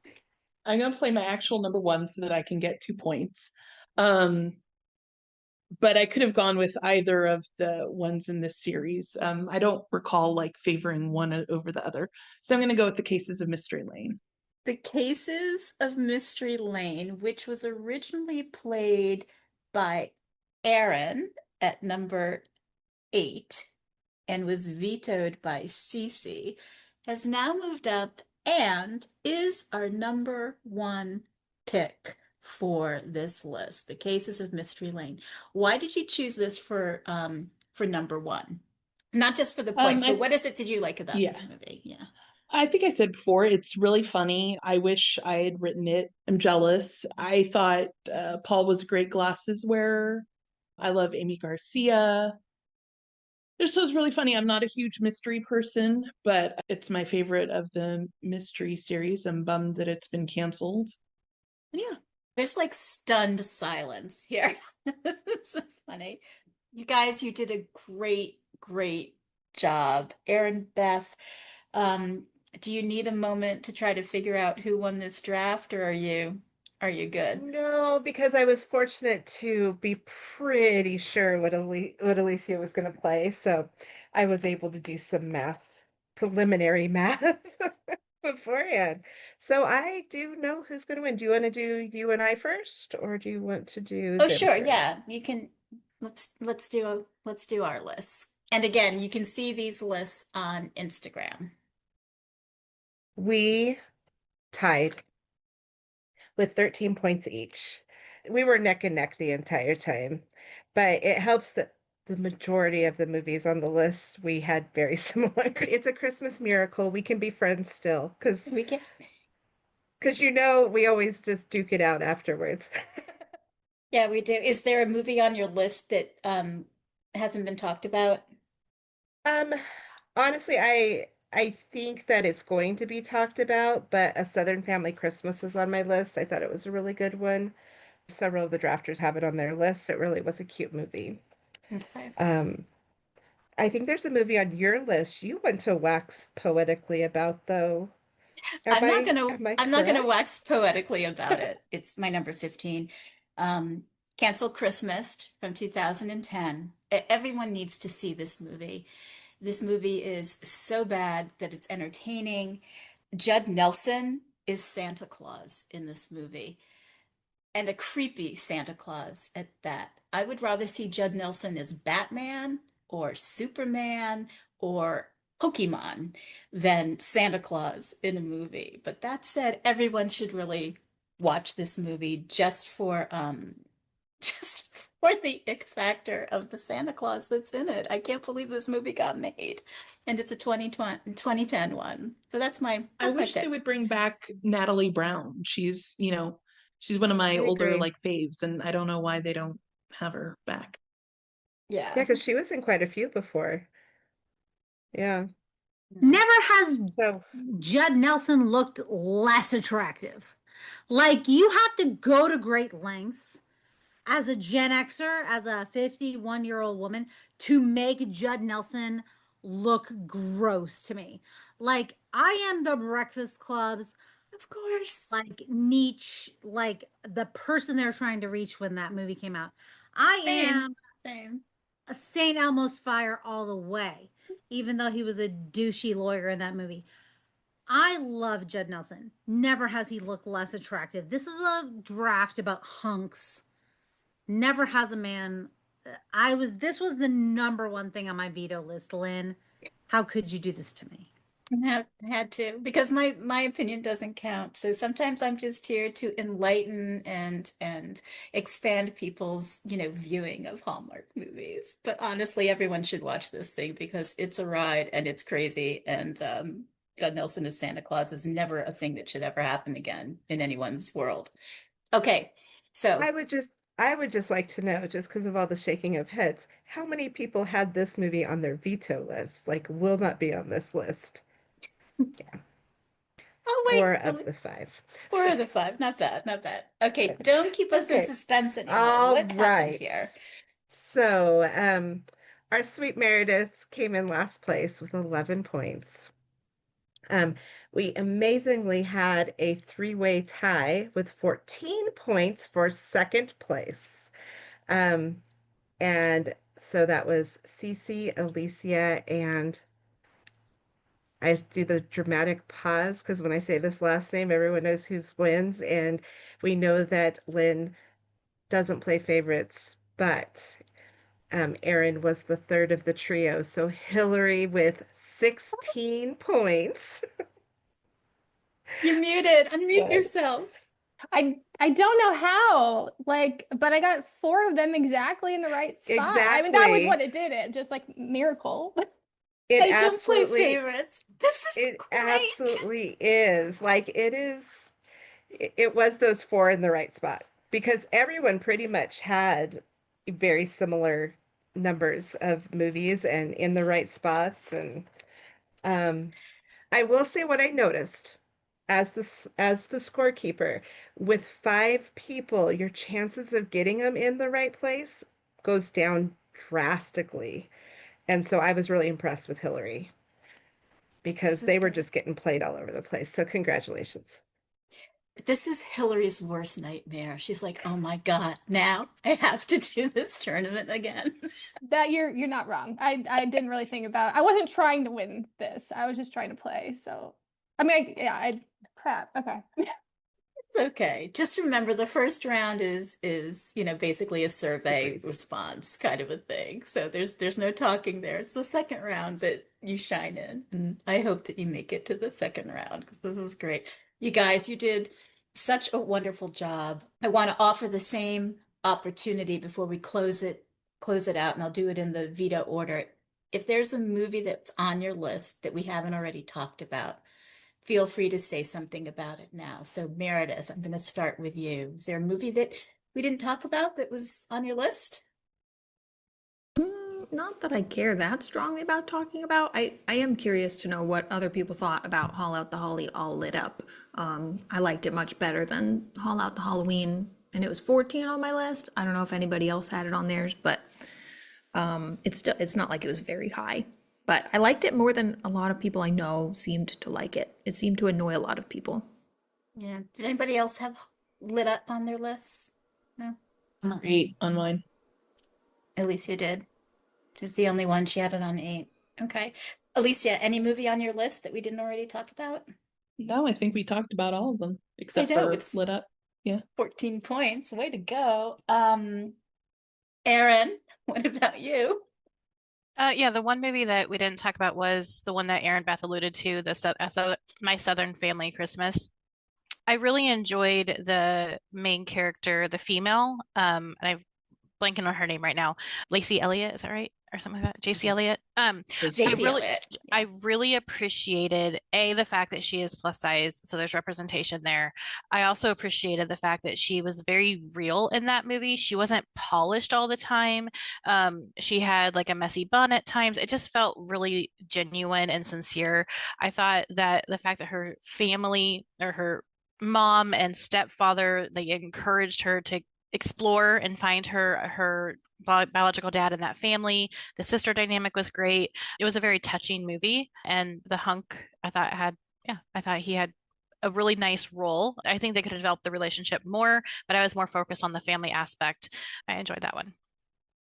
[SPEAKER 6] I'm gonna play my actual number 1 so that I can get 2 points. But I could have gone with either of the ones in this series. I don't recall like favoring one over the other. So I'm gonna go with the Cases of Mystery Lane.
[SPEAKER 1] The Cases of Mystery Lane, which was originally played by Aaron at number 8 and was vetoed by Cece, has now moved up and is our number 1 pick for this list, The Cases of Mystery Lane. Why did you choose this for number 1? Not just for the points, but what is it did you like about this movie? Yeah.
[SPEAKER 6] I think I said before, it's really funny. I wish I had written it. I'm jealous. I thought Paul was a great glasses wearer. I love Amy Garcia. This was really funny. I'm not a huge mystery person, but it's my favorite of the mystery series. I'm bummed that it's been canceled. And yeah.
[SPEAKER 1] There's like stunned silence here. This is so funny. You guys, you did a great, great job. Aaron, Beth, do you need a moment to try to figure out who won this draft, or are you good?
[SPEAKER 2] no, because I was fortunate to be pretty sure what Alicia was going to play, so I was able to do some preliminary math beforehand. So I do know who's going to win. Do you want to do you and I first, or do you want to do
[SPEAKER 1] Oh,
[SPEAKER 2] them
[SPEAKER 1] sure,
[SPEAKER 2] first?
[SPEAKER 1] yeah. You can let's do our lists. And again, you can see these lists on Instagram.
[SPEAKER 2] We tied with 13 points each. We were neck and neck the entire time, but it helps that the majority of the movies on the list we had very similar. It's a Christmas miracle. We can be friends still
[SPEAKER 1] We can
[SPEAKER 2] because we always just duke it out afterwards.
[SPEAKER 1] Yeah, we do. Is there a movie on your list that hasn't been talked about?
[SPEAKER 2] Um, honestly, I think that it's going to be talked about, but A Southern Family Christmas is on my list. I thought it was a really good one. Several of the drafters have it on their list. It really was a cute movie.
[SPEAKER 1] Okay.
[SPEAKER 2] I think there's a movie on your list you want to wax poetically about, though. Am I
[SPEAKER 1] I'm not gonna
[SPEAKER 2] correct?
[SPEAKER 1] wax poetically about it. It's my number 15. Cancel Christmas from 2010. Everyone needs to see this movie. This movie is so bad that it's entertaining. Judd Nelson is Santa Claus in this movie, and a creepy Santa Claus at that. I would rather see Judd Nelson as Batman or Superman or Pokemon than Santa Claus in a movie. But that said, everyone should really watch this movie just for just for the ick factor of the Santa Claus that's in it. I can't believe this movie got made. And it's a 2010 one. So that's
[SPEAKER 6] I
[SPEAKER 1] my
[SPEAKER 6] wish they
[SPEAKER 1] pick.
[SPEAKER 6] would bring back Natalie Brown. She's, she's one of my
[SPEAKER 2] I
[SPEAKER 6] older
[SPEAKER 2] agree.
[SPEAKER 6] like faves, and I don't know why they don't have her back.
[SPEAKER 2] Yeah,
[SPEAKER 1] Yeah.
[SPEAKER 2] because she was in quite a few before. Yeah.
[SPEAKER 7] Never has
[SPEAKER 2] So
[SPEAKER 7] Judd Nelson looked less attractive. Like, you have to go to great lengths as a Gen Xer, as a 51-year-old woman, to make Judd Nelson look gross to me. Like, I am the Breakfast Club's
[SPEAKER 1] Of course.
[SPEAKER 7] like niche, like the person they're trying to reach when that movie came out. I
[SPEAKER 1] Same.
[SPEAKER 7] am
[SPEAKER 1] Same.
[SPEAKER 7] a St. Elmo's Fire all the way, even though he was a douchey lawyer in that movie. I love Judd Nelson. Never has he looked less attractive. This is a draft about hunks. Never has a man. This was the number one thing on my veto list, Lynn. How could you do this to me?
[SPEAKER 1] Had to, because my opinion doesn't count. So sometimes I'm just here to enlighten and expand people's, viewing of Hallmark movies. But honestly, everyone should watch this thing because it's a ride and it's crazy. And Judd Nelson as Santa Claus is never a thing that should ever happen again in anyone's world. Okay, so
[SPEAKER 2] I would just like to know, just because of all the shaking of heads, how many people had this movie on their veto list? Like, will not be on this list. Yeah.
[SPEAKER 1] oh
[SPEAKER 2] Four
[SPEAKER 1] wait,
[SPEAKER 2] of the five.
[SPEAKER 1] four
[SPEAKER 2] So,
[SPEAKER 1] of the five, not bad, not bad. Okay, don't keep us in
[SPEAKER 2] okay.
[SPEAKER 1] suspense anymore.
[SPEAKER 2] All
[SPEAKER 1] What happened
[SPEAKER 2] right.
[SPEAKER 1] here?
[SPEAKER 2] So, our sweet Meredith came in last place with 11 points. We amazingly had a three-way tie with 14 points for second place. And so that was Cece, Alicia, and I do the dramatic pause because when I say this last name, everyone knows who wins. And we know that Lynn doesn't play favorites, but Erin was the third of the trio. So Hillary with 16 points.
[SPEAKER 1] You're muted. Unmute yourself.
[SPEAKER 4] I don't know how, like, but I got 4 of them exactly in the right spot. I mean, that was
[SPEAKER 2] Exactly.
[SPEAKER 4] what it did. It just like miracle.
[SPEAKER 2] It
[SPEAKER 1] I don't play
[SPEAKER 2] absolutely,
[SPEAKER 1] favorites. This is
[SPEAKER 2] it
[SPEAKER 1] great.
[SPEAKER 2] absolutely is. Like it was those four in the right spot because everyone pretty much had very similar numbers of movies and in the right spots. And um, I will say what I noticed as the scorekeeper, with five people, your chances of getting them in the right place goes down drastically. And so I was really impressed with Hillary because
[SPEAKER 1] This is
[SPEAKER 2] they were
[SPEAKER 1] great.
[SPEAKER 2] just getting played all over the place. So congratulations.
[SPEAKER 1] This is Hillary's worst nightmare. She's like, oh my God, now I have to do this tournament again.
[SPEAKER 4] That you're not wrong. I didn't really think about. I wasn't trying to win this. I was just trying to play. So, I mean, crap. Okay.
[SPEAKER 1] It's okay. Just remember the first round is, basically a survey
[SPEAKER 2] Crazy.
[SPEAKER 1] response kind of a thing. So there's no talking there. It's the second round that you shine in. And I hope that you make it to the second round because this is great. You guys, you did such a wonderful job. I want to offer the same opportunity before we close it out, and I'll do it in the veto order. If there's a movie that's on your list that we haven't already talked about, feel free to say something about it now. So, Meredith, I'm going to start with you. Is there a movie that we didn't talk about that was on your list?
[SPEAKER 3] Not that I care that strongly about talking about. I am curious to know what other people thought about Haul Out the Holly All Lit Up. I liked it much better than Haul Out the Halloween, and it was 14 on my list. I don't know if anybody else had it on theirs, but it's not like it was very high. But I liked it more than a lot of people I know seemed to like it. It seemed to annoy a lot of people.
[SPEAKER 1] Yeah. Did anybody else have lit up on their list? No?
[SPEAKER 6] Number 8 on mine.
[SPEAKER 1] Alicia did. She's the only one. She had it on 8. Okay. Alicia, any movie on your list that we didn't already talk about?
[SPEAKER 6] No, I think we talked about all of them
[SPEAKER 1] I
[SPEAKER 6] except
[SPEAKER 1] know,
[SPEAKER 6] for
[SPEAKER 1] with
[SPEAKER 6] Lit Up. Yeah.
[SPEAKER 1] 14 points. Way to go. Erin, what about you?
[SPEAKER 5] Yeah, the one movie that we didn't talk about was the one that Aaron Beth alluded to, My Southern Family Christmas. I really enjoyed the main character, the female, and I'm blanking on her name right now. Lacey Elliott, is that right? Or something like that. JC Elliott.
[SPEAKER 1] JC Elliott.
[SPEAKER 5] I really appreciated the fact that she is plus size, so there's representation there. I also appreciated the fact that she was very real in that movie. She wasn't polished all the time. She had like a messy bun at times. It just felt really genuine and sincere. I thought that the fact that her family or her mom and stepfather, they encouraged her to explore and find her biological dad in that family. The sister dynamic was great. It was a very touching movie, and the hunk I thought he had a really nice role. I think they could have developed the relationship more, but I was more focused on the family aspect. I enjoyed that one.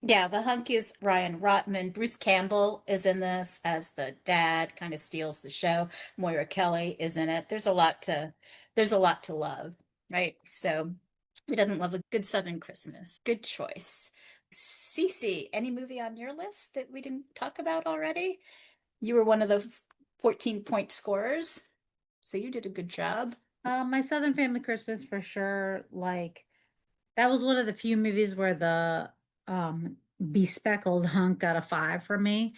[SPEAKER 1] Yeah, the hunk is Ryan Rotman. Bruce Campbell is in this as the dad, kind of steals the show. Moira Kelly is in it. There's a lot to love, right? So who doesn't love a good Southern Christmas? Good choice. Cece, any movie on your list that we didn't talk about already? You were one of the 14-point scorers, so you did a good job.
[SPEAKER 7] My Southern Family Christmas for sure. Like that was one of the few movies where the bespeckled hunk got a 5 for me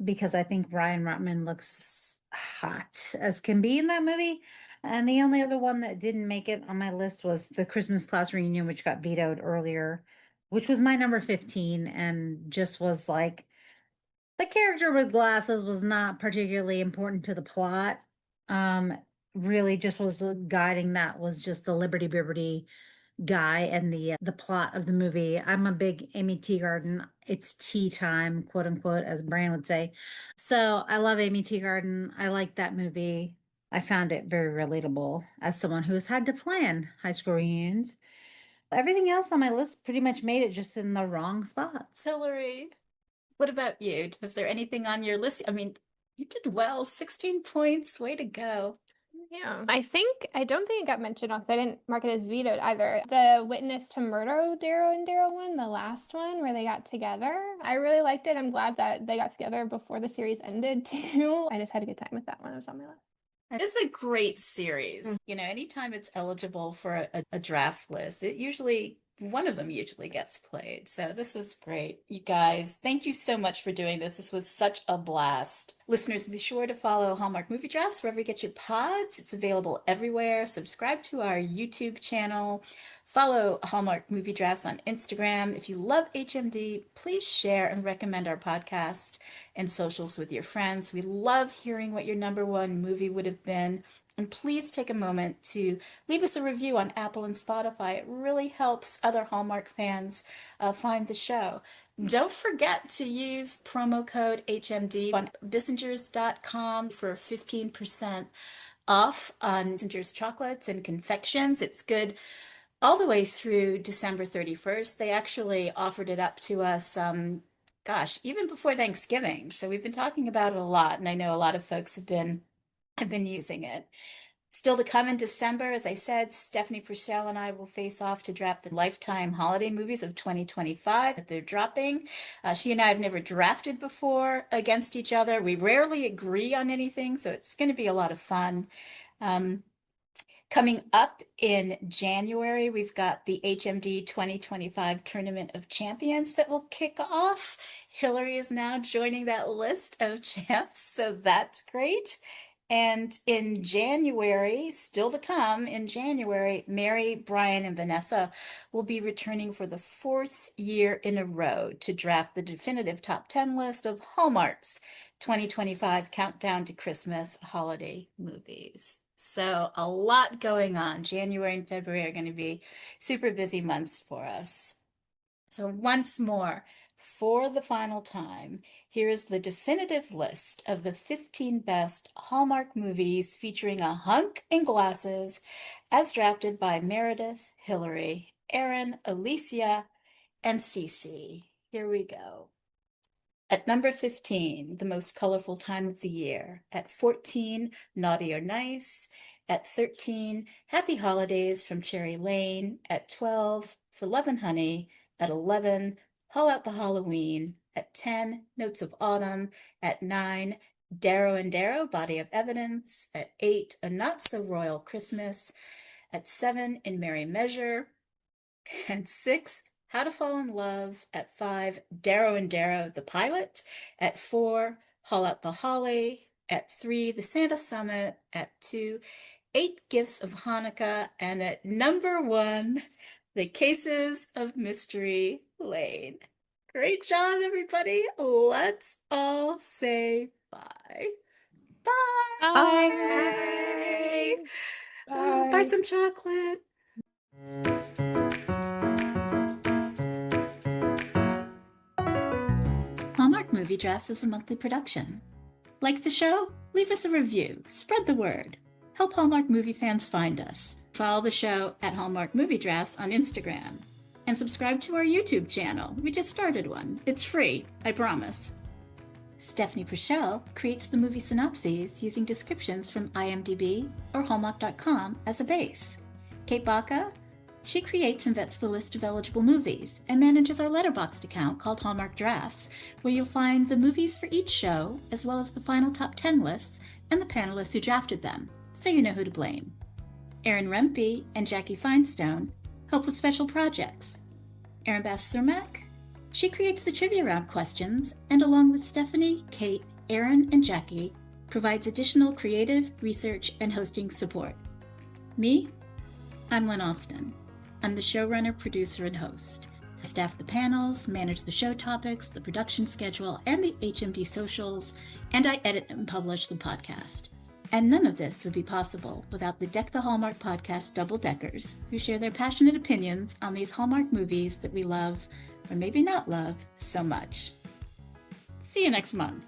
[SPEAKER 7] because I think Ryan Rutman looks hot as can be in that movie. And the only other one that didn't make it on my list was the Christmas Class Reunion, which got vetoed earlier, which was my number 15 and just was like the character with glasses was not particularly important to the plot. Really just was guiding that was just the Liberty Bibberty guy and the plot of the movie. I'm a big Amy Teagarden. It's tea time, quote unquote, as Bran would say. So I love Amy Teagarden. I like that movie. I found it very relatable as someone who has had to plan high school reunions. Everything else on my list pretty much made it just in the wrong spots.
[SPEAKER 1] Hillary, what about you? Was there anything on your list? I mean, you did well, 16 points. Way to go.
[SPEAKER 4] Yeah, I don't think it got mentioned on, 'cause I didn't mark it as vetoed either. The Witness to Murder, Darrow and Darrow one, the last one where they got together. I really liked it. I'm glad that they got together before the series ended too. I just had a good time with that one. It was on my list.
[SPEAKER 1] It's a great series. You know, anytime it's eligible for a draft list, one of them usually gets played. So this was great. You guys, thank you so much for doing this. This was such a blast. Listeners, be sure to follow Hallmark Movie Drafts wherever you get your pods. It's available everywhere. Subscribe to our YouTube channel. Follow Hallmark Movie Drafts on Instagram. If you love HMD, please share and recommend our podcast and socials with your friends. We love hearing what your number one movie would have been. And please take a moment to leave us a review on Apple and Spotify. It really helps other Hallmark fans find the show. Don't forget to use promo code HMD on Bissingers.com for 15% off on Bissinger's chocolates and confections. It's good all the way through December 31st. They actually offered it up to us, even before Thanksgiving. So we've been talking about it a lot, and I know a lot of folks have been using it. Still to come in December, as I said, Stephanie Purcell and I will face off to draft the Lifetime holiday movies of 2025 that they're dropping. She and I have never drafted before against each other. We rarely agree on anything, so it's going to be a lot of fun. Coming up in January, we've got the HMD 2025 Tournament of Champions that will kick off. Hillary is now joining that list of champs, so that's great. And in January, still to come, in January, Mary, Brian, and Vanessa will be returning for the 4th year in a row to draft the definitive top 10 list of Hallmark's 2025 Countdown to Christmas holiday movies. So a lot going on. January and February are going to be super busy months for us. So once more, for the final time, here is the definitive list of the 15 best Hallmark movies featuring a hunk in glasses, as drafted by Meredith, Hillary, Erin, Alicia, and Cece. Here we go. At number 15, The Most Colorful Time of the Year. At 14, Naughty or Nice. At 13, Happy Holidays from Cherry Lane. At 12, For Love and Honey. At 11, Haul Out the Halloween. At 10, Notes of Autumn. At 9, Darrow and Darrow, Body of Evidence. At 8, A Not So Royal Christmas. At 7, In Merry Measure. And 6, How to Fall in Love. At 5, Darrow and Darrow, the pilot. At 4, Haul Out the Holly. At 3, The Santa Summit. At 2, 8 Gifts of Hanukkah. And at number 1, The Cases of Mystery Lane. Great job, everybody. Let's all say bye. Bye.
[SPEAKER 5] Bye.
[SPEAKER 1] Buy some chocolate. Hallmark Movie Drafts is a monthly production. Like the show? Leave us a review. Spread the word. Help Hallmark movie fans find us. Follow the show at Hallmark Movie Drafts on Instagram. And subscribe to our YouTube channel. We just started one. It's free, I promise. Stephanie Purcell creates the movie synopses using descriptions from IMDb or Hallmark.com as a base. Kate Baca, she creates and vets the list of eligible movies and manages our Letterboxd account called Hallmark Drafts, where you'll find the movies for each show, as well as the final top 10 lists and the panelists who drafted them, so you know who to blame. Erin Rempe and Jackie Finestone help with special projects. Erin Bass-Cermak, she creates the trivia round questions and, along with Stephanie, Kate, Erin, and Jackie, provides additional creative, research, and hosting support. Me? I'm Lynn Austin. I'm the showrunner, producer, and host. I staff the panels, manage the show topics, the production schedule, and the HMD socials, and I edit and publish the podcast. And none of this would be possible without the Deck the Hallmark podcast double-deckers, who share their passionate opinions on these Hallmark movies that we love, or maybe not love, so much. See you next month.